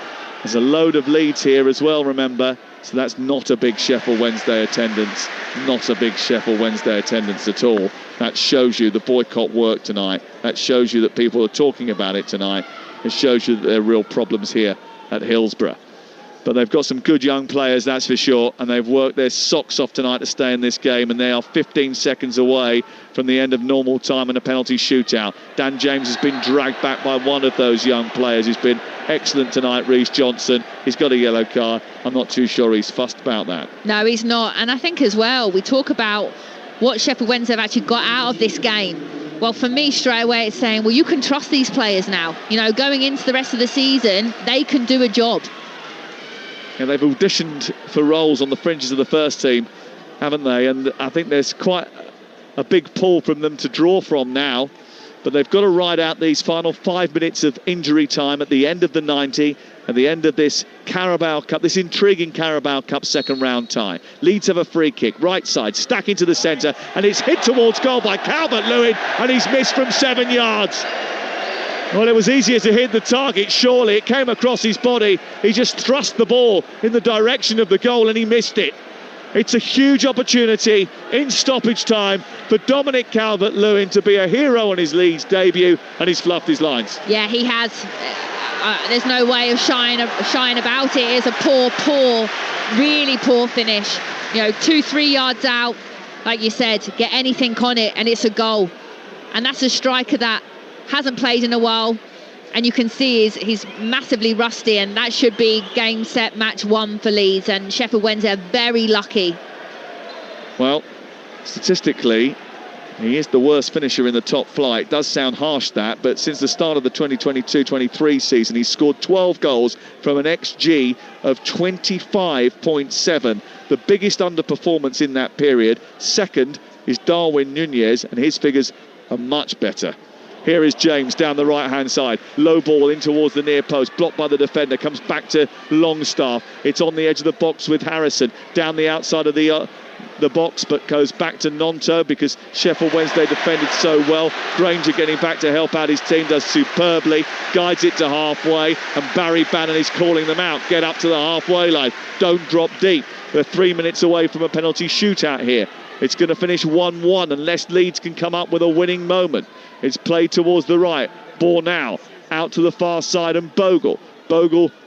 There's a load of Leeds here as well, remember, so that's not a big Sheffield Wednesday attendance. Not a big Sheffield Wednesday attendance at all. That shows you the boycott worked tonight. That shows you that people are talking about it tonight. It shows you that there are real problems here at Hillsborough. But they've got some good young players, that's for sure, and they've worked their socks off tonight to stay in this game, and they are 15 seconds away from the end of normal time and a penalty shootout. Dan James has been dragged back by one of those young players who's been excellent tonight, Reece Johnson. He's got a yellow card. I'm not too sure he's fussed about that. No, he's not. And I think as well, we talk about what Sheffield Wednesday have actually got out of this game. Well, for me, straight away, it's saying, well, you can trust these players now. You know, going into the rest of the season, they can do a job. Yeah, they've auditioned for roles on the fringes of the first team, haven't they? And I think there's quite a big pull from them to draw from now. But they've got to ride out these final 5 minutes of injury time at the end of the 90, at the end of this Carabao Cup, this intriguing Carabao Cup second round tie. Leeds have a free kick, right side, Stack into the centre, and it's hit towards goal by Calvert-Lewin, and he's missed from 7 yards. Well, it was easier to hit the target, surely. It came across his body. He just thrust the ball in the direction of the goal and he missed it. It's a huge opportunity in stoppage time for Dominic Calvert-Lewin to be a hero on his Leeds debut, and he's fluffed his lines. Yeah, he has. There's no way of shying about it. It's a poor, really poor finish. You know, 2-3 yards out, like you said, get anything on it and it's a goal. And that's a striker that hasn't played in a while, and you can see he's massively rusty, and that should be game, set, match 1 for Leeds, and Sheffield Wednesday are very lucky. Well, statistically, he is the worst finisher in the top flight. It does sound harsh, that, but since the start of the 2022-23 season, he's scored 12 goals from an XG of 25.7, the biggest underperformance in that period. Second is Darwin Nunez, and his figures are much better. Here is James down the right-hand side. Low ball in towards the near post. Blocked by the defender. Comes back to Longstaff. It's on the edge of the box with Harrison. Down the outside of the box, but goes back to Nonto because Sheffield Wednesday defended so well. Granger getting back to help out his team, does superbly, guides it to halfway, and Barry Bannon is calling them out. Get up to the halfway line, don't drop deep. They're 3 minutes away from a penalty shootout here. It's going to finish 1-1 unless Leeds can come up with a winning moment. It's played towards the right. Bornau out to the far side, and Bogle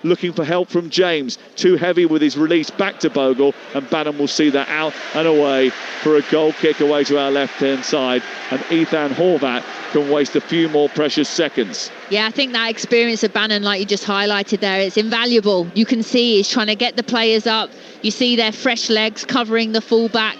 looking for help from James. Too heavy with his release back to Bogle, and Bannon will see that out and away for a goal kick away to our left-hand side. And Ethan Horvat can waste a few more precious seconds. Yeah, I think that experience of Bannon, like you just highlighted there, it's invaluable. You can see he's trying to get the players up. You see their fresh legs covering the fullback.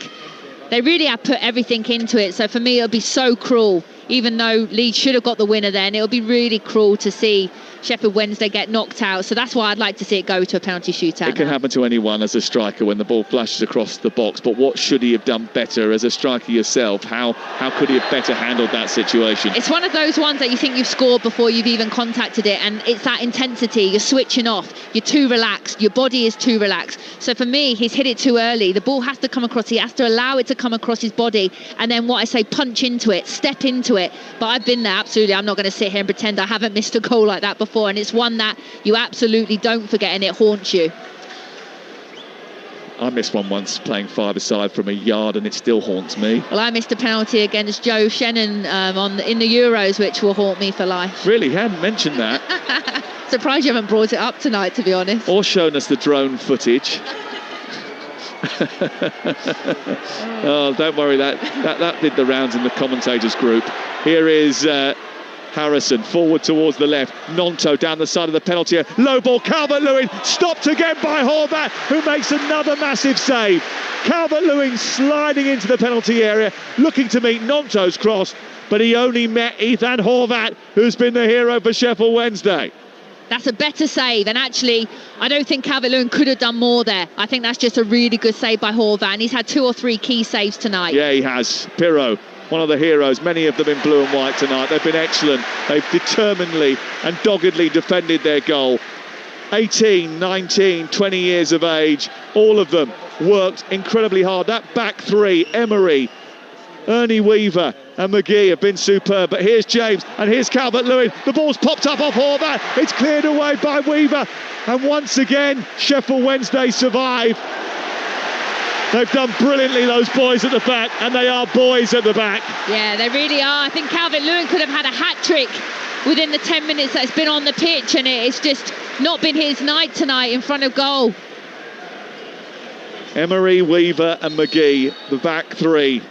They really have put everything into it. So for me, it'll be so cruel. Even though Leeds should have got the winner then, it'll be really cruel to see Sheffield Wednesday get knocked out. So that's why I'd like to see it go to a penalty shootout. It can happen to anyone as a striker when the ball flashes across the box. But what should he have done better as a striker yourself? How could he have better handled that situation? It's one of those ones that you think you've scored before you've even contacted it, and it's that intensity. You're switching off. You're too relaxed. Your body is too relaxed. So for me, he's hit it too early. The ball has to come across. He has to allow it to come across his body, and then what I say, punch into it, step into it. But I've been there, absolutely. I'm not going to sit here and pretend I haven't missed a goal like that before, and it's one that you absolutely don't forget, and it haunts you. I missed one once playing five-a-side from a yard, and it still haunts me. Well, I missed a penalty against Joe Shannon in the Euros, which will haunt me for life. Really? Hadn't mentioned that. Surprised you haven't brought it up tonight, to be honest. Or shown us the drone footage. Oh, don't worry, that did the rounds in the commentators group. Here is Harrison forward towards the left. Nonto down the side of the penalty area. Low ball, Calvert-Lewin stopped again by Horvat, who makes another massive save. Calvert-Lewin sliding into the penalty area, looking to meet Nonto's cross, but he only met Ethan Horvat, who's been the hero for Sheffield Wednesday. That's a better save, and actually I don't think Calvert-Lewin could have done more there. I think that's just a really good save by Horvat, and he's had 2 or 3 key saves tonight. Yeah, he has. Pirro, one of the heroes, many of them in blue and white tonight. They've been excellent. They've determinedly and doggedly defended their goal. 18, 19, 20 years of age, all of them worked incredibly hard. That back three, Emery, Ernie Weaver and McGee have been superb. But here's James and here's Calvert-Lewin. The ball's popped up off Horvat. It's cleared away by Weaver. And once again, Sheffield Wednesday survive. They've done brilliantly, those boys at the back, and they are boys at the back. Yeah, they really are. I think Calvert-Lewin could have had a hat-trick within the 10 minutes that it's been on the pitch, and it's just not been his night tonight in front of goal. Emery, Weaver and McGee, the back three.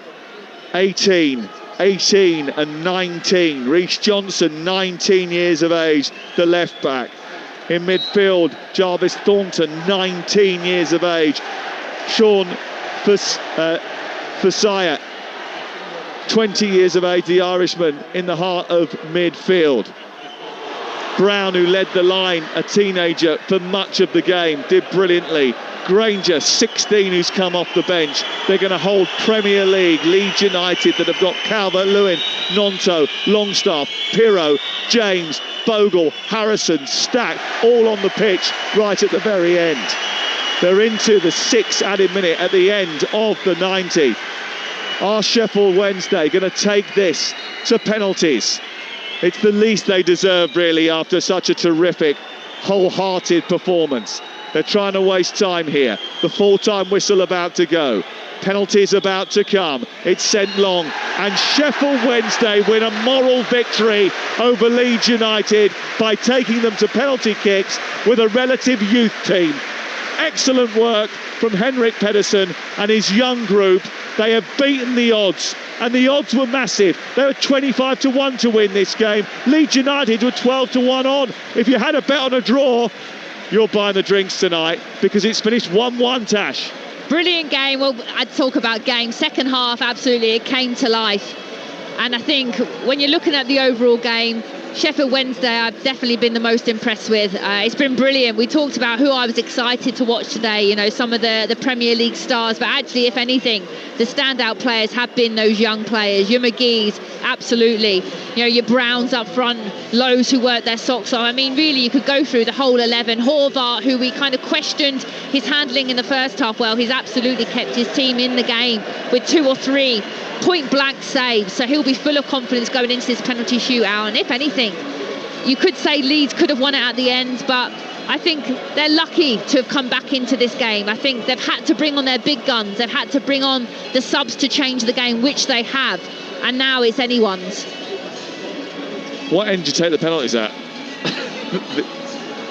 18 and 19. Reece Johnson, 19 years of age, the left back. In midfield, Jarvis Thornton, 19 years of age. Sean Fusaya, 20 years of age, the Irishman, in the heart of midfield. Brown, who led the line, a teenager for much of the game, did brilliantly. Granger, 16, who's come off the bench. They're going to hold Premier League, Leeds United, that have got Calvert-Lewin, Nonto, Longstaff, Pirro, James, Bogle, Harrison, stacked, all on the pitch right at the very end. They're into the 6th added minute at the end of the 90. Are Sheffield Wednesday going to take this to penalties? It's the least they deserve, really, after such a terrific, wholehearted performance. They're trying to waste time here. The full-time whistle about to go. Penalties about to come. It's sent long. And Sheffield Wednesday win a moral victory over Leeds United by taking them to penalty kicks with a relative youth team. Excellent work from Henrik Pedersen and his young group. They have beaten the odds, and the odds were massive. They were 25-1 to win this game. Leeds United were 12-1 on. If you had a bet on a draw, you're buying the drinks tonight, because it's finished 1-1, Tash. Brilliant game. Well, I'd talk about game. Second half, absolutely, it came to life. And I think when you're looking at the overall game, Sheffield Wednesday, I've definitely been the most impressed with. It's been brilliant. We talked about who I was excited to watch today, you know, some of the Premier League stars, but actually, if anything, the standout players have been those young players. Your McGee's, absolutely. You know, your Browns up front, Lowe's who worked their socks off. I mean, really, you could go through the whole 11. Horvath, who we kind of questioned his handling in the first half. Well, he's absolutely kept his team in the game with 2 or 3 point-blank saves, so he'll be full of confidence going into this penalty shootout. And if anything, you could say Leeds could have won it at the end, but I think they're lucky to have come back into this game. I think they've had to bring on their big guns, they've had to bring on the subs to change the game, which they have, and now it's anyone's. What end do you take the penalties at?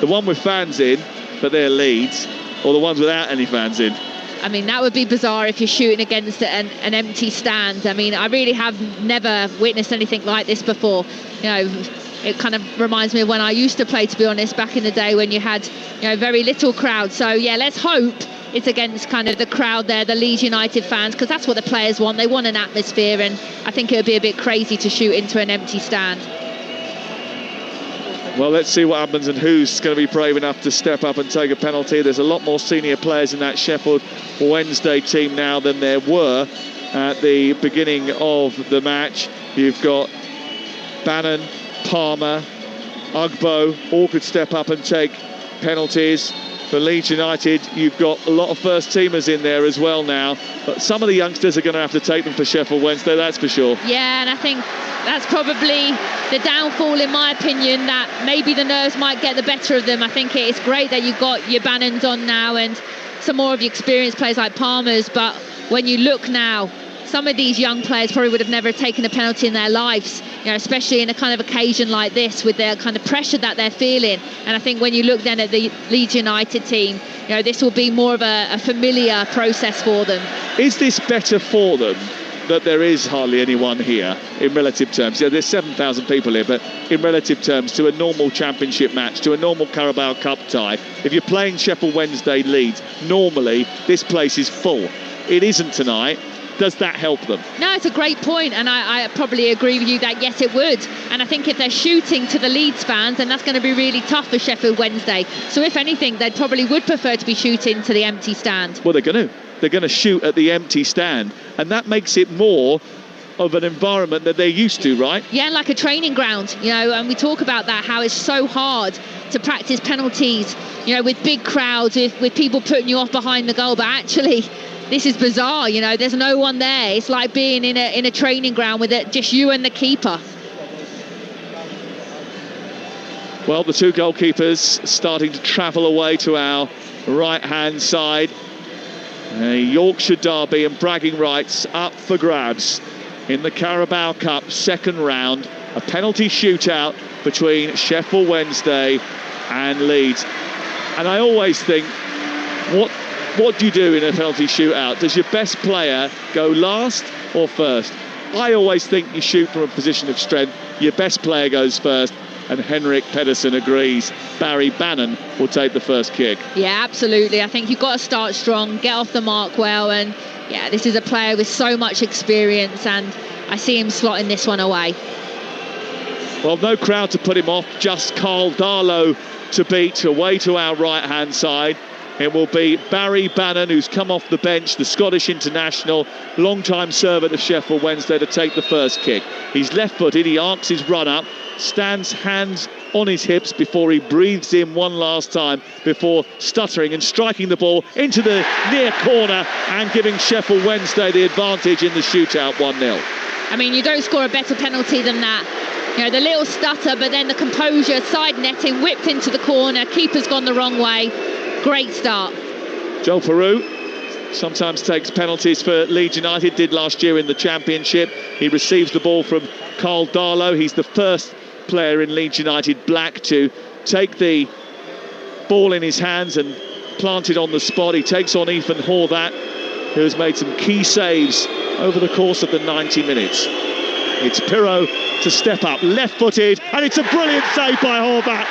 The one with fans in, but they're Leeds, or the ones without any fans in? I mean, that would be bizarre if you're shooting against an empty stand. I mean, I really have never witnessed anything like this before. You know, it kind of reminds me of when I used to play, to be honest, back in the day when you had, you know, very little crowd. So, yeah, let's hope it's against kind of the crowd there, the Leeds United fans, because that's what the players want. They want an atmosphere, and I think it would be a bit crazy to shoot into an empty stand. Well, let's see what happens and who's going to be brave enough to step up and take a penalty. There's a lot more senior players in that Sheffield Wednesday team now than there were at the beginning of the match. You've got Bannon, Palmer, Ugbo, all could step up and take penalties. For Leeds United, you've got a lot of first teamers in there as well now, but some of the youngsters are going to have to take them for Sheffield Wednesday, that's for sure. Yeah, and I think that's probably the downfall, in my opinion, that maybe the nerves might get the better of them. I think it's great that you've got your Bannons on now and some more of your experienced players like Palmer's, but when you look now, some of these young players probably would have never taken a penalty in their lives, you know, especially in a kind of occasion like this with their kind of pressure that they're feeling. And I think when you look then at the Leeds United team, you know, this will be more of a familiar process for them. Is this better for them that there is hardly anyone here in relative terms? Yeah, there's 7,000 people here, but in relative terms to a normal championship match, to a normal Carabao Cup tie, if you're playing Sheffield Wednesday Leeds, normally this place is full. It isn't tonight. Does that help them? No, it's a great point, and I probably agree with you that yes, it would. And I think if they're shooting to the Leeds fans, then that's going to be really tough for Sheffield Wednesday. So if anything, they probably would prefer to be shooting to the empty stand. Well, they're going to shoot at the empty stand, and that makes it more of an environment that they're used to, right? Yeah, like a training ground, you know, and we talk about that, how it's so hard to practice penalties, you know, with big crowds, with people putting you off behind the goal, but actually this is bizarre, you know, there's no one there. It's like being in a training ground with just you and the keeper. Well, the two goalkeepers starting to travel away to our right-hand side. A Yorkshire derby and bragging rights up for grabs in the Carabao Cup second round. A penalty shootout between Sheffield Wednesday and Leeds. And I always think, what do you do in a penalty shootout? Does your best player go last or first? I always think you shoot from a position of strength. Your best player goes first, and Henrik Pedersen agrees. Barry Bannon will take the first kick. Yeah, absolutely. I think you've got to start strong, get off the mark well, and yeah, this is a player with so much experience, and I see him slotting this one away. Well, no crowd to put him off, just Carl Darlow to beat away to our right-hand side. It will be Barry Bannon, who's come off the bench, the Scottish international, long-time servant of Sheffield Wednesday, to take the first kick. He's left-footed, he arcs his run up, stands hands on his hips before he breathes in one last time before stuttering and striking the ball into the near corner and giving Sheffield Wednesday the advantage in the shootout 1-0. I mean, you don't score a better penalty than that. You know, the little stutter, but then the composure, side netting, whipped into the corner, keeper's gone the wrong way. Great start. Joel Peru sometimes takes penalties for Leeds United, did last year in the Championship. He receives the ball from Carl Darlow. He's the first player in Leeds United black to take the ball in his hands and plant it on the spot. He takes on Ethan Horvath, who has made some key saves over the course of the 90 minutes. It's Pirro to step up, left-footed, and it's a brilliant save by Horvath.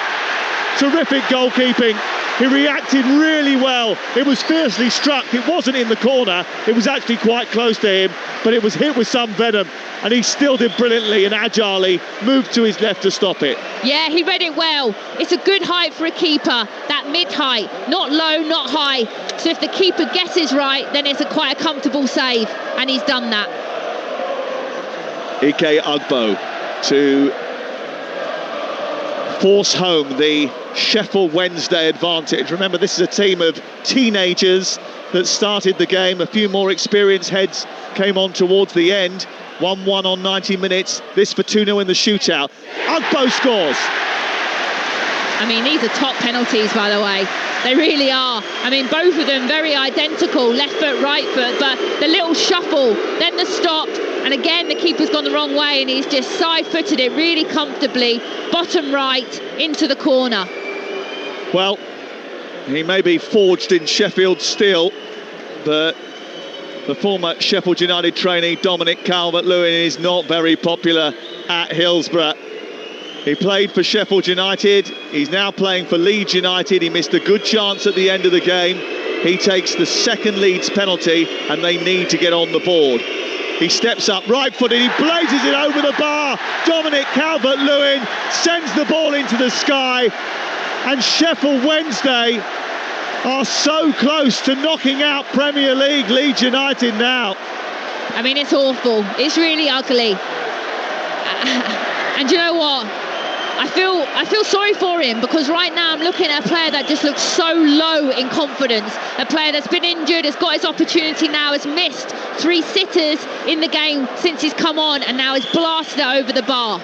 Terrific goalkeeping He reacted really well. It was fiercely struck. It wasn't in the corner. It was actually quite close to him, but it was hit with some venom. And he still did brilliantly and agilely moved to his left to stop it. Yeah, he read it well. It's a good height for a keeper, that mid-height, not low, not high. So if the keeper guesses right, then it's quite a comfortable save, and he's done that. Ike Ugbo to force home the Sheffield Wednesday advantage. Remember, this is a team of teenagers that started the game. A few more experienced heads came on towards the end. 1-1 on 90 minutes. This for 2-0 in the shootout. Ugbo scores. I mean, these are top penalties, by the way. They really are. I mean, both of them very identical, left foot, right foot, but the little shuffle, then the stop, and again the keeper's gone the wrong way and he's just side-footed it really comfortably, bottom right, into the corner. Well, he may be forged in Sheffield steel, but the former Sheffield United trainee Dominic Calvert-Lewin is not very popular at Hillsborough. He played for Sheffield United. He's now playing for Leeds United. He missed a good chance at the end of the game. He takes the second Leeds penalty and they need to get on the board. He steps up right-footed. He blazes it over the bar. Dominic Calvert-Lewin sends the ball into the sky. And Sheffield Wednesday are so close to knocking out Premier League Leeds United now. I mean, it's awful. It's really ugly. And you know what? I feel sorry for him, because right now I'm looking at a player that just looks so low in confidence. A player that's been injured, has got his opportunity now, has missed 3 sitters in the game since he's come on, and now he's blasted it over the bar.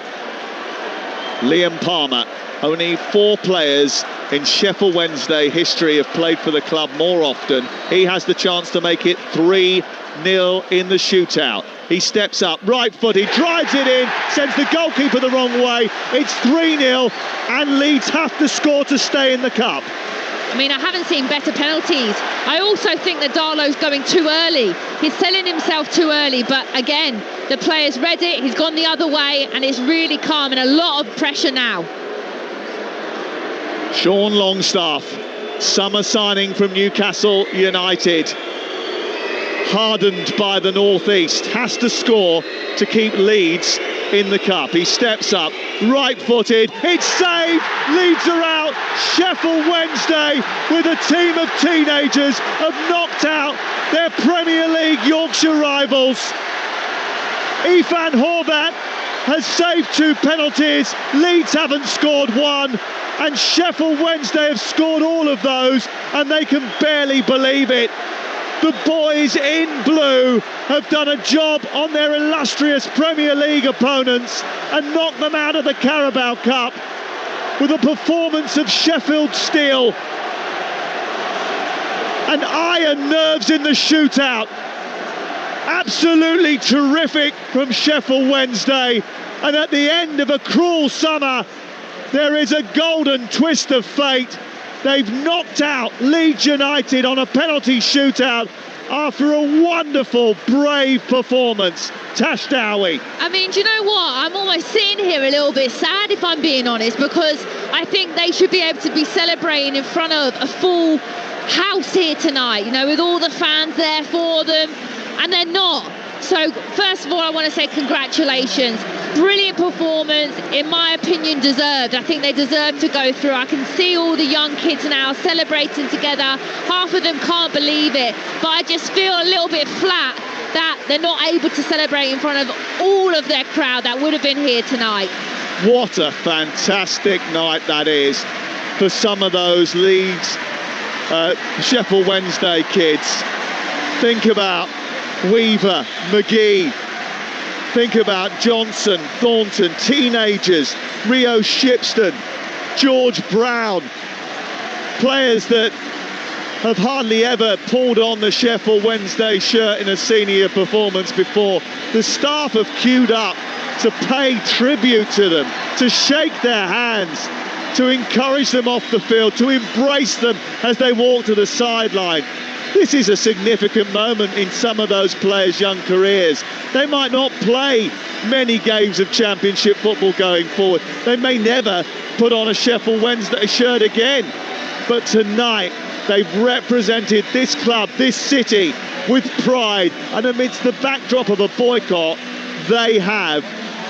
Liam Palmer. Only 4 players in Sheffield Wednesday history have played for the club more often. He has the chance to make it 3-0 in the shootout. He steps up, right-footed, drives it in, sends the goalkeeper the wrong way. It's 3-0 and Leeds have to score to stay in the cup. I mean, I haven't seen better penalties. I also think that Darlow's going too early. He's selling himself too early, but again, the player's read it, he's gone the other way, and it's really calm and a lot of pressure now. Sean Longstaff, summer signing from Newcastle United, hardened by the northeast, has to score to keep Leeds in the cup. He steps up, right-footed, it's saved, Leeds are out. Sheffield Wednesday, with a team of teenagers, have knocked out their Premier League Yorkshire rivals. Ifan Horvat has saved 2 penalties, Leeds haven't scored 1, and Sheffield Wednesday have scored all of those, and they can barely believe it. The boys in blue have done a job on their illustrious Premier League opponents and knocked them out of the Carabao Cup with a performance of Sheffield steel and iron nerves in the shootout. Absolutely terrific from Sheffield Wednesday, and at the end of a cruel summer there is a golden twist of fate. They've knocked out Leeds United on a penalty shootout after a wonderful, brave performance. Tash Dowie. I mean, do you know what? I'm almost sitting here a little bit sad, if I'm being honest, because I think they should be able to be celebrating in front of a full house here tonight, you know, with all the fans there for them, and they're not. So, first of all, I want to say congratulations. Brilliant performance, in my opinion, deserved. I think they deserve to go through. I can see all the young kids now celebrating together. Half of them can't believe it, but I just feel a little bit flat that they're not able to celebrate in front of all of their crowd that would have been here tonight. What a fantastic night that is for some of those Leeds, Sheffield Wednesday kids. Think about Weaver, McGee, think about Johnson, Thornton, teenagers, Rio Shipston, George Brown, players that have hardly ever pulled on the Sheffield Wednesday shirt in a senior performance before. The staff have queued up to pay tribute to them, to shake their hands, to encourage them off the field, to embrace them as they walk to the sideline. This is a significant moment in some of those players' young careers. They might not play many games of Championship football going forward. They may never put on a Sheffield Wednesday shirt again. but tonight they've represented this club, this city, with pride, and amidst the backdrop of a boycott, they have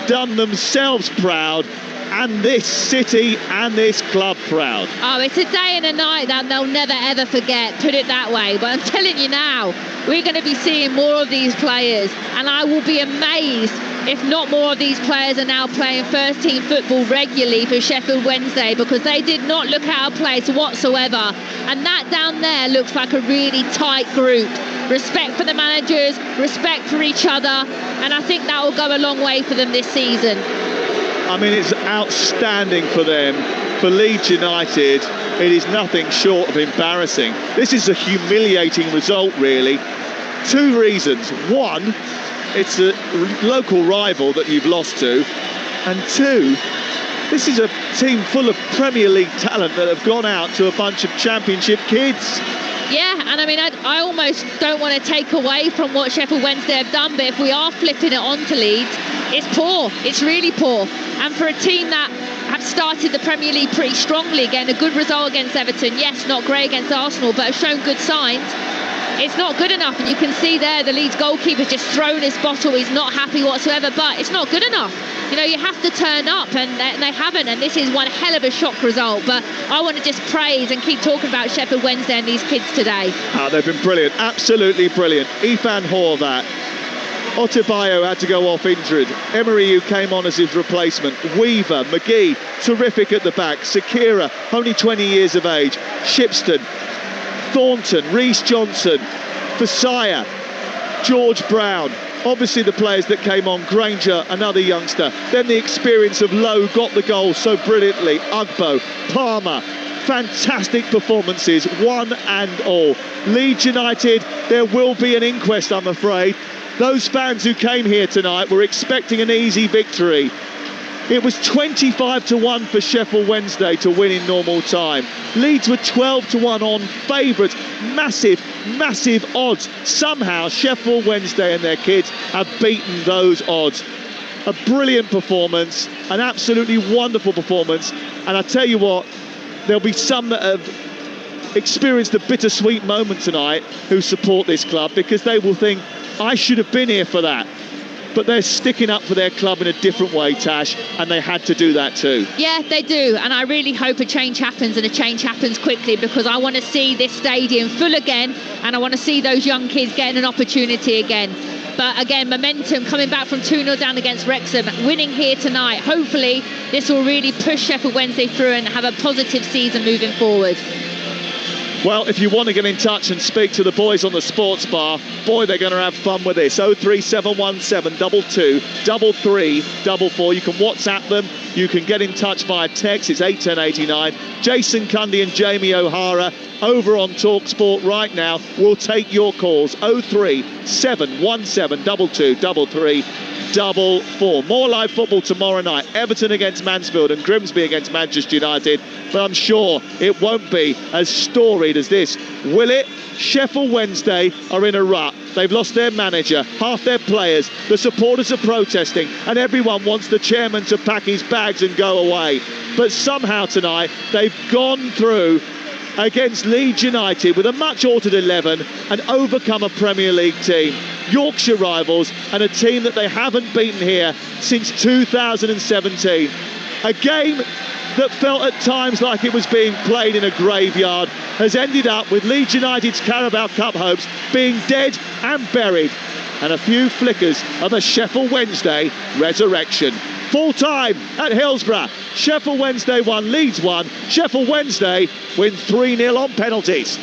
done themselves proud and this city and this club proud. Oh, it's a day and a night that they'll never ever forget, put it that way. But I'm telling you now, we're going to be seeing more of these players, and I will be amazed if not more of these players are now playing first team football regularly for Sheffield Wednesday, because they did not look out of place whatsoever. And that down there looks like a really tight group. Respect for the managers, respect for each other, and I think that will go a long way for them this season. I mean, it's outstanding for them. For Leeds United, it is nothing short of embarrassing. This is a humiliating result, really. Two reasons. One, it's a local rival that you've lost to. And two, this is a team full of Premier League talent that have gone out to a bunch of Championship kids. Yeah, and I mean, I almost don't want to take away from what Sheffield Wednesday have done, but if we are flipping it on to Leeds, it's poor. It's really poor. And for a team that have started the Premier League pretty strongly, getting a good result against Everton, yes, not great against Arsenal, but have shown good signs, it's not good enough. And you can see there the Leeds goalkeeper just thrown his bottle. He's not happy whatsoever, but it's not good enough. You know, you have to turn up, and they haven't, and this is one hell of a shock result. But I want to just praise and keep talking about Sheffield Wednesday and these kids today. They've been brilliant, absolutely brilliant. Ifan Horvat, Otabayo had to go off injured. Emery, who came on as his replacement. Weaver, McGee, terrific at the back. Sakira, only 20 years of age. Shipston, Thornton, Reece Johnson, Fasaya, George Brown. Obviously the players that came on, Granger, another youngster. Then the experience of Lowe got the goal so brilliantly. Ugbo, Palmer, fantastic performances, one and all. Leeds United, there will be an inquest, I'm afraid. Those fans who came here tonight were expecting an easy victory. It was 25-1 for Sheffield Wednesday to win in normal time. Leeds were 12-1 on favourites. Massive odds. Somehow Sheffield Wednesday and their kids have beaten those odds. A brilliant performance, an absolutely wonderful performance. And I tell you what, there'll be some that have experienced a bittersweet moment tonight who support this club, because they will think, I should have been here for that. But they're sticking up for their club in a different way, Tash, and they had to do that too. Yeah, they do, and I really hope a change happens, and a change happens quickly, because I want to see this stadium full again, and I want to see those young kids getting an opportunity again. But again, momentum coming back from 2-0 down against Wrexham, winning here tonight. Hopefully this will really push Sheffield Wednesday through and have a positive season moving forward. Well, if you want to get in touch and speak to the boys on the sports bar, boy, they're going to have fun with this. 03717 22 3344. You can WhatsApp them. You can get in touch via text. It's 81089. Jason Cundy and Jamie O'Hara over on Talksport right now. We'll take your calls. 03717 22 3344. More live football tomorrow night. Everton against Mansfield and Grimsby against Manchester United. But I'm sure it won't be as storied as this, will it? Sheffield Wednesday are in a rut. They've lost their manager, half their players, the supporters are protesting, and everyone wants the chairman to pack his bags and go away. But somehow tonight they've gone through against Leeds United with a much altered 11 and overcome a Premier League team, Yorkshire rivals, and a team that they haven't beaten here since 2017. A game that felt at times like it was being played in a graveyard has ended up with Leeds United's Carabao Cup hopes being dead and buried, and a few flickers of a Sheffield Wednesday resurrection. Full time at Hillsborough. Sheffield Wednesday won, Leeds won. Sheffield Wednesday win 3-0 on penalties.